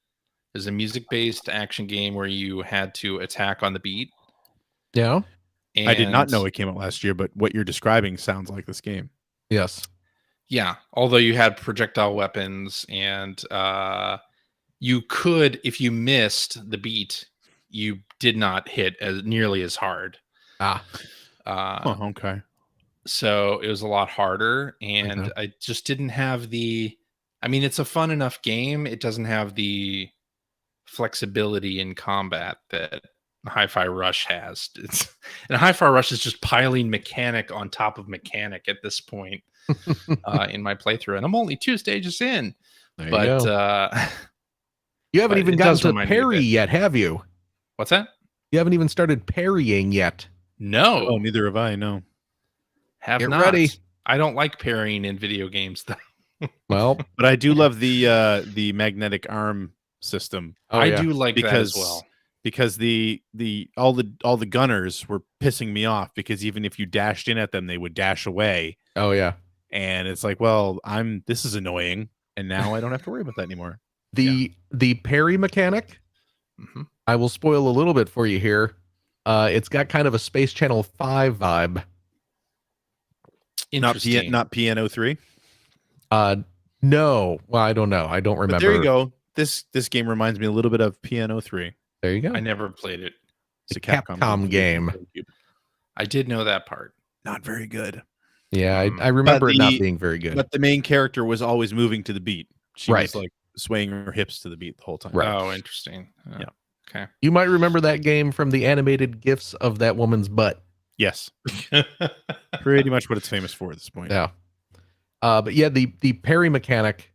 Speaker 2: It's a music-based action game where you had to attack on the beat.
Speaker 1: Yeah.
Speaker 3: I did not
Speaker 2: And-
Speaker 3: know it came out last year, but what you're describing sounds like this game.
Speaker 1: Yes.
Speaker 2: Yeah, although you had projectile weapons and you could, if you missed the beat, you did not hit as nearly as hard.
Speaker 1: Ah.
Speaker 3: Oh, okay.
Speaker 2: So it was a lot harder, and
Speaker 1: Okay.
Speaker 2: I just didn't have the. I mean, it's a fun enough game. It doesn't have the flexibility in combat that Hi-Fi Rush has. And Hi-Fi Rush is just piling mechanic on top of mechanic at this point in my playthrough, and I'm only 2 stages in.
Speaker 1: There you
Speaker 2: But
Speaker 1: go. You haven't
Speaker 2: but
Speaker 1: even
Speaker 2: it
Speaker 1: gotten
Speaker 2: does
Speaker 1: to
Speaker 2: remind me of
Speaker 1: parry
Speaker 2: it.
Speaker 1: yet, have you?
Speaker 2: What's that?
Speaker 1: You haven't even started parrying yet.
Speaker 2: No,
Speaker 3: Oh, neither have I. No.
Speaker 2: have
Speaker 1: get
Speaker 2: not.
Speaker 1: ready.
Speaker 2: I don't like parrying in video games, though.
Speaker 1: Well,
Speaker 3: But I do love the magnetic arm system
Speaker 2: I
Speaker 1: yeah.
Speaker 2: do like
Speaker 3: because
Speaker 2: that as well.
Speaker 3: because the all the gunners were pissing me off because even if you dashed in at them, they would dash away.
Speaker 1: Oh yeah.
Speaker 3: And it's like, well, this is annoying, and now I don't have to worry about that anymore.
Speaker 1: The parry mechanic,
Speaker 2: Mhm.
Speaker 1: I will spoil a little bit for you here. It's got kind of a Space Channel 5 vibe.
Speaker 3: Not
Speaker 2: Interesting.
Speaker 3: not Piano 3.
Speaker 1: No. Well, I don't know. I don't remember.
Speaker 3: But there you go. This game reminds me a little bit of Piano 3.
Speaker 1: There you go.
Speaker 2: I never played it.
Speaker 1: It's a Capcom game.
Speaker 2: I did know that part.
Speaker 3: Not very good.
Speaker 1: Yeah, I remember it not being very good.
Speaker 3: But the main character was always moving to the beat. She
Speaker 1: Right.
Speaker 3: was like swaying her hips to the beat the whole time.
Speaker 1: Right.
Speaker 2: Oh, interesting.
Speaker 3: Yeah.
Speaker 2: Okay.
Speaker 1: You might remember that game from the animated GIFs of that woman's butt.
Speaker 3: Yes. Pretty much what it's famous for at this point.
Speaker 1: Yeah. But yeah, the parry mechanic,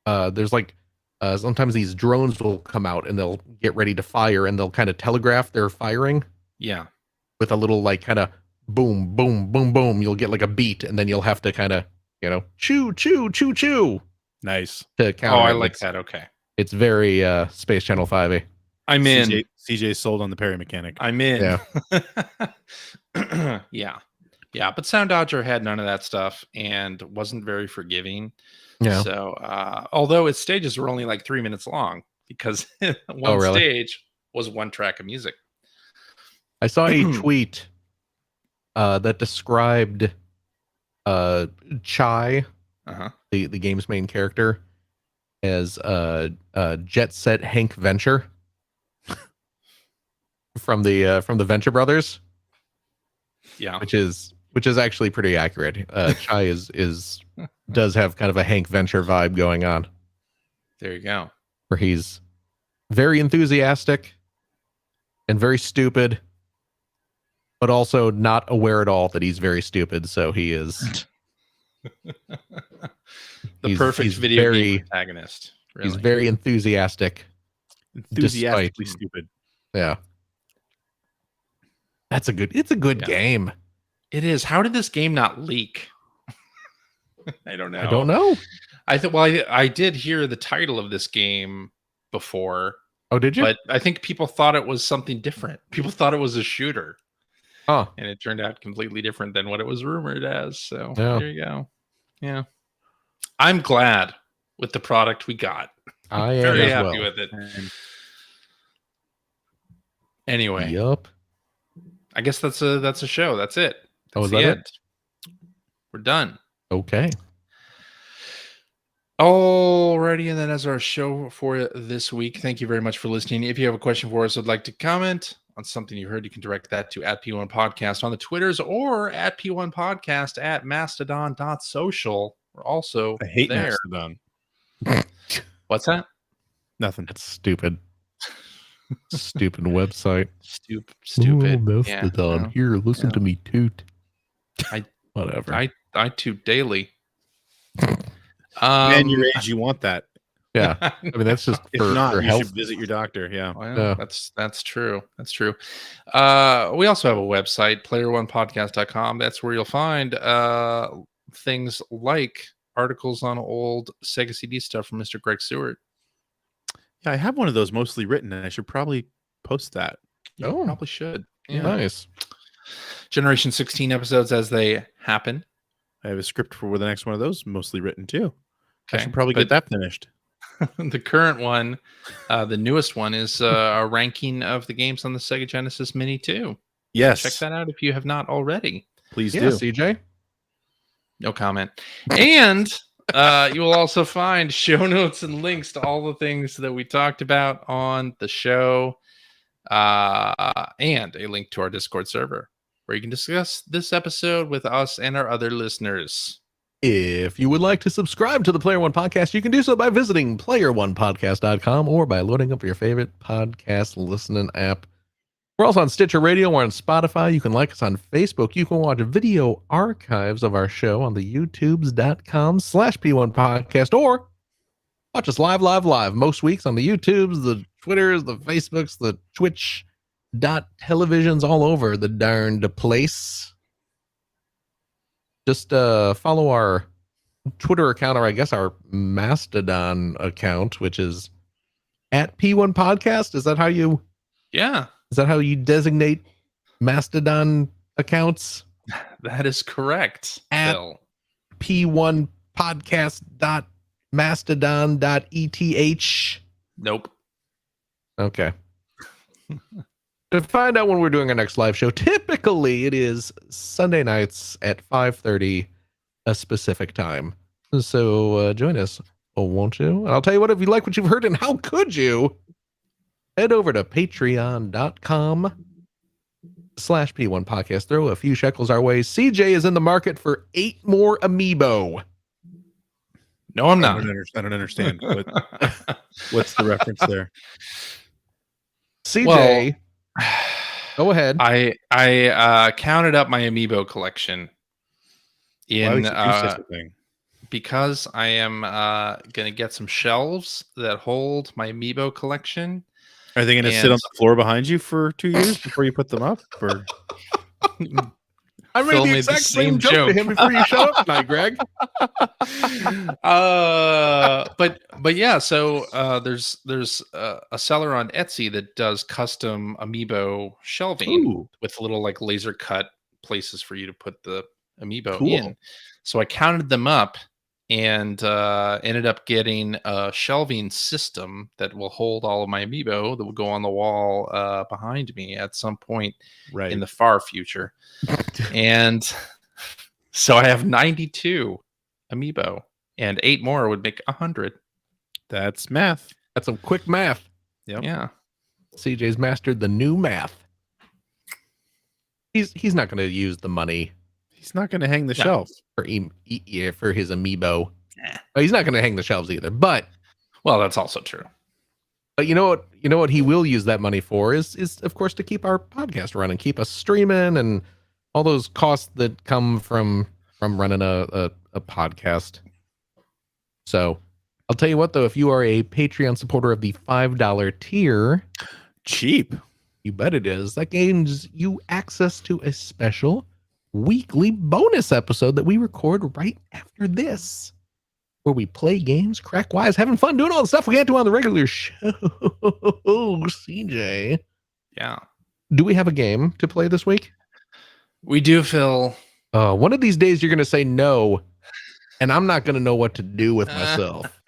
Speaker 1: there's like sometimes these drones will come out and they'll get ready to fire and they'll kind of telegraph their firing
Speaker 2: Yeah.
Speaker 1: with a little like kind of boom, boom, boom, boom. You'll get like a beat and then you'll have to kind of, chew, chew, chew, chew
Speaker 3: Nice.
Speaker 1: to counter.
Speaker 2: Oh, I
Speaker 1: it.
Speaker 2: like
Speaker 1: It's-
Speaker 2: that. Okay.
Speaker 1: It's very Space Channel 5-y.
Speaker 2: I'm in.
Speaker 3: CJ sold on the parry mechanic.
Speaker 2: I'm in.
Speaker 1: Yeah.
Speaker 2: Yeah. Yeah. But Sound Dodger had none of that stuff and wasn't very forgiving.
Speaker 1: Yeah.
Speaker 2: So, although its stages were only like 3 minutes long because one
Speaker 1: really?
Speaker 2: stage was one track of music.
Speaker 1: I saw a tweet that described Chai,
Speaker 2: Uh-huh.
Speaker 1: the game's main character, as Jet Set Hank Venture from the Venture Brothers,
Speaker 2: Yeah.
Speaker 1: which is actually pretty accurate. Chai does have kind of a Hank Venture vibe going on,
Speaker 2: There you go.
Speaker 1: where he's very enthusiastic and very stupid, but also not aware at all that he's very stupid. So he is
Speaker 2: The
Speaker 1: He's-
Speaker 2: perfect
Speaker 1: he's
Speaker 2: video
Speaker 1: very-
Speaker 2: game protagonist. Really.
Speaker 1: he's very enthusiastic.
Speaker 3: Enthusiastically
Speaker 1: despite-
Speaker 3: stupid.
Speaker 1: Yeah. It's a good
Speaker 2: Yeah.
Speaker 1: game.
Speaker 2: It is. How did this game not leak? I don't know.
Speaker 1: I don't know.
Speaker 2: I did hear the title of this game before,
Speaker 1: Oh, did you?
Speaker 2: but I think people thought it was something different. People thought it was a shooter,
Speaker 1: Oh,
Speaker 2: and it turned out completely different than what it was rumored as. So
Speaker 1: Yeah.
Speaker 2: there you go. Yeah. I'm glad with the product we got.
Speaker 1: I am
Speaker 2: Very
Speaker 1: as
Speaker 2: happy
Speaker 1: well.
Speaker 2: with it. Anyway,
Speaker 1: Yup.
Speaker 2: I guess that's a show. That's it.
Speaker 1: Oh,
Speaker 2: That's
Speaker 1: is
Speaker 2: the
Speaker 1: that it?
Speaker 2: end. We're done.
Speaker 1: Okay.
Speaker 2: Alrighty, and then as our show for this week, thank you very much for listening. If you have a question for us, would like to comment on something you heard, you can direct that to @P1 Podcast on the Twitters or @P1 Podcast at mastodon.social. We're also
Speaker 3: I hate
Speaker 2: there.
Speaker 3: Mastodon.
Speaker 2: What's that?
Speaker 3: Nothing.
Speaker 1: That's stupid. Stupid website.
Speaker 2: Stupid.
Speaker 1: Ooh,
Speaker 2: Yeah,
Speaker 1: Mastodon.
Speaker 2: no.
Speaker 1: Here, listen
Speaker 2: Yeah.
Speaker 1: to me toot.
Speaker 2: I-
Speaker 1: Whatever.
Speaker 2: I toot daily.
Speaker 3: Man, your age, you want that.
Speaker 1: Yeah. I mean, that's just
Speaker 3: If
Speaker 1: for,
Speaker 3: not,
Speaker 1: for
Speaker 3: you
Speaker 1: health.
Speaker 3: should visit your doctor. Yeah.
Speaker 2: Well,
Speaker 1: Yeah.
Speaker 2: that's true. That's true. We also have a website, player1podcast.com. That's where you'll find things like articles on old Sega CD stuff from Mr. Greg Seward.
Speaker 3: Yeah, I have one of those mostly written, and I should probably post that.
Speaker 2: You
Speaker 1: Oh.
Speaker 2: probably should. Yeah.
Speaker 1: Nice.
Speaker 2: Generation 16 episodes as they happen.
Speaker 3: I have a script for the next one of those, mostly written too. I
Speaker 2: Okay.
Speaker 3: should probably
Speaker 2: But
Speaker 3: get that finished.
Speaker 2: the current one, the newest one, is a ranking of the games on the Sega Genesis Mini 2.
Speaker 3: Yes,
Speaker 2: Check that out if you have not already.
Speaker 3: please
Speaker 1: Yeah,
Speaker 3: do.
Speaker 1: CJ.
Speaker 2: No comment. And you will also find show notes and links to all the things that we talked about on the show, and a link to our Discord server where you can discuss this episode with us and our other listeners.
Speaker 1: If you would like to subscribe to the Player One Podcast, you can do so by visiting player1podcast.com or by loading up your favorite podcast listening app. We're also on Stitcher Radio. We're on Spotify. You can like us on Facebook. You can watch video archives of our show on the youtubes.com/P1 Podcast or watch us live most weeks on the YouTubes, the Twitters, the Facebooks, the Twitch.televisions all over the darned place. Just follow our Twitter account, or I guess our Mastodon account, which is @P1 Podcast. Is that how you
Speaker 2: Yeah,
Speaker 1: Is that how you designate Mastodon accounts?
Speaker 2: that is correct,
Speaker 1: At-
Speaker 2: Phil.
Speaker 1: p1podcast.mastodon.eth.
Speaker 2: Nope.
Speaker 1: Okay. To find out when we're doing our next live show, typically it is Sunday nights at 5:30, a specific time. So join us, won't you? And I'll tell you what, if you like what you've heard, and how could you, head over to patreon.com/P1 podcast. Throw a few shekels our way. CJ is in the market for 8 more amiibo.
Speaker 2: No, I'm
Speaker 3: I
Speaker 2: not.
Speaker 3: don't understand. What's the reference there?
Speaker 1: CJ, go ahead.
Speaker 2: I counted up my amiibo collection
Speaker 3: Why would
Speaker 2: in
Speaker 3: you do such a thing?
Speaker 2: because I am gonna get some shelves that hold my amiibo collection.
Speaker 3: Are they going to sit
Speaker 2: And-
Speaker 3: on the floor behind you for 2 years before you put them up? Or
Speaker 1: I made
Speaker 2: Phil
Speaker 1: the
Speaker 2: made
Speaker 1: exact
Speaker 2: the
Speaker 1: same
Speaker 2: same
Speaker 1: joke
Speaker 2: joke.
Speaker 1: to him before you showed up tonight, Greg.
Speaker 2: But yeah, so there's a seller on Etsy that does custom amiibo shelving
Speaker 3: ooh,
Speaker 2: with little like laser cut places for you to put the amiibo
Speaker 3: Cool.
Speaker 2: in. So I counted them up and ended up getting a shelving system that will hold all of my amiibo that will go on the wall behind me at some point
Speaker 3: right.
Speaker 2: in the far future. And so I have 92 amiibo, and 8 more would make 100.
Speaker 3: That's math.
Speaker 1: That's some quick math.
Speaker 3: Yep.
Speaker 2: Yeah.
Speaker 1: CJ's mastered the new math. He's not going to use the money
Speaker 3: He's not going to hang the
Speaker 2: No.
Speaker 3: shelf.
Speaker 1: for for his amiibo.
Speaker 2: Nah.
Speaker 1: He's not going to hang the shelves either. But
Speaker 2: Well, that's also true.
Speaker 1: you know what? You know what he will use that money for is of course to keep our podcast running, keep us streaming, and all those costs that come from running a podcast. So I'll tell you what, though, if you are a Patreon supporter of the $5 tier,
Speaker 3: Cheap.
Speaker 1: you bet it is, that gains you access to a special weekly bonus episode that we record right after this, where we play games, crack wise, having fun, doing all the stuff we can't do on the regular show. CJ,
Speaker 2: Yeah.
Speaker 1: do we have a game to play this week?
Speaker 2: We do, Phil.
Speaker 1: One of these days you're going to say no, and I'm not going to know what to do with myself.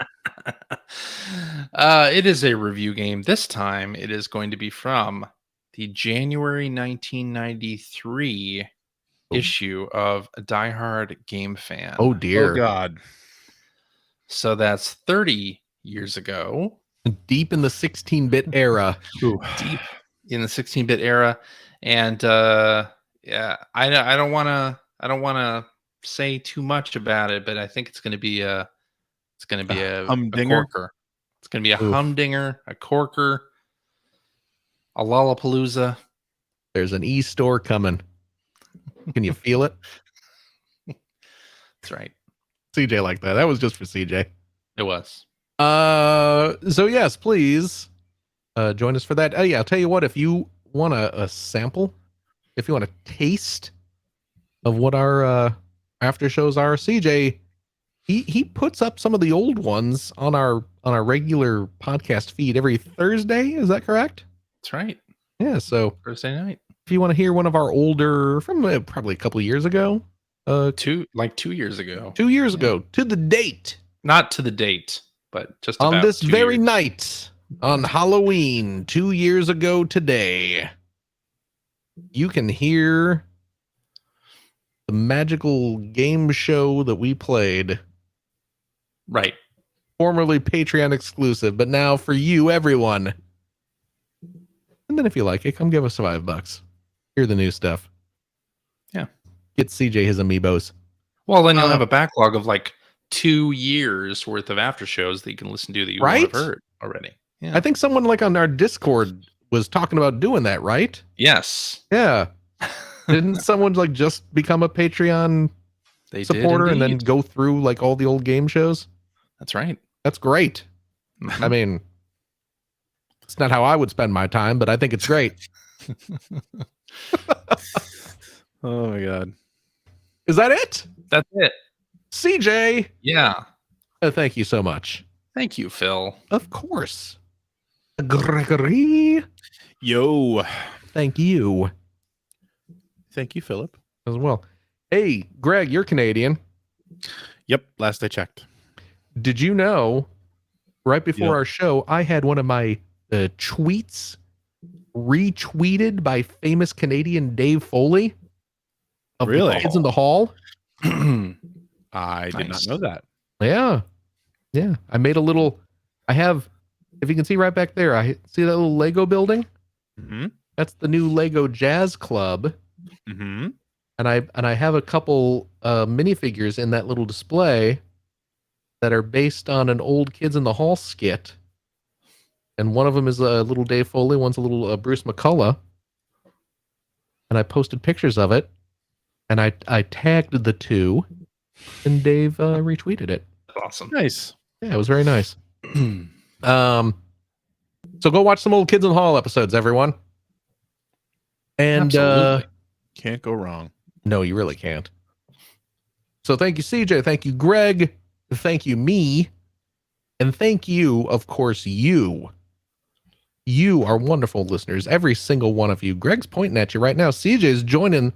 Speaker 2: It is a review game. This time it is going to be from the January 1993 issue of Die Hard Game Fan.
Speaker 1: Oh dear.
Speaker 3: Oh, God.
Speaker 2: So that's 30 years ago,
Speaker 1: Deep in the 16-bit era.
Speaker 2: deep in the 16-bit era. And yeah, I don't want to say too much about it, but I think it's going to be a
Speaker 3: humdinger?
Speaker 2: corker. It's going to be a
Speaker 1: Oof.
Speaker 2: humdinger, a corker, a Lollapalooza.
Speaker 1: There's an e-store coming. Can you feel it?
Speaker 2: That's right.
Speaker 1: CJ like that. That was just for CJ.
Speaker 2: It was.
Speaker 1: So yes, please join us for that. Oh yeah, I'll tell you what, if you want a sample, if you want a taste of what our after shows are, CJ he puts up some of the old ones on our regular podcast feed every Thursday. Is that correct?
Speaker 2: That's right.
Speaker 1: Yeah. So
Speaker 2: Thursday night.
Speaker 1: if you want to hear one of our older, from probably a couple of years ago,
Speaker 2: 2 years ago.
Speaker 1: 2 years ago to the date,
Speaker 2: Not to the date, but just
Speaker 1: on
Speaker 2: about
Speaker 1: this
Speaker 2: 2
Speaker 1: very
Speaker 2: years.
Speaker 1: night, on Halloween 2 years ago today, you can hear the magical game show that we played,
Speaker 2: Right.
Speaker 1: formerly Patreon exclusive, but now for you, everyone. And then if you like it, come give us $5. Hear the new stuff.
Speaker 2: Yeah.
Speaker 1: Get CJ his amiibos.
Speaker 2: Well, then you'll have a backlog of like 2 years worth of after shows that you can listen to that you won't have
Speaker 1: Right?
Speaker 2: heard already. Yeah.
Speaker 1: I think someone like on our Discord was talking about doing that, right?
Speaker 2: Yes.
Speaker 1: Yeah. Didn't someone like just become a Patreon
Speaker 2: They
Speaker 1: supporter
Speaker 2: did
Speaker 1: and then
Speaker 2: indeed.
Speaker 1: go through like all the old game shows?
Speaker 2: That's right.
Speaker 1: That's great. I mean, it's not how I would spend my time, but I think it's great.
Speaker 3: Oh, my God.
Speaker 1: Is that it?
Speaker 2: That's it.
Speaker 1: CJ,
Speaker 2: Yeah.
Speaker 1: thank you so much.
Speaker 2: Thank you, Phil.
Speaker 1: Of course. Gregory.
Speaker 3: Yo.
Speaker 1: Thank you
Speaker 3: Thank you, Philip.
Speaker 1: as well. Hey, Greg, you're Canadian.
Speaker 3: Yep. Last I checked.
Speaker 1: Did you know right before
Speaker 3: Yep.
Speaker 1: our show, I had one of my tweets retweeted by famous Canadian Dave Foley of the
Speaker 3: Really?
Speaker 1: Kids in the Hall?
Speaker 3: I did not
Speaker 2: Nice.
Speaker 3: know that.
Speaker 1: Yeah. Yeah. I made a little, I have, if you can see right back there, I see that little Lego building.
Speaker 3: Mm-hmm.
Speaker 1: That's the new Lego Jazz Club.
Speaker 3: Mm-hmm.
Speaker 1: And I have a couple minifigures in that little display that are based on an old Kids in the Hall skit. And one of them is a little Dave Foley, one's a little Bruce McCullough. And I posted pictures of it. And I tagged the two. And Dave retweeted it.
Speaker 2: That's awesome.
Speaker 3: Nice.
Speaker 1: Yeah, it was very nice. So go watch some old Kids in the Hall episodes, everyone. And
Speaker 2: Absolutely.
Speaker 3: Can't go wrong.
Speaker 1: no, you really can't. So thank you, CJ. Thank you, Greg. Thank you, me. And thank you, of course, you. You are wonderful listeners, every single one of you. Greg's pointing at you right now. CJ's joining.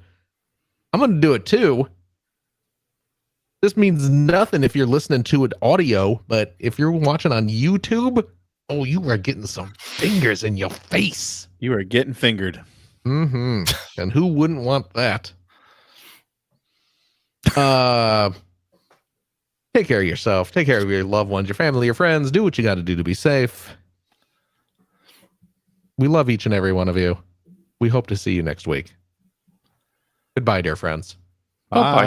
Speaker 1: I'm going to do it too. This means nothing if you're listening to it audio, but if you're watching on YouTube, oh, you are getting some fingers in your face.
Speaker 3: You are getting fingered.
Speaker 1: Mm-hmm. And who wouldn't want that? Take care of yourself. Take care of your loved ones, your family, your friends. Do what you got to do to be safe. We love each and every one of you. We hope to see you next week. Goodbye, dear friends.
Speaker 2: Bye-bye.